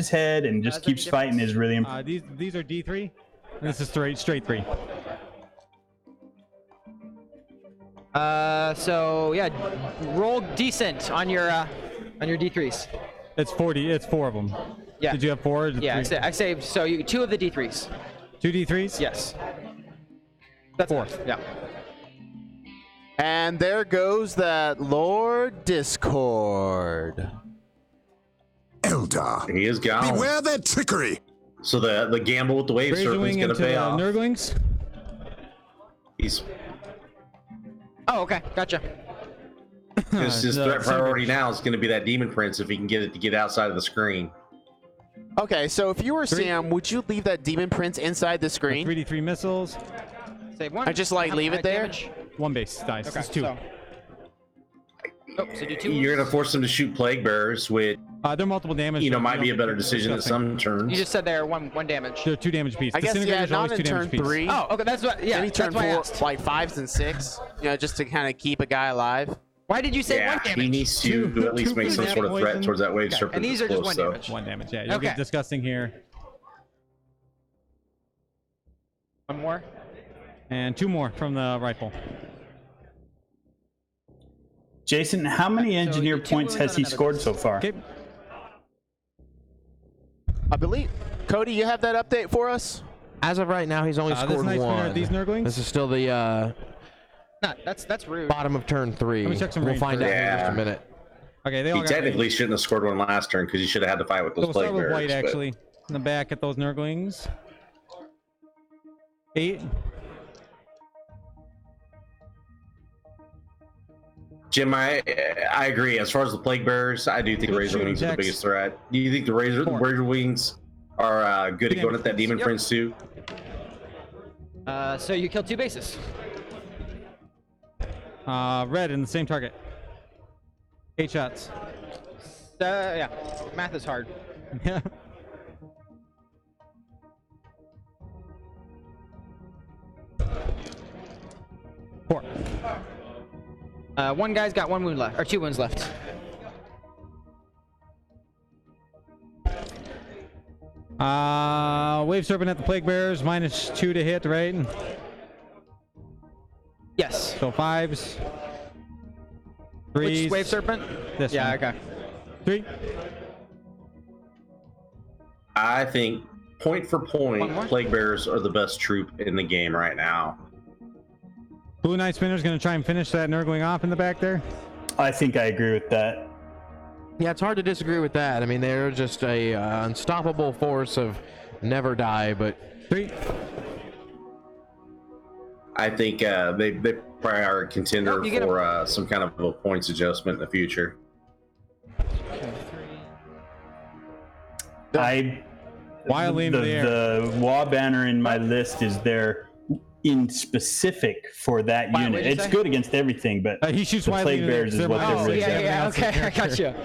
head, and just keeps fighting is really impressive. These are D3. And this is straight 3. So yeah, roll decent on your D3s. It's 40. It's 4 of them. Yeah. Did you have 4? Yeah, Three? I say so. 2 of the D3s. 2 D3s? Yes. That's 4. Yeah. And there goes that Lord Discord. Eldar, He is gone. beware their trickery. So the gamble with the wave Razor serpent's wing going to into pay off. Nurglings. His Oh, okay, gotcha. his threat priority now is going to be that Demon Prince if he can get it to get outside of the screen. Okay, so if you were Sam, would you leave that Demon Prince inside the screen? 3D3 missiles. Save 1. I just like leave it there? Damage? 1 base dice. Okay, It's 2. so do 2. You're going to force them to shoot Plague Bearers, which They're multiple damage. so might we be a don't better think decision at disgusting. some turns. You just said they're one damage. They're 2 damage piece. I guess, yeah, Disintegrators are not always in 2 turn damage piece. 3. Oh, okay, that's what. Yeah, Maybe turn that's why I 4, asked. like 5s and 6, just to kind of keep a guy alive. Why did you say 1 damage? he needs to at least make some sort of threat towards that wave serpent. And these are that's just close, 1 damage. 1 damage. Yeah, you'll Okay. get disgusting here. 1 more. And 2 more from the rifle. Jason, how many engineer you 2 points wounds has on he another scored base. so far? Okay. I believe. Cody, you have that update for us? As of right now, he's only This scored nice winner 1. at these Nurglings. This is still the Nah, that's rude. bottom of turn 3. Let me check some We'll range find out first. in just Yeah. a minute. Okay, they all He got technically range. shouldn't have scored one last turn because he should have had to fight with So those we'll Plague start with Bearers. white, but- actually. In the back at those Nurglings. 8. Jim, I agree. As far as the Plague Bearers, I do think Good Razor shooting Wings are the checks. biggest threat. Do you think the Razor 4. Wings are good at going at that Demon Yep. Prince too? So you killed 2 bases. Red in the same target. 8 shots. Yeah, math is hard. Yeah. Four. 1 guy's got 1 wound left, or 2 wounds left. Wave Serpent at the Plague Bearers, -2 to hit, right? Yes. So 5s. 3s. Which wave serpent? This Yeah. one. Okay. 3. I think point for One more? point, Plague Bearers are the best troop in the game right now. Blue Knight Spinner's gonna try and finish that Nurgling off in the back there. I think I agree with that. Yeah, it's hard to disagree with that. I mean, they're just a unstoppable force of never die, but 3. I think they probably are a contender Nope, you get for some kind of a points adjustment in the future. Wildly into the air. The Wa banner in my list is there in specific for that Wow, unit. what'd you It's say? good against everything, but He shoots the wildly Plague into the air. Bears is They're what miles. they're Oh, really yeah, good. okay, I gotcha.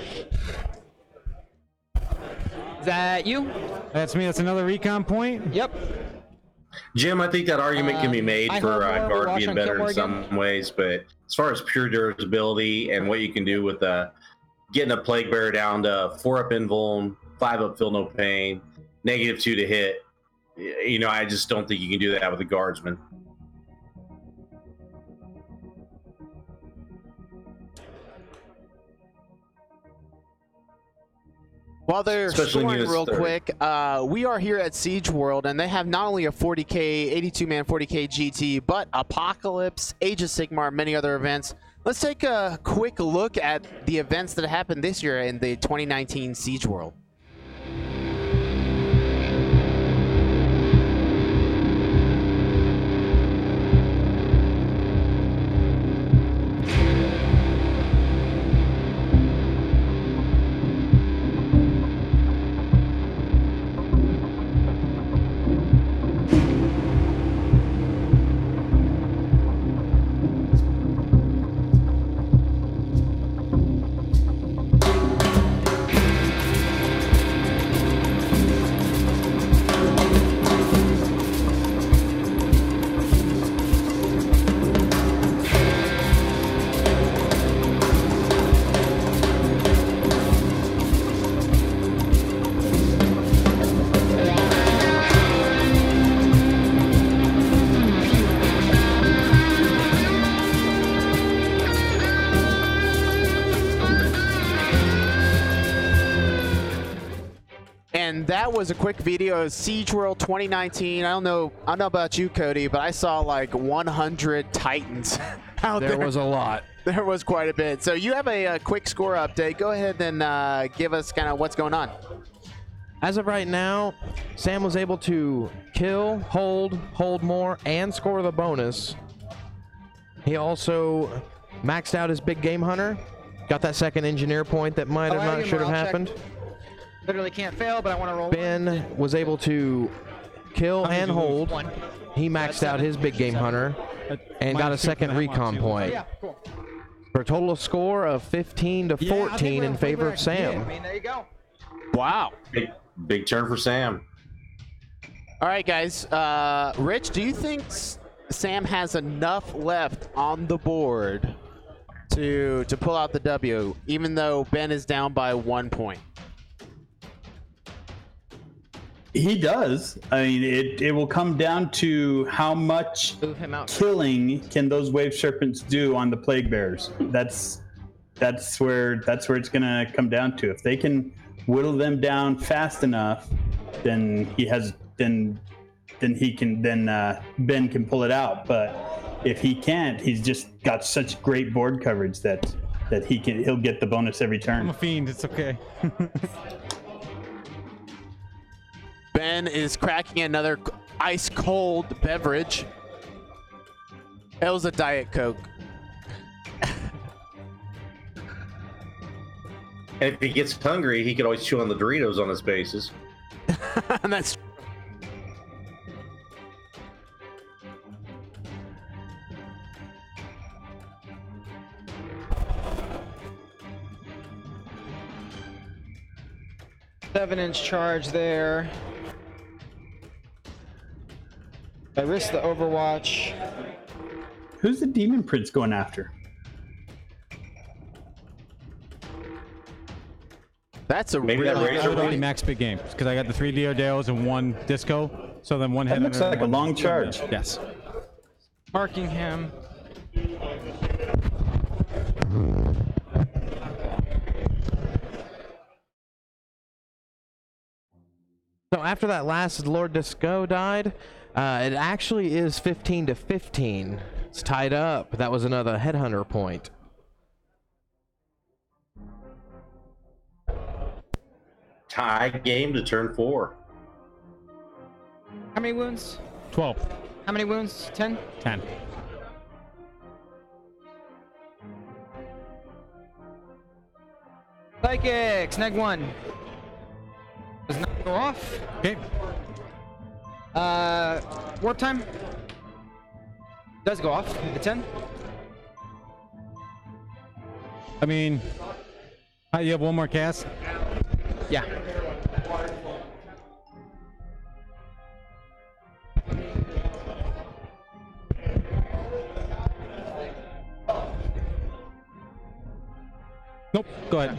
Is that you? That's me. That's another recon point. Yep. Jim, I think that argument can be made I for hope we'll guard watch being on better Kilmore in some ways, but as far as pure durability and what you can do with getting a Plague Bearer down to 4-up invuln, 5-up feel no pain, -2 to hit, I just don't think you can do that with a guardsman. While they're Especially scoring units real 30. quick, we are here at SiegeWorld, and they have not only a 40K, 82-man 40K GT, but Apocalypse, Age of Sigmar, many other events. Let's take a quick look at the events that happened this year in the 2019 SiegeWorld. And that was a quick video of SiegeWorld 2019. I don't know about you, Cody, but I saw like 100 Titans out there. There was a lot. There was quite a bit. So you have a quick score update. Go ahead and give us kind of what's going on. As of right now, Sam was able to kill, hold more, and score the bonus. He also maxed out his big game hunter. Got that second engineer point that might have not should have happened. Literally can't fail, but I want to roll. Ben was able to kill and hold. one. He maxed out his big game hunter and got a second recon point. Yeah, cool. For a total of score of 15 to 14 in favor of Sam. I mean, there you go. Wow. Big turn for Sam. All right, guys. Rich, do you think Sam has enough left on the board to pull out the W, even though Ben is down by 1 point? He does. I mean, it will come down to how much Move him out. killing can those wave serpents do on the plague bears. That's where it's gonna come down to. If they can whittle them down fast enough, then Ben can pull it out. But if he can't, he's just got such great board coverage that he'll get the bonus every turn. I'm a fiend. It's okay. Ben is cracking another ice cold beverage. It was a Diet Coke. And if he gets hungry, he could always chew on the Doritos on his bases. And that's Seven-inch charge there. I risked the Overwatch. Who's the demon prince going after? That's a Maybe that really Razor I would Blade? only max big game because I got the 3 Deodeos and 1 disco. So then 1 That head looks hunter like and a one- long charge. Yes. Marking him. So after that last Lord Disco died, it actually is 15 to 15. It's tied up. That was another headhunter point. Tie game to turn 4. How many wounds? 12. How many wounds? 10? 10. Psychics, neg 1. Does not go off. Okay. Warp time. Does go off at 10. I mean, you have 1 more cast. Yeah. Nope. Go ahead.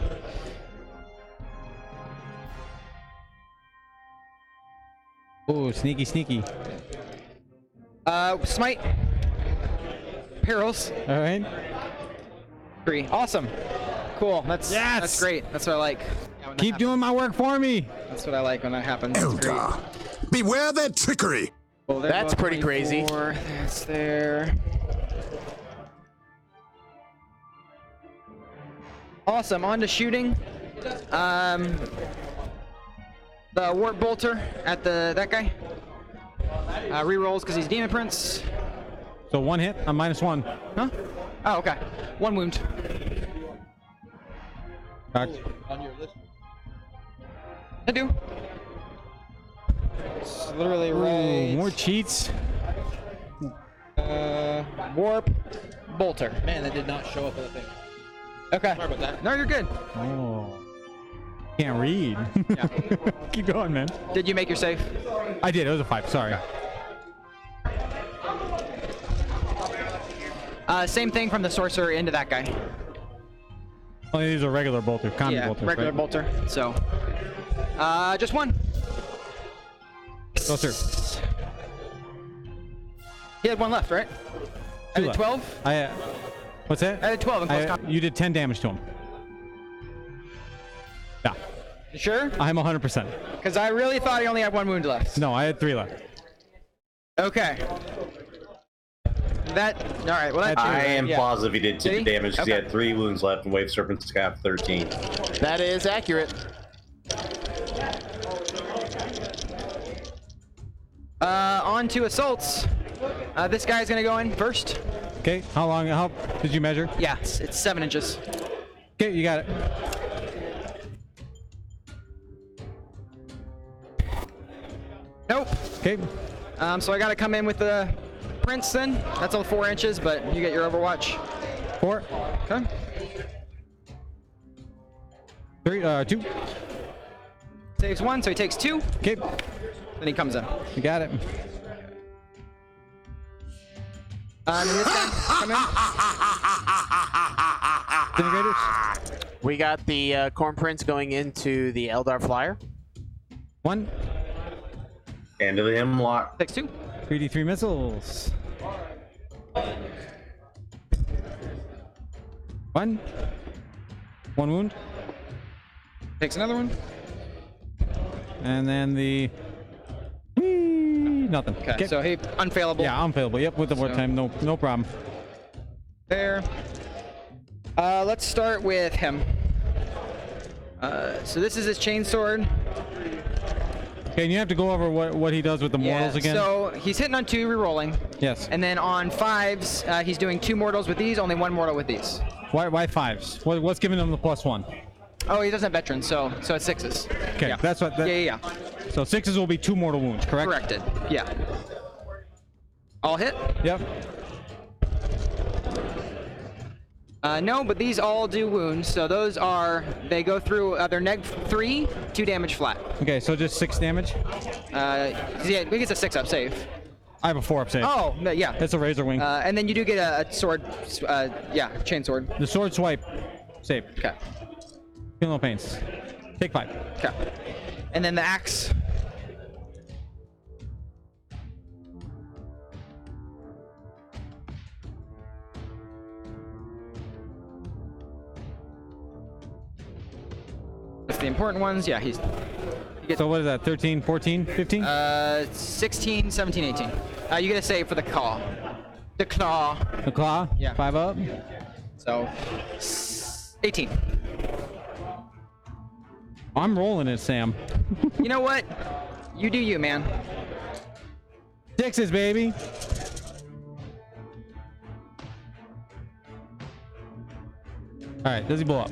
Oh, sneaky, sneaky. Smite. Perils. All right. 3. Awesome. Cool. That's great. That's what I like. Yeah, when that Keep happens. doing my work for me. That's what I like when that happens. It's great. Eldar, beware their trickery. Well, they're That's both pretty crazy. 24. That's there. Awesome. On to shooting. The Warp Bolter at that guy. Rerolls because he's Demon Prince. So 1 hit. I'm -1. Huh? Oh, okay. 1 wound. Cocked. I do. It's literally Ooh, right. more cheats. Warp Bolter. Man, that did not show up on the thing. Okay. Sorry about that. No, you're good. Oh. Can't read. Yeah. Keep going, man. Did you make your save? I did. It was a 5. Sorry. Same thing from the sorcerer into that guy. Only these are regular bolter. Common bolters, regular right? bolter. So, just 1. Go, sir. He had 1 left, right? I did 12. What's that? I did 12 in close combat. You did 10 damage to him. Yeah. You sure? I'm 100%. Because I really thought he only had 1 wound left. No, I had 3 left. Okay. All right. Well, that I am positive he did 2 Did he? damage because he Okay. had 3 wounds left and Wave Serpent's got 13. That is accurate. On to assaults. This guy's gonna go in first. Okay. How did you measure? Yeah, it's 7 inches. Okay, you got it. Nope. Okay. So I gotta come in with the prince then. That's all 4 inches, but you get your Overwatch. 4. Okay. 3. 2. Saves 1, so he takes 2. Okay. Then he comes in. You got it. And this guy, come in. Disintegrators. We got the Corn Prince going into the Eldar Flyer. 1. And to the Hemlock. Takes 2. 3d3 missiles. 1. 1 wound. Takes another one. And then the... Nothing. Okay, so he unfailable. Yeah, unfailable. Yep, with the wartime. No problem. There. Let's start with him. So this is his chainsword. Okay, and you have to go over what he does with the mortals again. So he's hitting on 2, rerolling. Yes. And then on 5s, he's doing 2 mortals with these, only 1 mortal with these. Why 5s? What's giving him the +1? Oh, he doesn't have veterans, so it's 6s. Okay, Yeah. that's what. Yeah. So 6s will be 2 mortal wounds, correct? Corrected. Yeah. All hit? Yep. No, but these all do wounds. So those they go through their neg 3, 2 damage flat. Okay, so just 6 damage. Yeah, he gets a 6-up save. I have a 4-up save. Oh, no, yeah. It's a razor wing. And then you do get a sword, chain sword. The sword swipe. Save. Okay. Feel no pains. Take 5. Okay. And then the axe. That's the important ones. Yeah, he gets So what is that? 13, 14, 15? 16, 17, 18. You get a save for the claw. The claw. The claw? Yeah. 5 up. So 18. I'm rolling it, Sam. You know what? You do you, man. 6s, baby. All right, does he blow up?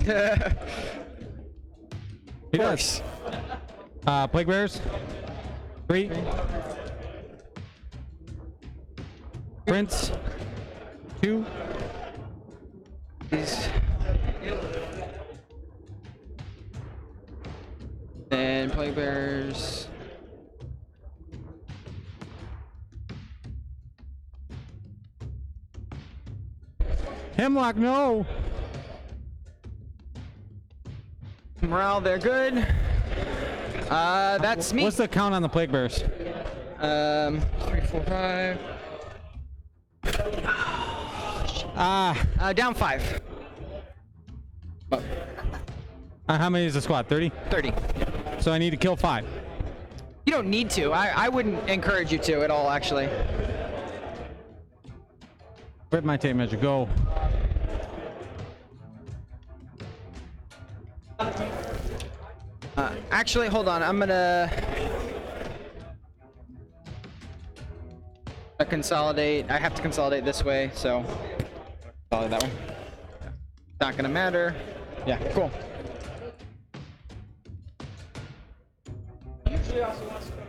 He does. Plague Bearers. 3. Prince. 2. And Plague Bears. Hemlock, no. Morale, they're good. That's me. What's the count on the plague bears? 3, 4, 5. Down 5. How many is the squad? 30? 30. So I need to kill 5. You don't need to. I wouldn't encourage you to at all, actually. Where'd my tape measure go? Actually, hold on. I'm gonna consolidate. I have to consolidate this way, so consolidate that one. Not gonna matter. Yeah, cool.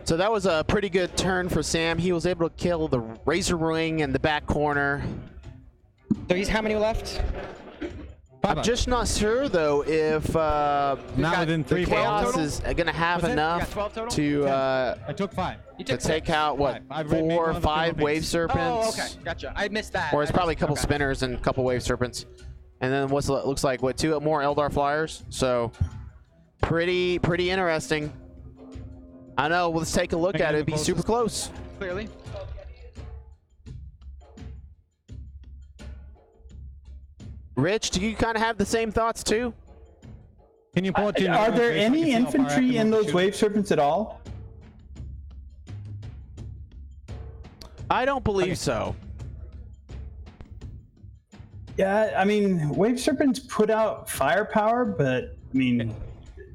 So that was a pretty good turn for Sam. He was able to kill the Razor Wing in the back corner. So he's how many left? I'm just not sure though if Not within 3 Chaos total? is gonna have What's it? enough You got 12 total? to I took 5. You to took take 6. out what, 5. I've made 4 one or of the 5 single wave things. serpents? Oh, okay, gotcha. I missed that. Or it's probably a couple Okay. spinners and a couple wave serpents, and then what's looks like what, 2 more Eldar flyers. So pretty interesting. I know. Let's take a look Picking at it. the It'd be closest. super close. Clearly. Rich, do you kind of have the same thoughts too? Can you pull it to your Are there face so I any can see how far I have infantry to in move to those shoot? wave serpents at all? I don't believe Okay. so. Yeah, I mean, wave serpents put out firepower, but I mean,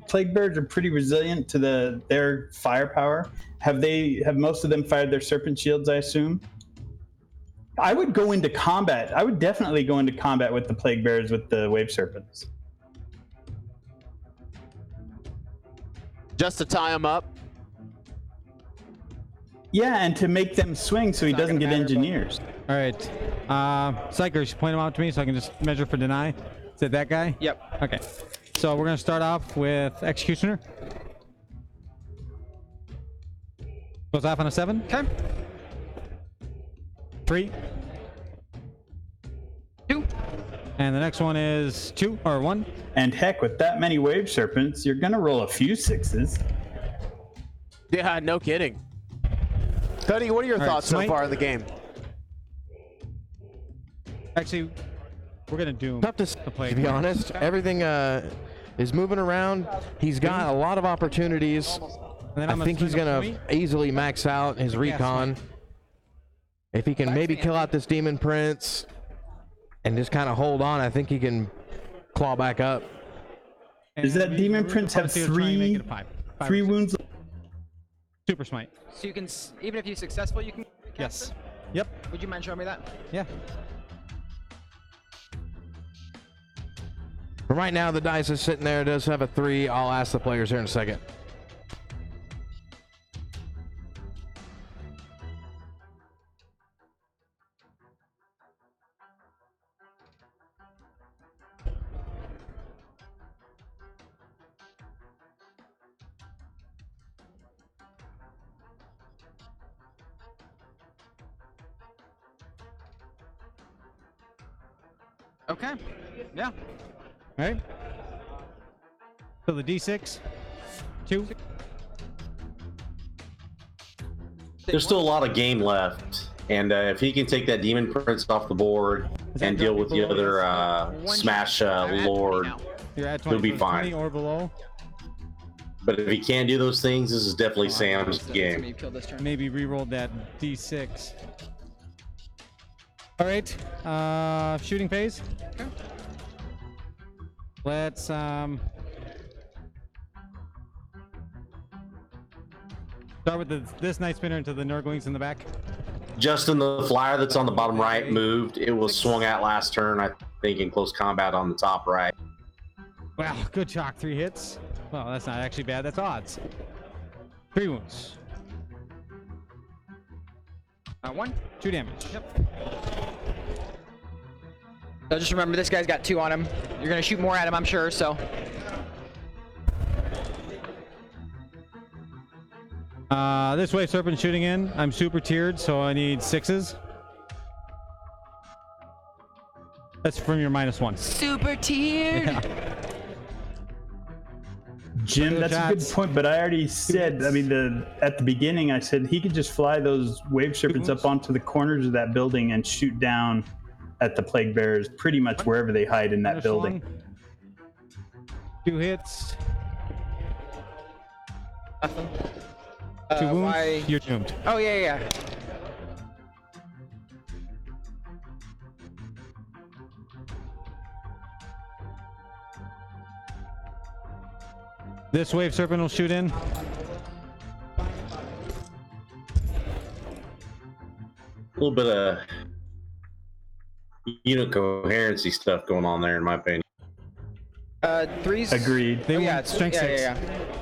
plague bears are pretty resilient to their firepower. Have most of them fired their serpent shields, I assume? I would go into combat. I would definitely go into combat with the plague bears with the wave serpents. Just to tie them up. Yeah, and to make them swing so he not doesn't gonna get matter, but- engineers. All right. Psychers, point them out to me so I can just measure for deny. Is it that guy? Yep. Okay. So we're going to start off with Executioner. Goes off on a 7. Okay. 3. 2. And the next one is 2 or 1. And heck, with that many wave serpents, you're gonna roll a few 6s. Yeah, no kidding. Cody, what are your All right, thoughts so smite. far in the game? Actually, we're going to doom Tough to, the plague. to be honest. Everything is moving around. He's got a lot of opportunities. And then I I'm think he's swing up going to to easily max out his recon. If he can maybe kill out this Demon Prince and just kind of hold on, I think he can claw back up. Does that Demon Prince have three wounds? Super smite. So you can, even if you're successful, you can cast Yes. it? Yep. Would you mind showing me that? Yeah. For right now, the dice is sitting there. It does have a 3. I'll ask the players here in a second. Okay. Yeah. All right. So the D6. 2. There's still a lot of game left, and if he can take that Demon Prince off the board that and deal drop with the below other One Smash shot. I'm at 20 Lord, now. You're at 20. He'll be so it's fine. 20 or below. but if he can't do those things, this is definitely Sam's So game. you killed this turn. Maybe re-rolled that D6. All right. Shooting phase. Okay. Let's start with this Night Spinner into the Nurglings in the back. Justin, the flyer that's on the bottom right moved. It was swung at last turn, I think, in close combat on the top right. Wow, good shock. 3 hits. Well, that's not actually bad. That's odds. 3 wounds. 1. 2 damage. Yep. So just remember, this guy's got 2 on him. You're gonna shoot more at him, I'm sure. So. This way, Serpent shooting in. I'm super tiered, so I need 6s. That's from your -1. Super tiered. Yeah. Jim, that's a good point, but I already said, I mean, at the beginning, I said he could just fly those wave serpents up onto the corners of that building and shoot down at the plague bearers pretty much wherever they hide in that building. 2 hits. Nothing. 2 wounds. Why? You're doomed. Oh, yeah. This wave serpent will shoot in. A little bit of unit coherency stuff going on there, in my opinion. 3's. Agreed. They yeah, wound strength 6.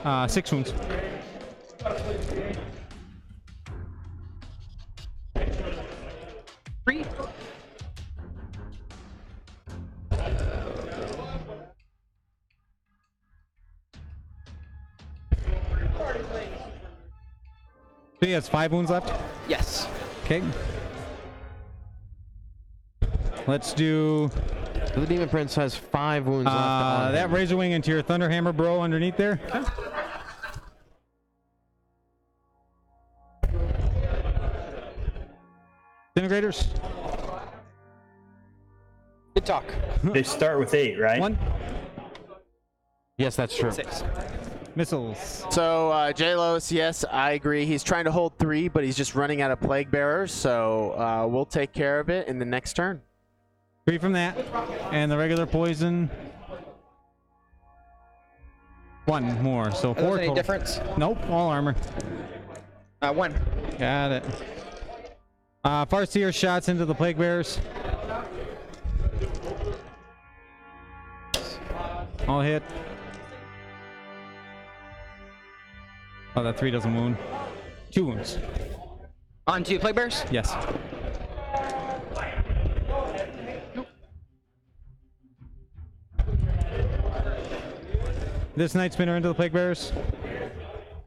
yeah. 6 wounds. Three. So he has 5 wounds left. Yes. Okay. Let's do The Demon Prince has 5 wounds left. On that him. Razor Wing into your Thunderhammer bro underneath there. Disintegrators. Good talk. They start with 8, right? 1. Yes, that's true. 6. Missiles. So, J-Los, yes, I agree. He's trying to hold 3, but he's just running out of Plague Bearers, so we'll take care of it in the next turn. 3 from that. And the regular poison. 1 more. So 4 Any total. difference? Nope, all armor. 1. Got it. Farseer shots into the Plague Bearers. All hit. Oh, that 3 doesn't wound. 2 wounds. On to Plague Bears? Yes. This Night Spinner into the Plague Bearers.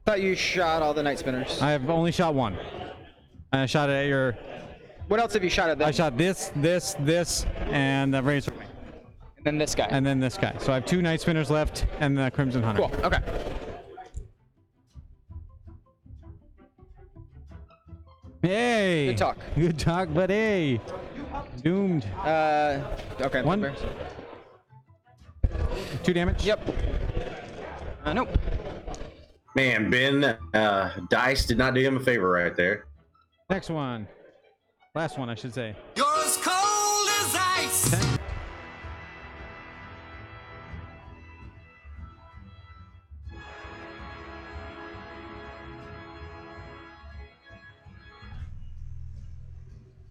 Thought you shot all the Night Spinners. I have only shot 1. I shot it at your... What else have you shot at them? I shot this, and the Razor Wing. And then this guy. And then this guy. So I have 2 Night Spinners left, and the Crimson Hunter. Cool. Okay. Hey! Good talk. Good talk, but hey! Doomed. Okay. 1. Plague Bears. 2 damage. Yep. Nope. Man, Ben, Dice did not do him a favor right there. Next one. Last one, I should say. You're as cold as ice.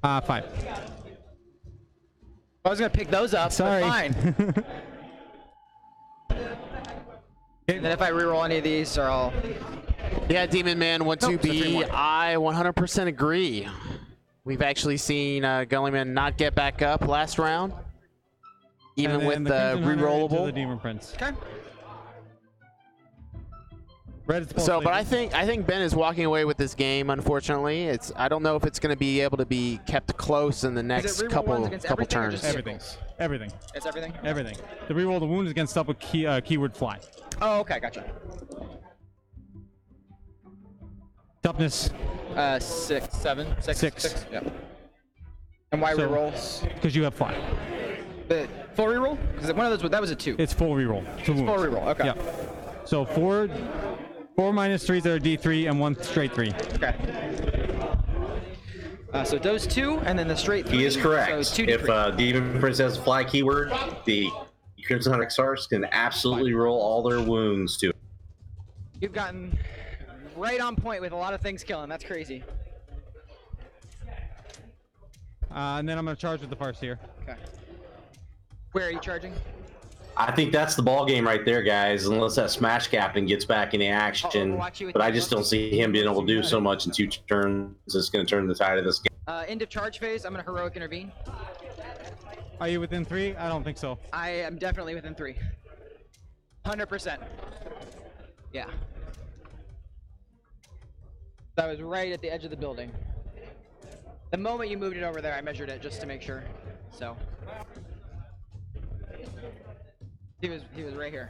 5. I was gonna pick those up. Sorry. But fine. And then if I reroll any of these, or I'll. Yeah, Demon Man 1-2B, Nope, I 100% agree. We've actually seen Gullyman not get back up last round, even And with then the Crimson Hunter into rerollable. the Demon Prince. Okay. Red is So, but I think Ben is walking away with this game. Unfortunately, I don't know if it's going to be able to be kept close in the next reroll couple ones against everything or turns. just Everything. Everything. It's everything. Everything. The reroll the wound is against double keyword fly. Oh, okay, gotcha. Toughness. 6, 7, 6. 6. Yep. And why So- rerolls? Because you have fly. The full reroll? Because one of those that was a 2. It's full reroll. 2 wounds. Full reroll. Okay. Yeah. So 4 minus 3s are D3 and 1 straight 3. Okay. So those 2, and then the straight 3. He is correct. So 2 If Demon Prince has a fly keyword, the Crimson Hunter Xars can absolutely roll all their wounds to it. You've gotten right on point with a lot of things killing. That's crazy. And then I'm going to charge with the Farseer. Okay. Where are you charging? I think that's the ball game right there, guys. Unless that Smash Captain gets back into action, Overwatch you with but I the just don't see him being able to do so much in 2 turns. It's going to turn the tide of this game. End of charge phase. I'm gonna heroic intervene. Are you within 3? I don't think so. I am definitely within 3. 100%. Yeah. That was right at the edge of the building. The moment you moved it over there, I measured it just to make sure. So. He was right here.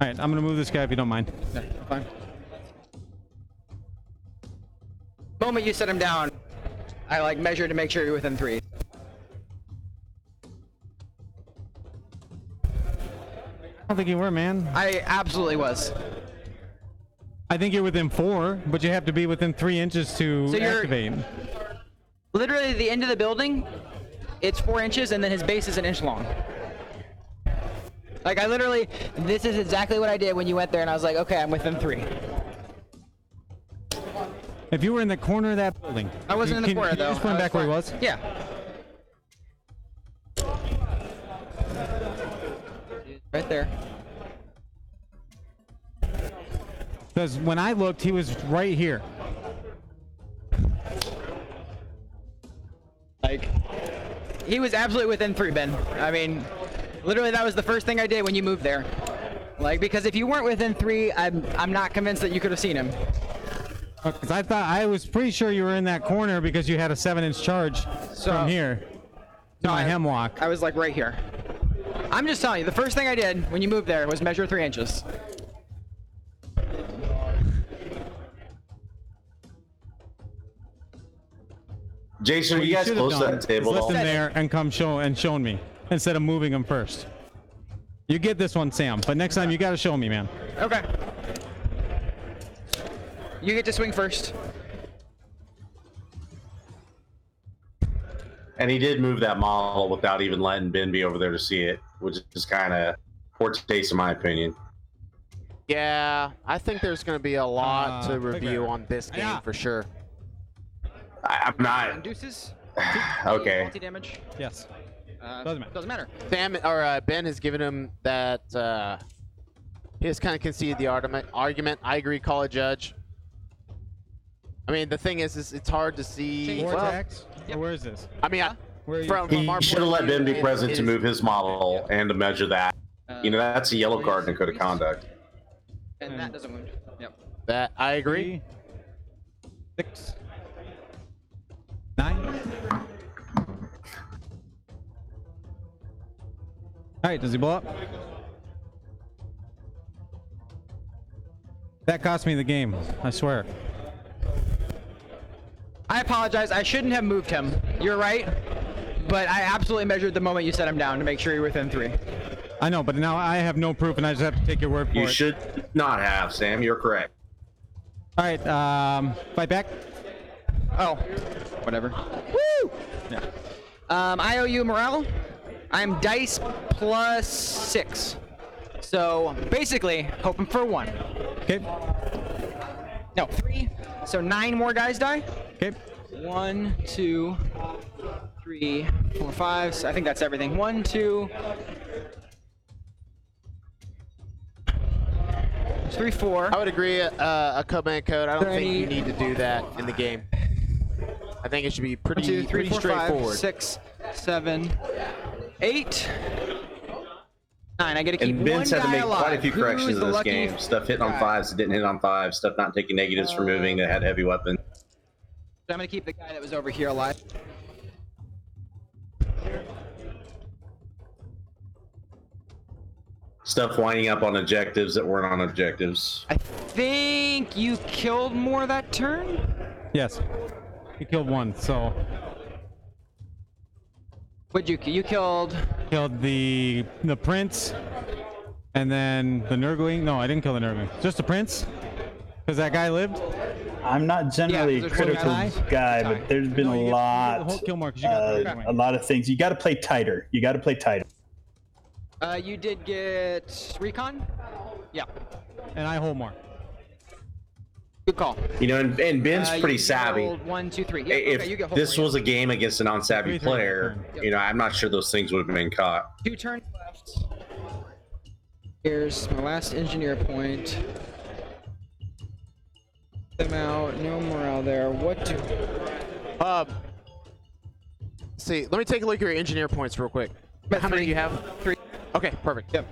All right, I'm gonna move this guy if you don't mind. Yeah, fine. Moment you set him down, I like measure to make sure you're within 3. I don't think you were, man. I absolutely was. I think you're within 4, but you have to be within 3 inches to So you're- activate. Literally at the end of the building, it's 4 inches, and then his base is an inch long. Like I literally, this is exactly what I did when you went there, and I was like, okay, I'm within 3. If you were in the corner of that building. I wasn't in the corner Can you though. just put him I back where he was? Yeah. Right there. Because when I looked, he was right here. Like, he was absolutely within 3, Ben. I mean, literally that was the first thing I did when you moved there. Like, because if you weren't within 3, I'm not convinced that you could have seen him. Because I was pretty sure you were in that corner because you had a 7-inch charge from here to my hemlock. I was like right here. I'm just telling you, the first thing I did when you moved there was measure 3 inches. Jason, are What you guys should have close to done that table? is left at all? him there and come shown me instead of moving him first. You get this one, Sam, but next time you got to show me, man. Okay. You get to swing first. And he did move that model without even letting Ben be over there to see it, which is kind of poor taste in my opinion. Yeah, I think there's going to be a lot to review okay. on this game Yeah. for sure. I'm not. Deuces. Okay. Multi-damage. Yes. Doesn't matter. Sam or Ben has given him that. He has kind of conceded the argument. I agree. Call a judge. I mean, the thing is it's hard to see. War Well, attacks? Or where is this? I mean, Where are you? from our He should point have of let Ben view, be present it to is- move his model and to measure that. You know, that's a yellow card in the code of conduct. And that doesn't wound. Yep. That I agree. 3, 6, 9. All right, does he blow up? That cost me the game, I swear. I apologize. I shouldn't have moved him. You're right. But I absolutely measured the moment you set him down to make sure you're within 3. I know, but now I have no proof and I just have to take your word for You it. should not have, Sam. You're correct. All right, fight back. Oh. Whatever. Woo! Yeah. I owe you morale. I'm dice plus 6. So basically, hoping for 1. Okay, No, 3. So 9 more guys die. okay. 1, 2, 3, 4, 5. So I think that's everything. 1, 2, 3, 4. I would agree. A command code. I don't think you Any- need to do that in the game. I think it should be 1, 2, 3, pretty 4, 5, straightforward. 6, 7, 8, 9. I get to keep And Ben's had to one guy make alive. quite a few Who corrections is in the this lucky game. Stuff hitting on guy? 5s that didn't hit on 5s. Stuff not taking negatives for moving that had heavy weapons. I'm gonna keep the guy that was over here alive. Stuff winding up on objectives that weren't on objectives. I think you killed more that turn. Yes, he killed 1, so What'd you kill? You killed. killed the prince, and then the Nurgling. No, I didn't kill the Nurgling. Just the prince, because that guy lived. I'm not generally Yeah, a 'cause there's critical one guy. guy, Tie. but there's been No, a you get the whole lot, kill mark 'cause you got the red a lot of things. You got to play tighter. You got to play tighter. You did get recon. Yeah. And I hold more. Good call. You know, and Ben's pretty you savvy. rolled 1, 2, 3. Yeah, If okay, you get hold this more, was a game against a non-savvy 3, 3, player, turn. you know, I'm not sure those things would have been caught. yeah. 2 turns left. Here's my last engineer point. Them out. No morale there. What do? See, let me take a look at your engineer points real quick. How many do you have? 3. Okay, perfect. Yep.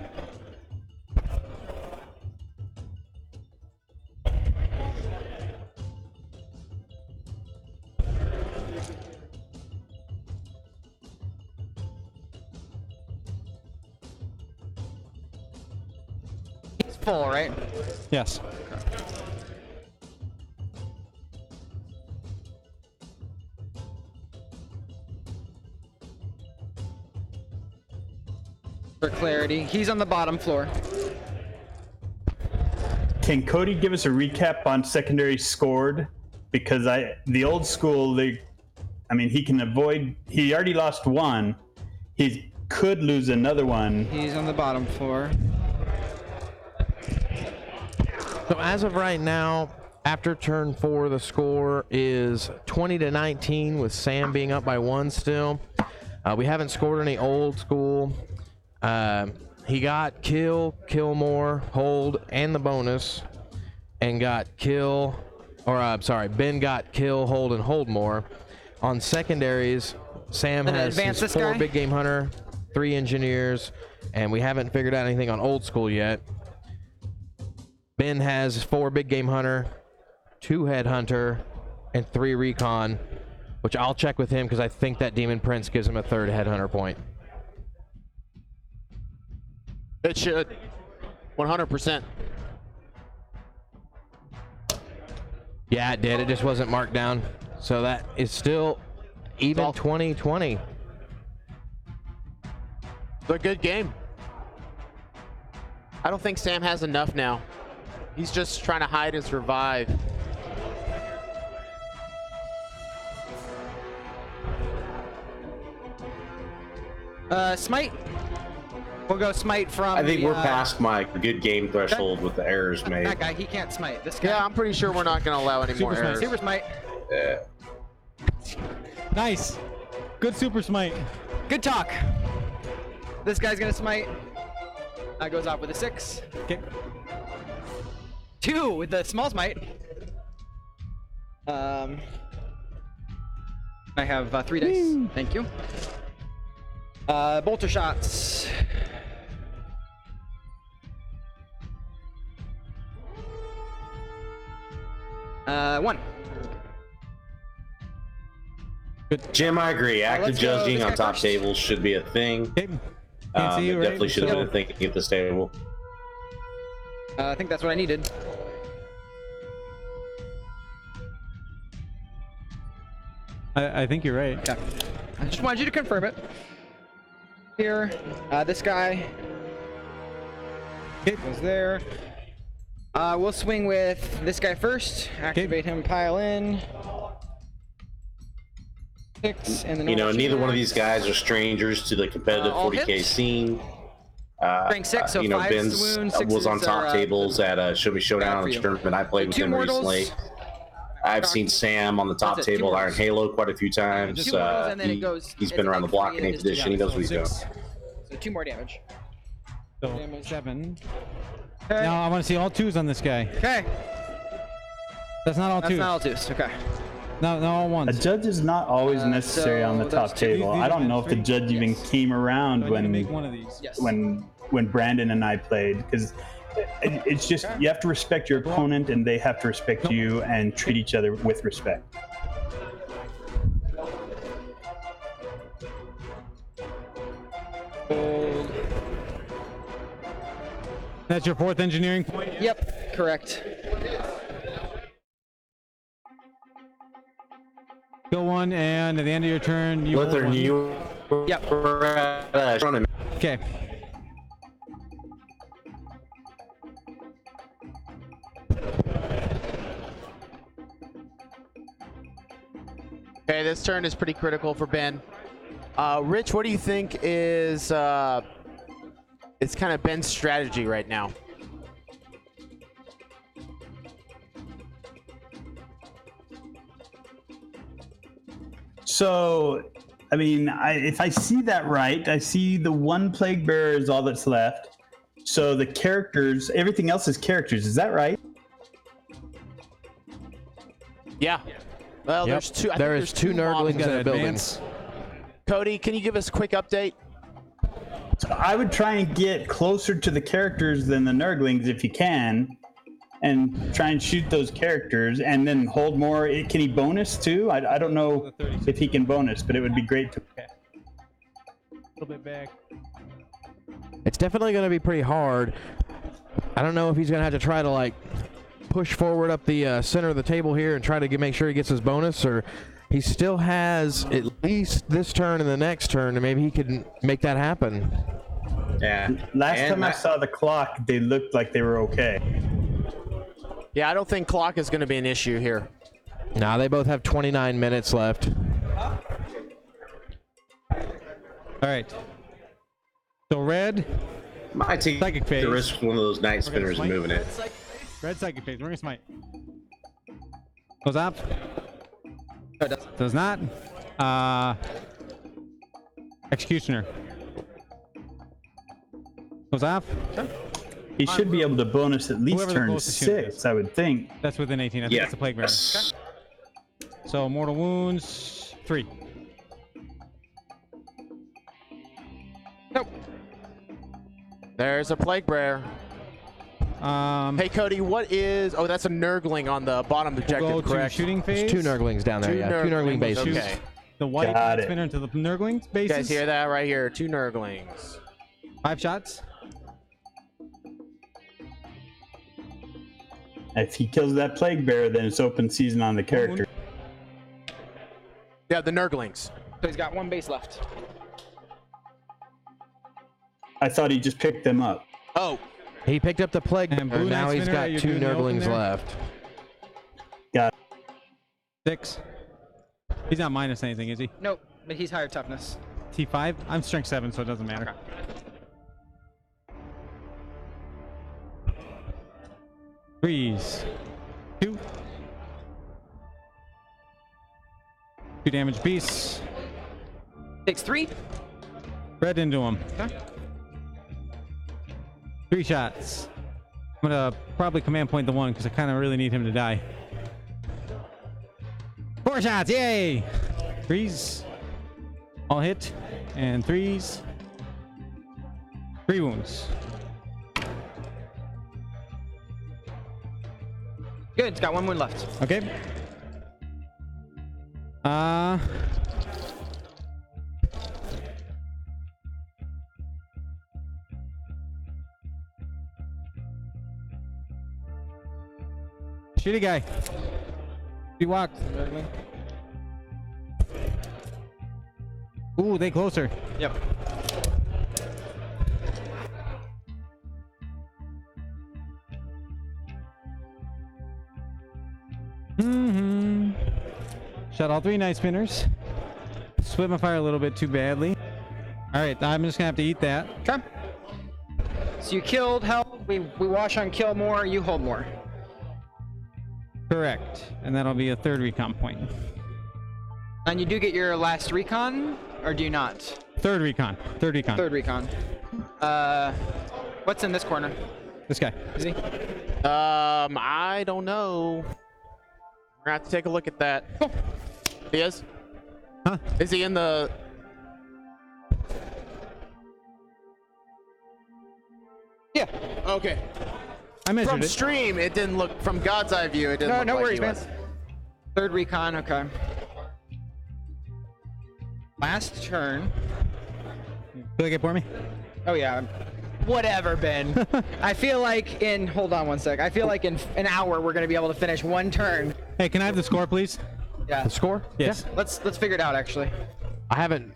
full, right? Yes. For clarity, he's on the bottom floor. Can Cody give us a recap on secondary scored? Because the old school, he can avoid. He already lost one. He could lose another one. He's on the bottom floor. So as of right now, after turn 4, the score is 20-19 with Sam being up by 1 still. We haven't scored any old school. He got kill, more, hold, and the bonus, and got Ben got kill, hold, and hold more. On secondaries, Sam has his 4 big game hunter, 3 engineers, and we haven't figured out anything on old school yet. Ben has 4 big game hunter, 2 headhunter, and 3 recon, which I'll check with him because I think that Demon Prince gives him a 3rd headhunter point. It should. 100%. Yeah, it did. It just wasn't marked down. So that is still even 20-20. It's a good game. I don't think Sam has enough now. He's just trying to hide and survive. Smite. We'll go smite from. I think we're past my good game threshold with the errors made. That guy, he can't smite. This guy. Yeah, I'm pretty sure we're not going to allow any more errors. Super smite. Yeah. Nice. Good super smite. Good talk. This guy's gonna smite. That goes off with a 6. Okay. 2 with the small smite. I have 3 dice. Woo. Thank you. Bolter shots. One. Jim, I agree. Active let's go. judging This on guy top first. tables should be a thing. Okay. Can't see It you, right? definitely should have So- been a thing at this table. I think that's what I needed. I think you're right. Okay. I just wanted you to confirm it. Here, this guy goes there. We'll swing with this guy first. Activate him, pile in. 6, and then Neither one of these guys are strangers to the competitive all 40K hits. scene. Rank 6, so 5 is Ben's the wound, 6 was on is top our, tables at Show Me Showdown for on the you. tournament I played with 2 him mortals. recently. I've seen Sam on the top That's it, 2 table at Iron mortals. Halo quite a few times. 2 mortals, and then it goes. He's it's been around the like block 3 in and 8th it is edition. He knows what he's doing. So 2 more damage. So Damage. 7. Okay. Now I want to see all 2s on this guy. Okay. That's not all That's 2s. not all 2s. Okay. No, all A 1s. judge is not always necessary so on the top those two- table. I don't know if the judge even came around I need to make when one of these. Yes. when Brandon and I played, because it's just you have to respect your opponent and they have to respect you and treat each other with respect. Hold. That's your 4th engineering point? Yep. Correct. Kill 1, and at the end of your turn, you hold Luther, 1. you Yep. were at tournament. Okay. Okay, this turn is pretty critical for Ben. Rich, what do you think is it's kind of Ben's strategy right now? So, if I see that right, I see the 1 plague bearer is all that's left. So the characters, everything else is characters. Is that right? Yeah. Well, Yep. there's 2. There is 2 models. Nurglings in the building. advance. Cody, can you give us a quick update? So I would try and get closer to the characters than the Nurglings if you can, and try and shoot those characters, and then hold more. Can he bonus too? I don't know if he can bonus, but it would be great to. A little bit back. It's definitely going to be pretty hard. I don't know if he's gonna have to try to like push forward up the center of the table here and try to make sure he gets his bonus, or he still has at least this turn and the next turn, and maybe he can make that happen. Yeah. Last time I saw the clock, they looked like they were okay. Yeah, I don't think clock is going to be an issue here. Nah, they both have 29 minutes left. All right. So red, Might take Psychic phase. the risk of one of those night spinners smite. moving it. red psychic phase. We're gonna smite. Goes up. Does not. Executioner. Goes off. He should be able to bonus at least Whoever the turn closest unit 6, I would think. That's within 18. I think Yeah. it's the plague bearer. Yes. So mortal wounds 3. Nope. There's a plague bearer. Hey, Cody, what is... Oh, that's a Nurgling on the bottom objective, Go to correct? shooting phase. There's 2 Nurglings down there, Two yeah. 2 Nurgling Nurglings, bases. okay. The white Got it. spinner into the Nurglings You bases. guys hear that right here? 2 Nurglings. 5 shots. If he kills that plague bearer, then it's open season on the character. Yeah, the Nurglings. So he's got 1 base left. I thought he just picked them up. Oh, He picked up the plague, And bearer, blue now knight he's spinner, got you're 2 doing the open Nurglings there? left. Got 6. He's not minus anything, is he? Nope, but he's higher toughness. T5. I'm strength 7, so it doesn't matter. Freeze. 2. 2 damage piece. Takes 3. Red into him. Okay. 3 shots. I'm gonna probably command point the 1 because I kind of really need him to die. 4 shots, yay! 3s. All hit. And 3s. 3 wounds. Good, it's got 1 wound left. Okay. Shitty guy. He walked. Ooh, they closer. Yep. Shot all 3 night spinners. Split my fire a little bit too badly. All right, I'm just gonna have to eat that. Okay. So you killed, held, we wash on kill more, you hold more. Correct, and that'll be a 3rd recon point. And you do get your last recon, or do you not? 3rd recon. 3rd recon. 3rd recon. What's in this corner? This guy. Is he? I don't know. We're gonna have to take a look at that. Oh. He is? Huh? Is he in the... Yeah. Okay. I measured From it. stream, it didn't look... From God's eye view, it didn't look No like worries, he man. was. 3rd recon, okay. Last turn. Feel like it for me? Oh yeah. Whatever, Ben. I feel like in... Hold on one sec. I feel like in an hour we're going to be able to finish 1 turn. Hey, can I have the score, please? Yeah. The score? Yes. Let's figure it out, actually. I haven't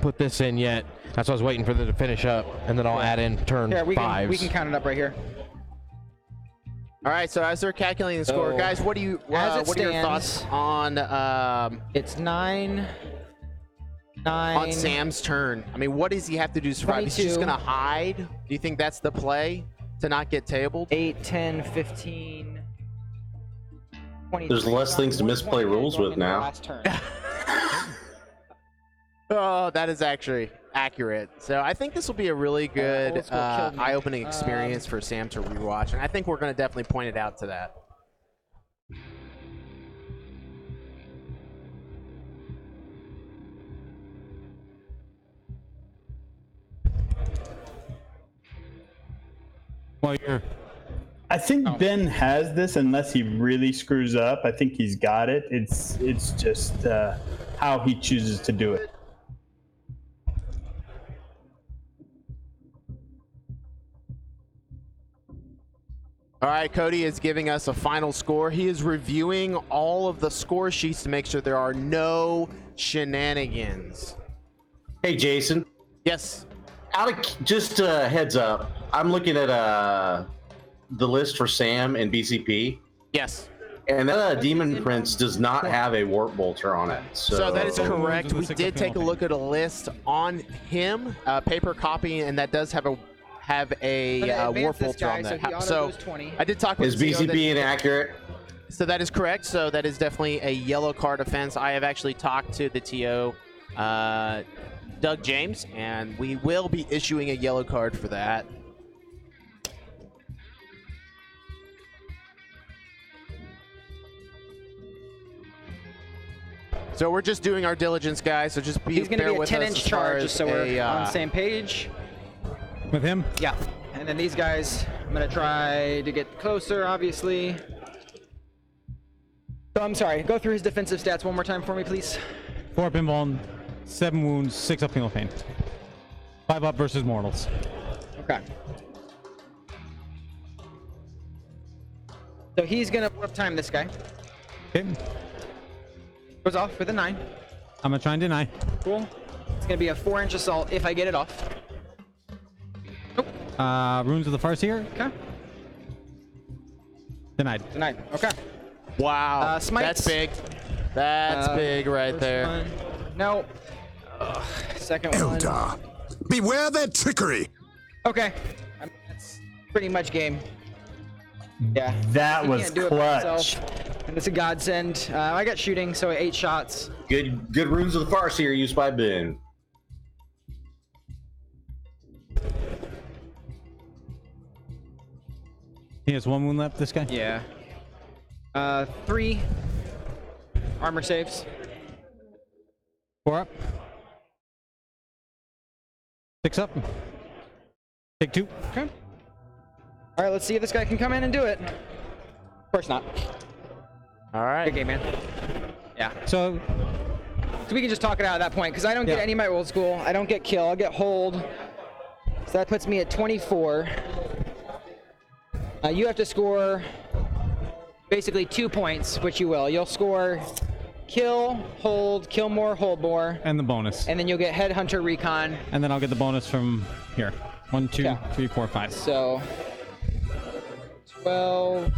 put this in yet. That's why I was waiting for them to finish up, and then I'll add in turn Here, we 5s. can count it up right here. All right, so as they're calculating the score, So, guys, what do you... as it what are your thoughs stands- on It's 9... on Sam's turn? I mean, what does he have to do to survive? He's just 22. gonna hide? Do you think that's the play to not get tabled? 8, 10, 15... 23. There's less things to misplay rules with now. Last turn. Oh, that is actually accurate. So I think this will be a really good old school killed me. eye-opening experience for Sam to rewatch, and I think we're going to definitely point it out to that. Well, you're... I think Ben has this unless he really screws up. I think he's got it. It's just how he chooses to do it. All right, Cody is giving us a final score. He is reviewing all of the score sheets to make sure there are no shenanigans. Hey, Jason. Yes. Just heads up, I'm looking at the list for Sam and BCP, Yes. and that Demon Prince does not have a Warp Bolter on it. So that is correct. to the We six did of take a penalty. look at a list on him, paper copy, and that does have a warp bolter on that. So I did talk with Is the CEO BCP that- inaccurate? So that is correct. So that is definitely a yellow card offense. I have actually talked to the TO, Doug James, and we will be issuing a yellow card for that. So we're just doing our diligence, guys. So just He's going to bear be a with us 10-inch as far charge, as just so we're on the a, same page. With him? Yeah. And then these guys, I'm going to try to get closer, obviously. So I'm sorry. Go through his defensive stats one more time for me, please. 4 pinball, 7 wounds, 6 up penal pain. 5 up versus mortals. Okay. So he's going to warp time this guy. Okay. Goes off with a 9. I'm gonna try and deny. Cool. It's going to be a 4-inch assault if I get it off. Nope. Runes of the Farseer. Okay. Denied. Denied. Okay. wow, smites. that's big. That's big right First there. one. No. Second one. Eldar, beware their trickery. Okay. I mean, that's pretty much game. Yeah. That He was can't do it by clutch. himself. And it's a godsend. I got shooting, so 8 shots. Good runes of the Farseer used by Ben. He has 1 wound left, this guy? Yeah. 3 armor saves. 4 up. 6 up. Take 2. Okay. All right, let's see if this guy can come in and do it. Of course not. All right. Good game, man. Yeah. So, So we can just talk it out at that point, because I don't get Yeah. any of my old school. I don't get kill. I get hold. So that puts me at 24. You have to score basically 2 points, which you will. You'll score kill, hold, kill more, hold more, and the bonus. and then you'll get headhunter recon. And then I'll get the bonus from here. 1, 2, Yeah. 3, 4, 5. So 12,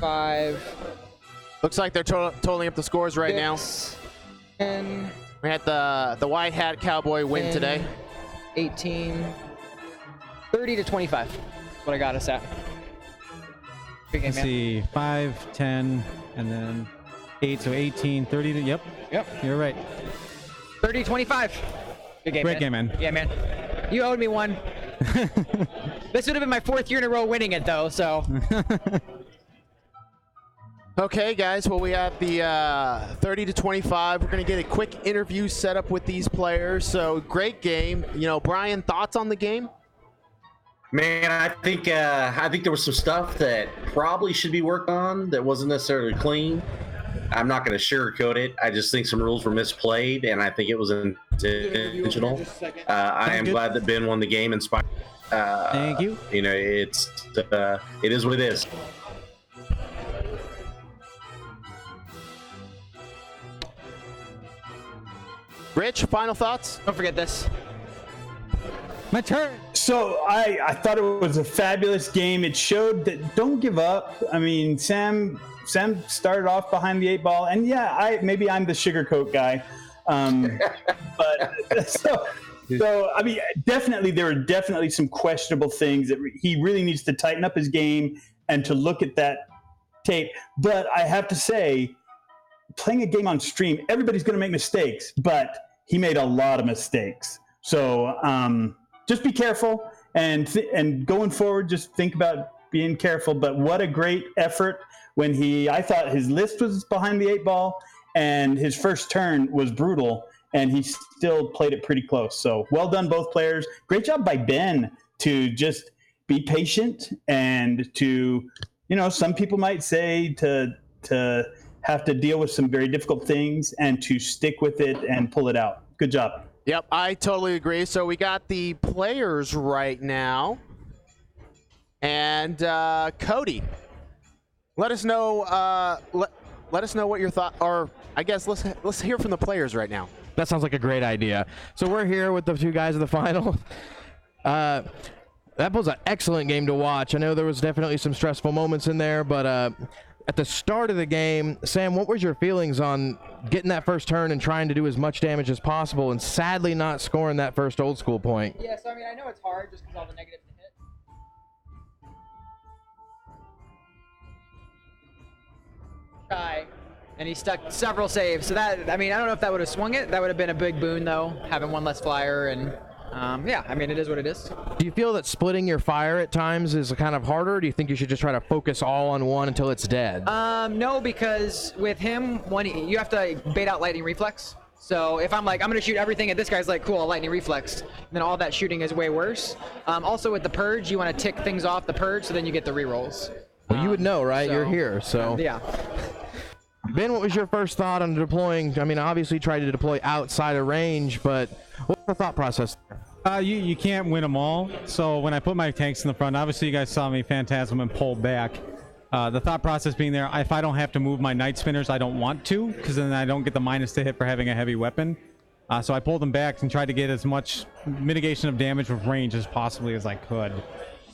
5, Looks like they're totaling up the scores right now. 10, We had the white hat cowboy win 10, today. 18, 30 to 25. That's what I got us at. Big game, Let's man. see. 5, 10, and then 8, so 18, 30 to, yep. Yep. You're right. 30, 25. Good game, Great man. game, man. Yeah, man. You owed me one. This would have been my 4th year in a row winning it, though, so. Okay, guys. Well, we have the 30 to 25. We're going to get a quick interview set up with these players. So, great game. You know, Brian, thoughts on the game? Man, I think there was some stuff that probably should be worked on that wasn't necessarily clean. I'm not going to sugarcoat it. I just think some rules were misplayed, and I think it was intentional. I am good. glad that Ben won the game in spite. Thank you. You know, it is what it is. Rich, final thoughts? Don't forget this. My turn. So I thought it was a fabulous game. It showed that don't give up. I mean, Sam started off behind the 8 ball, and yeah, maybe I'm the sugarcoat guy, but so I mean, definitely there are definitely some questionable things that he really needs to tighten up his game and to look at that tape. But I have to say, playing a game on stream, everybody's going to make mistakes, but he made a lot of mistakes. So just be careful and going forward, just think about being careful. But what a great effort when I thought his list was behind the 8 ball and his first turn was brutal and he still played it pretty close. So well done, both players. Great job by Ben to just be patient and to, you know, some people might say to have to deal with some very difficult things and to stick with it and pull it out. Good job. Yep, I totally agree. So we got the players right now. And Cody, let us know. Let us know what your thought, or I guess let's hear from the players right now. That sounds like a great idea. So we're here with the two guys of the final. That was an excellent game to watch. I know there was definitely some stressful moments in there, but at the start of the game, Sam, what was your feelings on getting that first turn and trying to do as much damage as possible and sadly not scoring that first old school point? Yeah, so I mean, I know it's hard just because all the negatives to hit. Try, and he stuck several saves. So that, I mean, I don't know if that would have swung it. That would have been a big boon, though, having one less flyer. And yeah, I mean, it is what it is. Do you feel that splitting your fire at times is kind of harder? Or do you think you should just try to focus all on one until it's dead? No, because with him, you have to bait out lightning reflex. So if I'm like, I'm going to shoot everything, and this guy's like, cool, lightning reflex, then all that shooting is way worse. Also with the purge, you want to tick things off the purge, so then you get the rerolls. Well, you would know, right? so- You're here, so. Yeah. Ben, what was your first thought on deploying? I mean, obviously you tried to deploy outside of range, but what was the thought process? You can't win them all. So when I put my tanks in the front, obviously you guys saw me Phantasm and pull back. The thought process being there, if I don't have to move my Night Spinners, I don't want to, because then I don't get the minus to hit for having a heavy weapon. So I pulled them back and tried to get as much mitigation of damage with range as possibly as I could.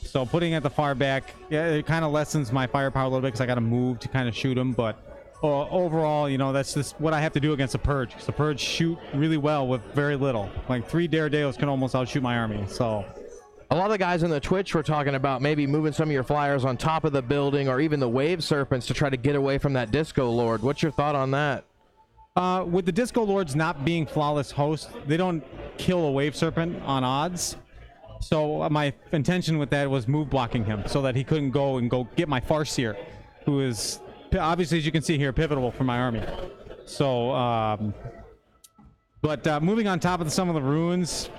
So putting at the far back, yeah, it kind of lessens my firepower a little bit because I got to move to kind of shoot them, but overall, you know, that's just what I have to do against the Purge. Because the Purge shoot really well with very little. Like 3 Daredevils can almost outshoot my army. So a lot of the guys in the Twitch were talking about maybe moving some of your flyers on top of the building or even the Wave Serpents to try to get away from that Disco Lord. What's your thought on that? With the Disco Lords not being flawless hosts, they don't kill a Wave Serpent on odds. So my intention with that was move blocking him so that he couldn't go get my Farseer, who is obviously, as you can see here, pivotal for my army. So, but moving on top of some of the ruins,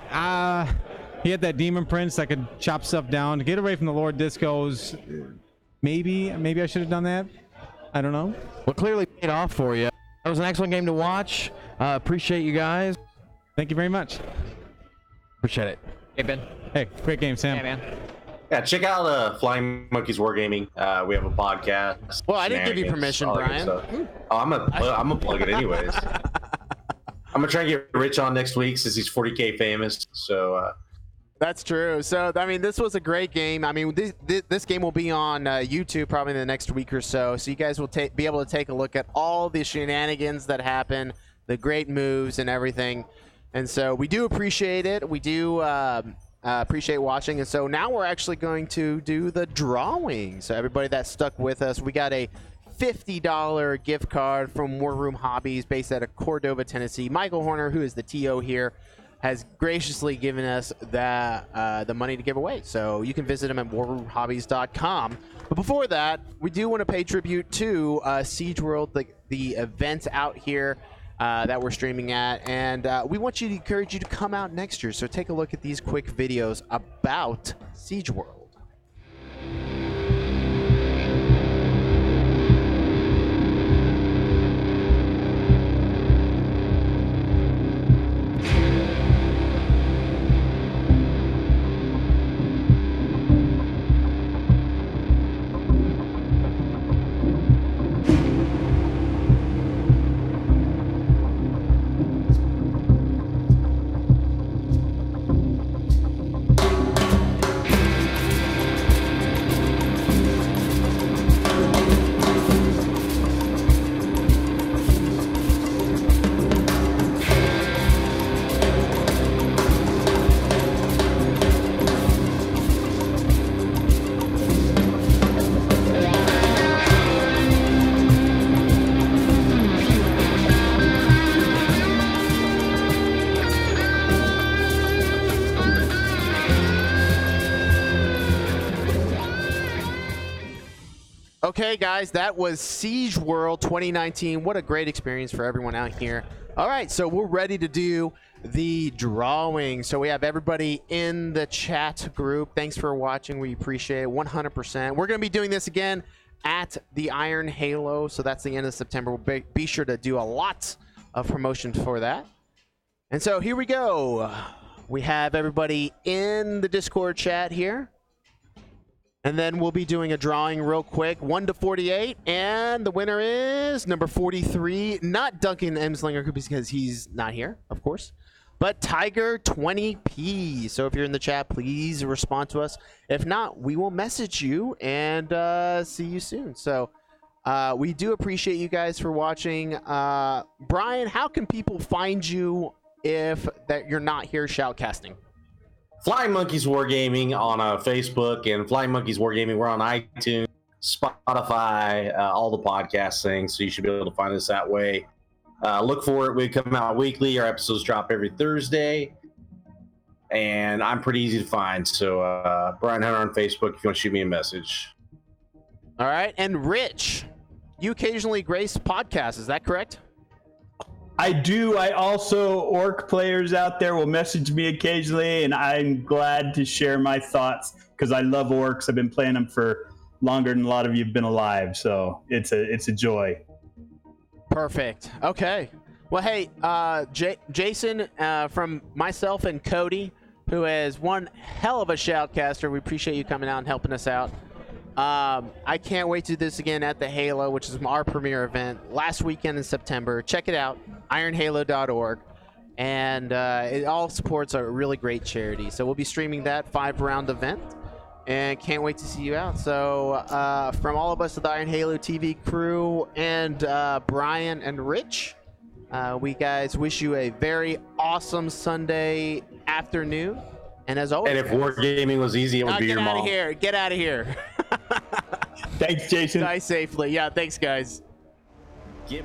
he had that Demon Prince that could chop stuff down to get away from the Lord Discos. Maybe I should have done that. I don't know. Well, clearly paid off for you. That was an excellent game to watch. Appreciate you guys. Thank you very much. Appreciate it. Hey, Ben. Hey, great game, Sam. Yeah, man. Yeah, check out Flying Monkeys Wargaming. We have a podcast. Well, I didn't give you permission, all that good Brian. stuff. Oh, I'm gonna plug it anyways. I'm gonna try and get Rich on next week since he's 40K famous. So That's true. So, I mean, this was a great game. I mean, this game will be on YouTube probably in the next week or so. So you guys will be able to take a look at all the shenanigans that happen, the great moves and everything. And so we do appreciate it. We do appreciate watching. And so now we're actually going to do the drawing. So everybody that stuck with us, we got a $50 gift card from War Room Hobbies based out of Cordova, Tennessee. Michael Horner, who is the TO here, has graciously given us the money to give away. So you can visit him at warroomhobbies.com. But before that, we do want to pay tribute to SiegeWorld, the event out here that we're streaming at. And we want you to encourage you to come out next year. So take a look at these quick videos about SiegeWorld. Okay, guys, that was SiegeWorld 2019. What a great experience for everyone out here. All right, so we're ready to do the drawing. So we have everybody in the chat group. Thanks for watching. We appreciate it 100%. We're going to be doing this again at the Iron Halo. So that's the end of September. We'll be sure to do a lot of promotion for that. And so here we go. We have everybody in the Discord chat here. And then we'll be doing a drawing real quick, 1 to 48, and the winner is number 43. Not Duncan Emslinger because he's not here, of course, but Tiger 20p. So if you're in the chat, please respond to us. If not, we will message you and see you soon. So we do appreciate you guys for watching. Brian, how can people find you if that you're not here shoutcasting? Flying Monkeys Wargaming on Facebook, and Flying Monkeys Wargaming, we're on iTunes, Spotify, all the podcast things, so you should be able to find us that way. Look for it. We come out weekly. Our episodes drop every Thursday, and I'm pretty easy to find. So Brian Hunter on Facebook if you want to shoot me a message. All right. And Rich, you occasionally grace podcasts. Is that correct? I do. I also, orc players out there will message me occasionally, and I'm glad to share my thoughts because I love orcs. I've been playing them for longer than a lot of you have been alive, so it's a joy. Perfect. Okay. Well, hey, Jason, from myself and Cody, who is one hell of a shoutcaster, we appreciate you coming out and helping us out. I can't wait to do this again at the Halo, which is our premiere event last weekend in September. Check it out, ironhalo.org. And it all supports a really great charity. So we'll be streaming that 5-round event. And can't wait to see you out. So from all of us at the Iron Halo TV crew and Brian and Rich, we guys wish you a very awesome Sunday afternoon. And as always, And if wargaming was easy, it would be your mom. Get out of here. Thanks, Jason. Die safely. Yeah, thanks, guys. Get